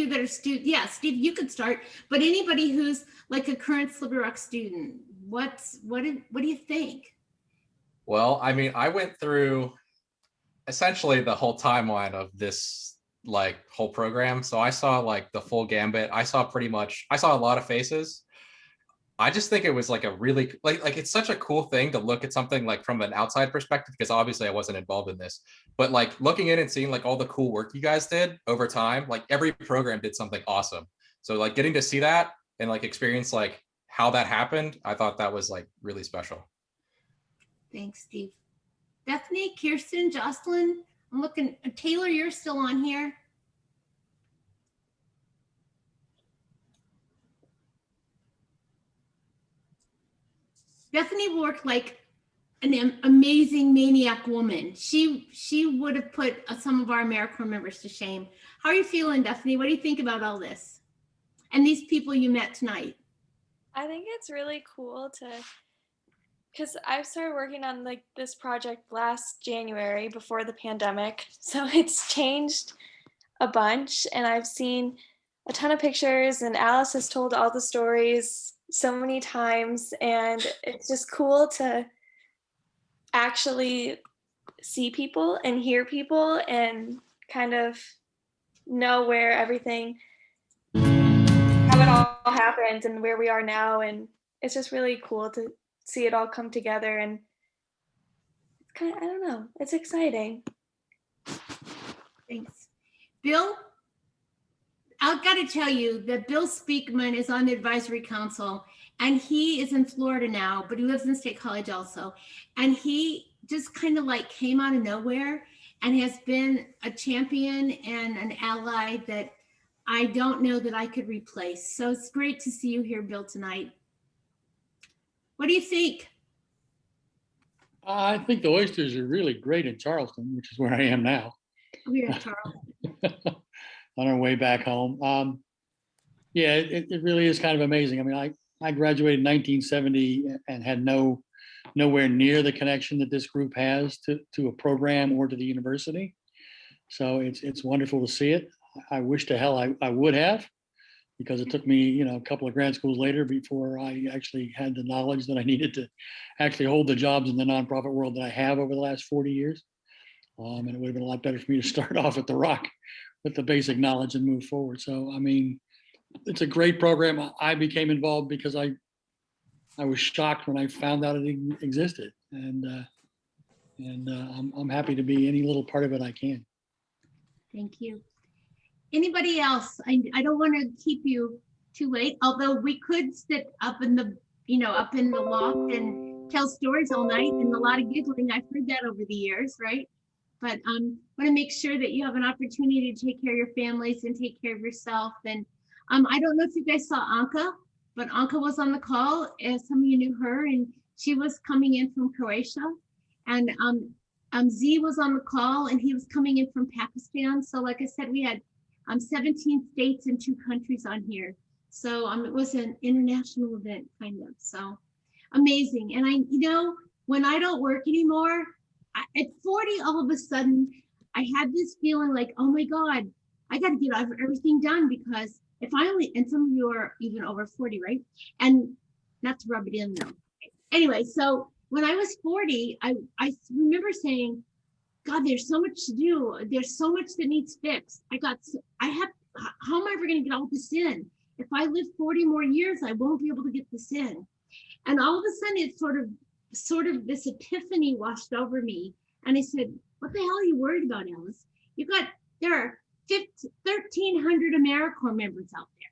that are students, yeah, Steve, you could start, but anybody who's like a current Slippery Rock student, what do you think? Well, I mean, I went through essentially the whole timeline of this like whole program. So I saw like the full gambit. I saw a lot of faces. I just think it was like a really like it's such a cool thing to look at something like from an outside perspective, because obviously I wasn't involved in this, but like looking in and seeing like all the cool work you guys did over time, like every program did something awesome. So like getting to see that and like experience like how that happened, I thought that was like really special. Thanks, Steve. Bethany, Kirsten, Jocelyn, I'm looking, Taylor, you're still on here. Bethany worked like an amazing maniac woman. She would have put some of our AmeriCorps members to shame. How are you feeling, Bethany? What do you think about all this? And these people you met tonight? I think it's really cool because I started working on like this project last January before the pandemic. So it's changed a bunch, and I've seen a ton of pictures, and Alice has told all the stories so many times, and it's just cool to actually see people and hear people and kind of know where everything, how it all happened and where we are now. And it's just really cool to see it all come together, and it's kind of, I don't know, it's exciting. Thanks. Bill, I've got to tell you that Bill Speakman is on the advisory council, and he is in Florida now, but he lives in State College also. And he just kind of like came out of nowhere and has been a champion and an ally that I don't know that I could replace. So it's great to see you here, Bill, tonight. What do you think? I think the oysters are really great in Charleston, which is where I am now. We're in Charleston. On our way back home. Yeah, it really is kind of amazing. I mean, I graduated in 1970 and had nowhere near the connection that this group has to a program or to the university. So it's wonderful to see it. I wish to hell I would have, because it took me, a couple of grad schools later before I actually had the knowledge that I needed to actually hold the jobs in the nonprofit world that I have over the last 40 years. And it would have been a lot better for me to start off at the Rock with the basic knowledge and move forward. So, I mean, it's a great program. I became involved because I was shocked when I found out it existed. And I'm happy to be any little part of it I can. Thank you. Anybody else? I don't want to keep you too late, although we could sit up in the, up in the loft and tell stories all night, and a lot of giggling. I've heard that over the years, right? But want to make sure that you have an opportunity to take care of your families and take care of yourself. And I don't know if you guys saw Anka, but Anka was on the call, as some of you knew her, and she was coming in from Croatia. And Z was on the call, and he was coming in from Pakistan. So like I said, we had 17 states and 2 countries on here. So it was an international event, kind of. So amazing. And when I don't work anymore, at 40, all of a sudden, I had this feeling like, oh my God, I got to get everything done, because if I only, and some of you are even over 40, right? And not to rub it in though. Anyway, so when I was 40, I remember saying, God, there's so much to do. There's so much that needs fixed. How am I ever going to get all this in? If I live 40 more years, I won't be able to get this in. And all of a sudden, it sort of this epiphany washed over me. And I said, what the hell are you worried about, Alice? There are 1,300 AmeriCorps members out there.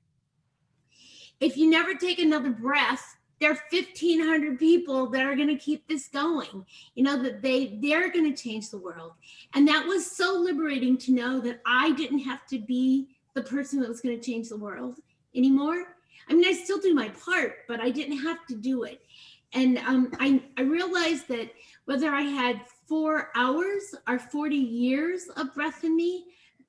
If you never take another breath, there are 1,500 people that are going to keep this going, that they're going to change the world. And that was so liberating to know that I didn't have to be the person that was going to change the world anymore. I mean, I still do my part, but I didn't have to do it. And I realized that whether I had 4 hours or 40 years of breath in me,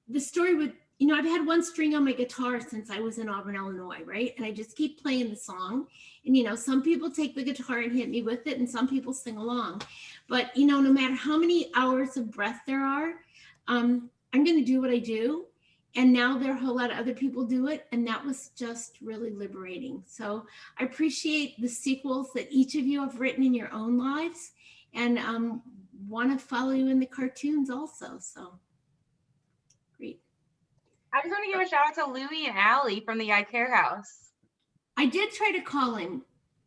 the story would, I've had one string on my guitar since I was in Auburn, Illinois, right? And I just keep playing the song. And, some people take the guitar and hit me with it, and some people sing along. But, no matter how many hours of breath there are, I'm going to do what I do. And now there are a whole lot of other people do it. And that was just really liberating. So I appreciate the sequels that each of you have written in your own lives, and want to follow you in the cartoons also. So great. I just want to give a shout out to Louie and Allie from the I Care House. I did try to call him.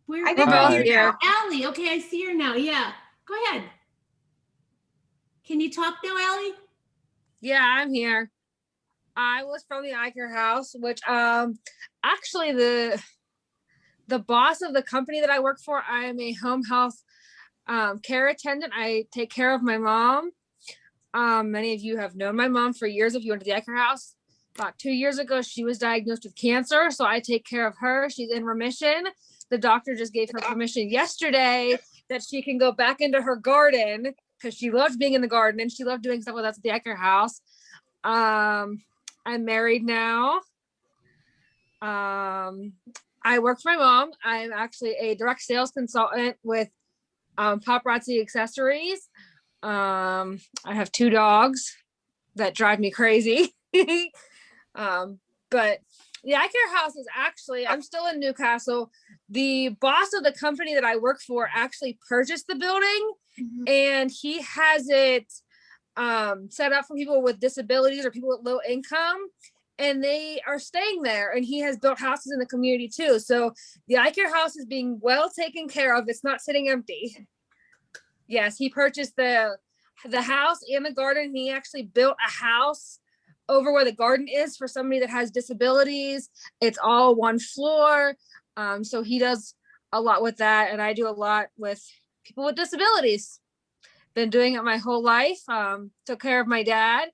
I think they're here. Allie, okay, I see her now. Yeah, go ahead. Can you talk now, Allie? Yeah, I'm here. I was from the I Care House, which actually the boss of the company that I work for, I am a home health care attendant. I take care of my mom. Many of you have known my mom for years if you went to the I Care House. About 2 years ago, she was diagnosed with cancer, so I take care of her. She's in remission. The doctor just gave her permission yesterday that she can go back into her garden, because she loved being in the garden and she loved doing stuff with us at the I Care House. I'm married now. I work for my mom. I'm actually a direct sales consultant with Paparazzi Accessories. I have 2 dogs that drive me crazy. But the I Care House is actually, I'm still in Newcastle. The boss of the company that I work for actually purchased the building, and he has it set up for people with disabilities or people with low income, and they are staying there, and he has built houses in the community too. So the I Care House is being well taken care of. It's not sitting empty. Yes, he purchased the house and the garden. He actually built a house over where the garden is for somebody that has disabilities. It's all 1 floor. So he does a lot with that, and I do a lot with people with disabilities. Been doing it my whole life. Took care of my dad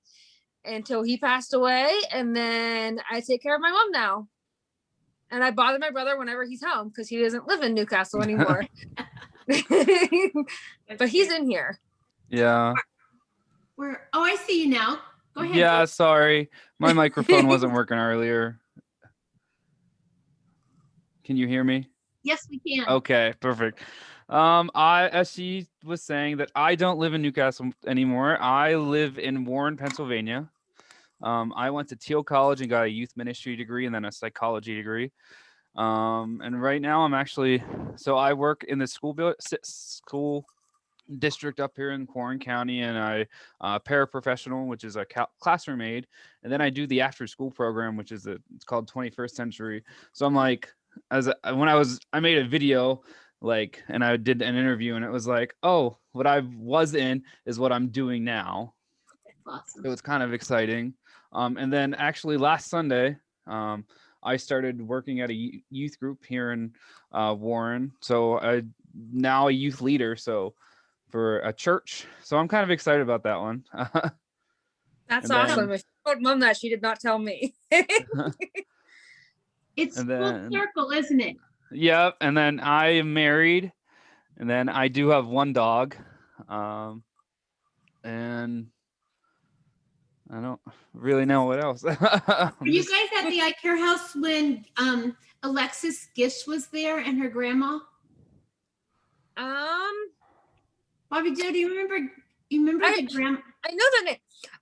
until he passed away, and then I take care of my mom now. And I bother my brother whenever he's home because he doesn't live in Newcastle anymore. But he's in here. Yeah. Oh, I see you now. Go ahead. Yeah, sorry. My microphone wasn't working earlier. Can you hear me? Yes, we can. Okay, perfect. As she was saying, that I don't live in Newcastle anymore. I live in Warren, Pennsylvania. I went to Teal College and got a youth ministry degree and then a psychology degree. And right now I'm actually, so I work in the school district up here in Warren County, and I paraprofessional, which is a classroom aide, and then I do the after school program, which is it's called 21st Century. So I'm like, I made a video, like, and I did an interview, and it was like, oh, what I was in is what I'm doing now. Awesome. So it's kind of exciting. And then actually last Sunday, I started working at a youth group here in Warren. So I'm now a youth leader. So for a church. So I'm kind of excited about that one. That's awesome. If you told Mom that, she did not tell me. It's full circle, isn't it? Yep. And then I am married, and then I do have 1 dog. And I don't really know what else. Were you guys at the I Care House when Alexis Gish was there and her grandma? Bobby Joe, do you remember You remember I- the grandma? I know the name.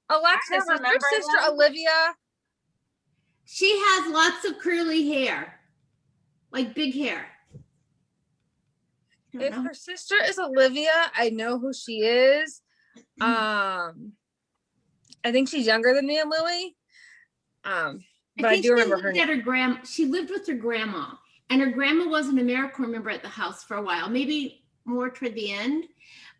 Alexis, is your remember sister them. Olivia? She has lots of curly hair, like big hair. Don't If know. her sister is Olivia, I know who she is. I think she's younger than me and Louie. But I think do remember she her lived name. at her she lived with her grandma, and her grandma was an AmeriCorps member at the house for a while, maybe more toward the end.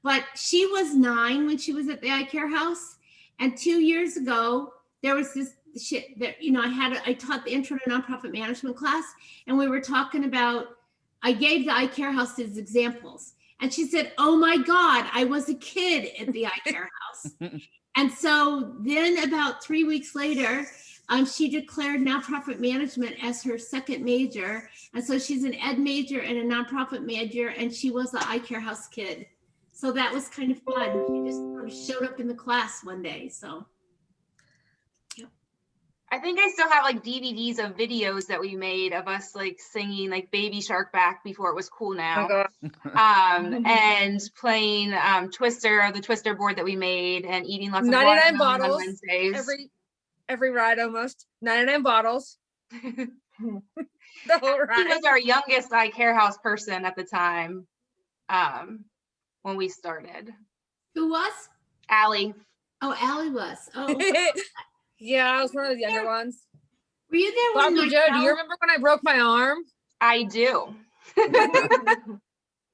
But she was 9 when she was at the eye care house, and 2 years ago there was this shit that I taught the intro to nonprofit management class, and we were talking about. I gave the eye care house as examples, and she said, "Oh my God, I was a kid at the eye care house." And so then about 3 weeks later, she declared nonprofit management as her second major. And so she's an ed major and a nonprofit major, and she was the eye care house kid. So that was kind of fun. She just sort of showed up in the class one day. So I think I still have like DVDs of videos that we made of us like singing like Baby Shark back before it was cool now. And playing Twister, the Twister board that we made, and eating lots of 99 watermelon on bottles Wednesdays. every ride almost. 99 bottles. The whole He ride. was our youngest eye care house person at the time when we started. who was? Allie. Oh, Allie was. Oh, Yeah, I was one of the younger ones. were you there when Bobby Joe, do you remember when I broke my arm? I do.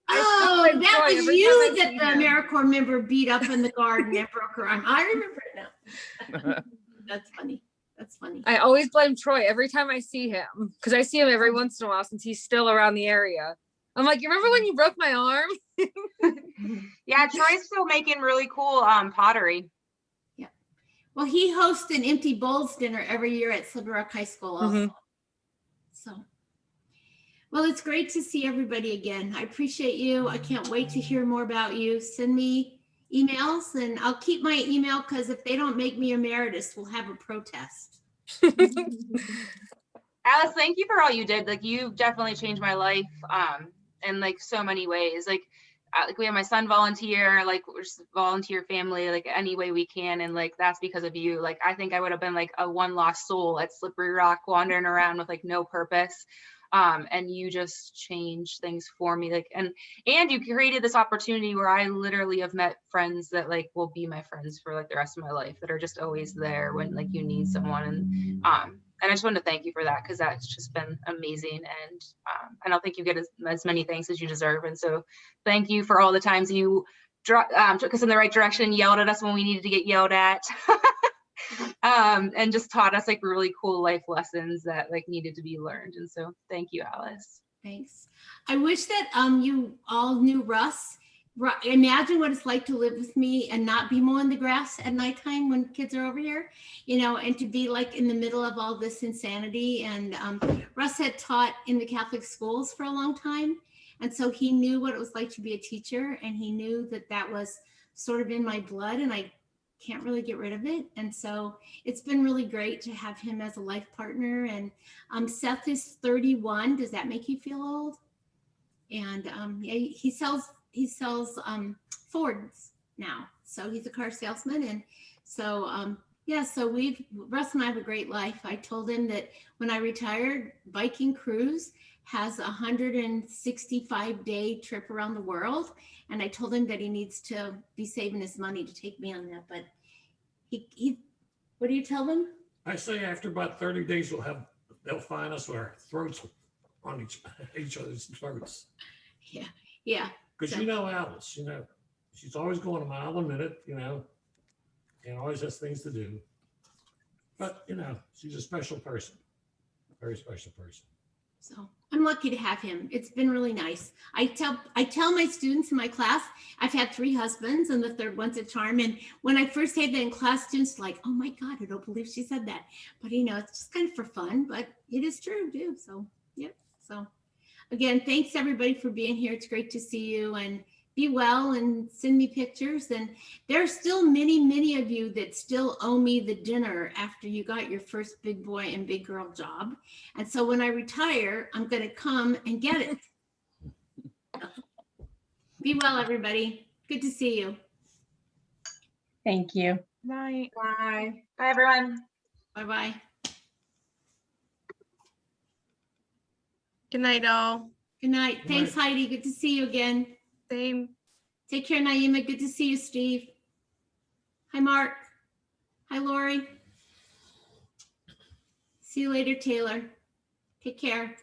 Oh, still that enjoy was every you time I that see the him. AmeriCorps member beat up in the garden and broke her arm. I remember it now. That's funny. That's funny. I always blame Troy every time I see him because I see him every once in a while since he's still around the area. I'm like, you remember when you broke my arm? Yeah, Troy's still making really cool pottery. Well, he hosts an Empty Bowls dinner every year at Slippery Rock High School also. So, well, it's great to see everybody again. I appreciate you. I can't wait to hear more about you. Send me emails, and I'll keep my email because if they don't make me emeritus, we'll have a protest. Alice, thank you for all you did. Like, you definitely changed my life in like so many ways. Like we have my son volunteer, like we're just volunteer family, like any way we can. And like, that's because of you. Like, I think I would have been like a one lost soul at Slippery Rock, wandering around with like no purpose. And you just changed things for me. Like, and you created this opportunity where I literally have met friends that like will be my friends for like the rest of my life, that are just always there when like you need someone. And I just wanted to thank you for that, because that's just been amazing. And I don't think you get as many thanks as you deserve. And so thank you for all the times you took us in the right direction, yelled at us when we needed to get yelled at, and just taught us like really cool life lessons that like needed to be learned. And so thank you, Alice. Thanks. I wish that you all knew Russ. Imagine what it's like to live with me and not be mowing the grass at nighttime when kids are over here, and to be like in the middle of all this insanity. And Russ had taught in the Catholic schools for a long time. And so he knew what it was like to be a teacher, and he knew that that was sort of in my blood, and I can't really get rid of it. And so it's been really great to have him as a life partner. And Seth is 31. Does that make you feel old? And yeah, he sells Fords now. So he's a car salesman. And so, yeah, so Russ and I have a great life. I told him that when I retired, Viking Cruise has a 165-day trip around the world. And I told him that he needs to be saving his money to take me on that. But he what do you tell them? I say after about 30 days, they'll find us with our throats on each other's throats. Yeah, yeah. Because Alice, she's always going a mile a minute, and always has things to do. But, she's a special person, very special person. So I'm lucky to have him. It's been really nice. I tell my students in my class, I've had 3 husbands and the third one's a charm. And when I first had that in class, students were like, oh my God, I don't believe she said that. But it's just kind of for fun, but it is true too. So, yep. So again, thanks everybody for being here. It's great to see you, and be well and send me pictures. And there's still many, many of you that still owe me the dinner after you got your first big boy and big girl job. And so when I retire, I'm going to come and get it. Be well, everybody. Good to see you. Thank you. Night. Bye. Bye, everyone. Bye-bye. Good night, all. Good night. Thanks, Heidi. Good to see you again. Same. Take care, Naima. Good to see you, Steve. Hi, Mark. Hi, Lori. See you later, Taylor. Take care.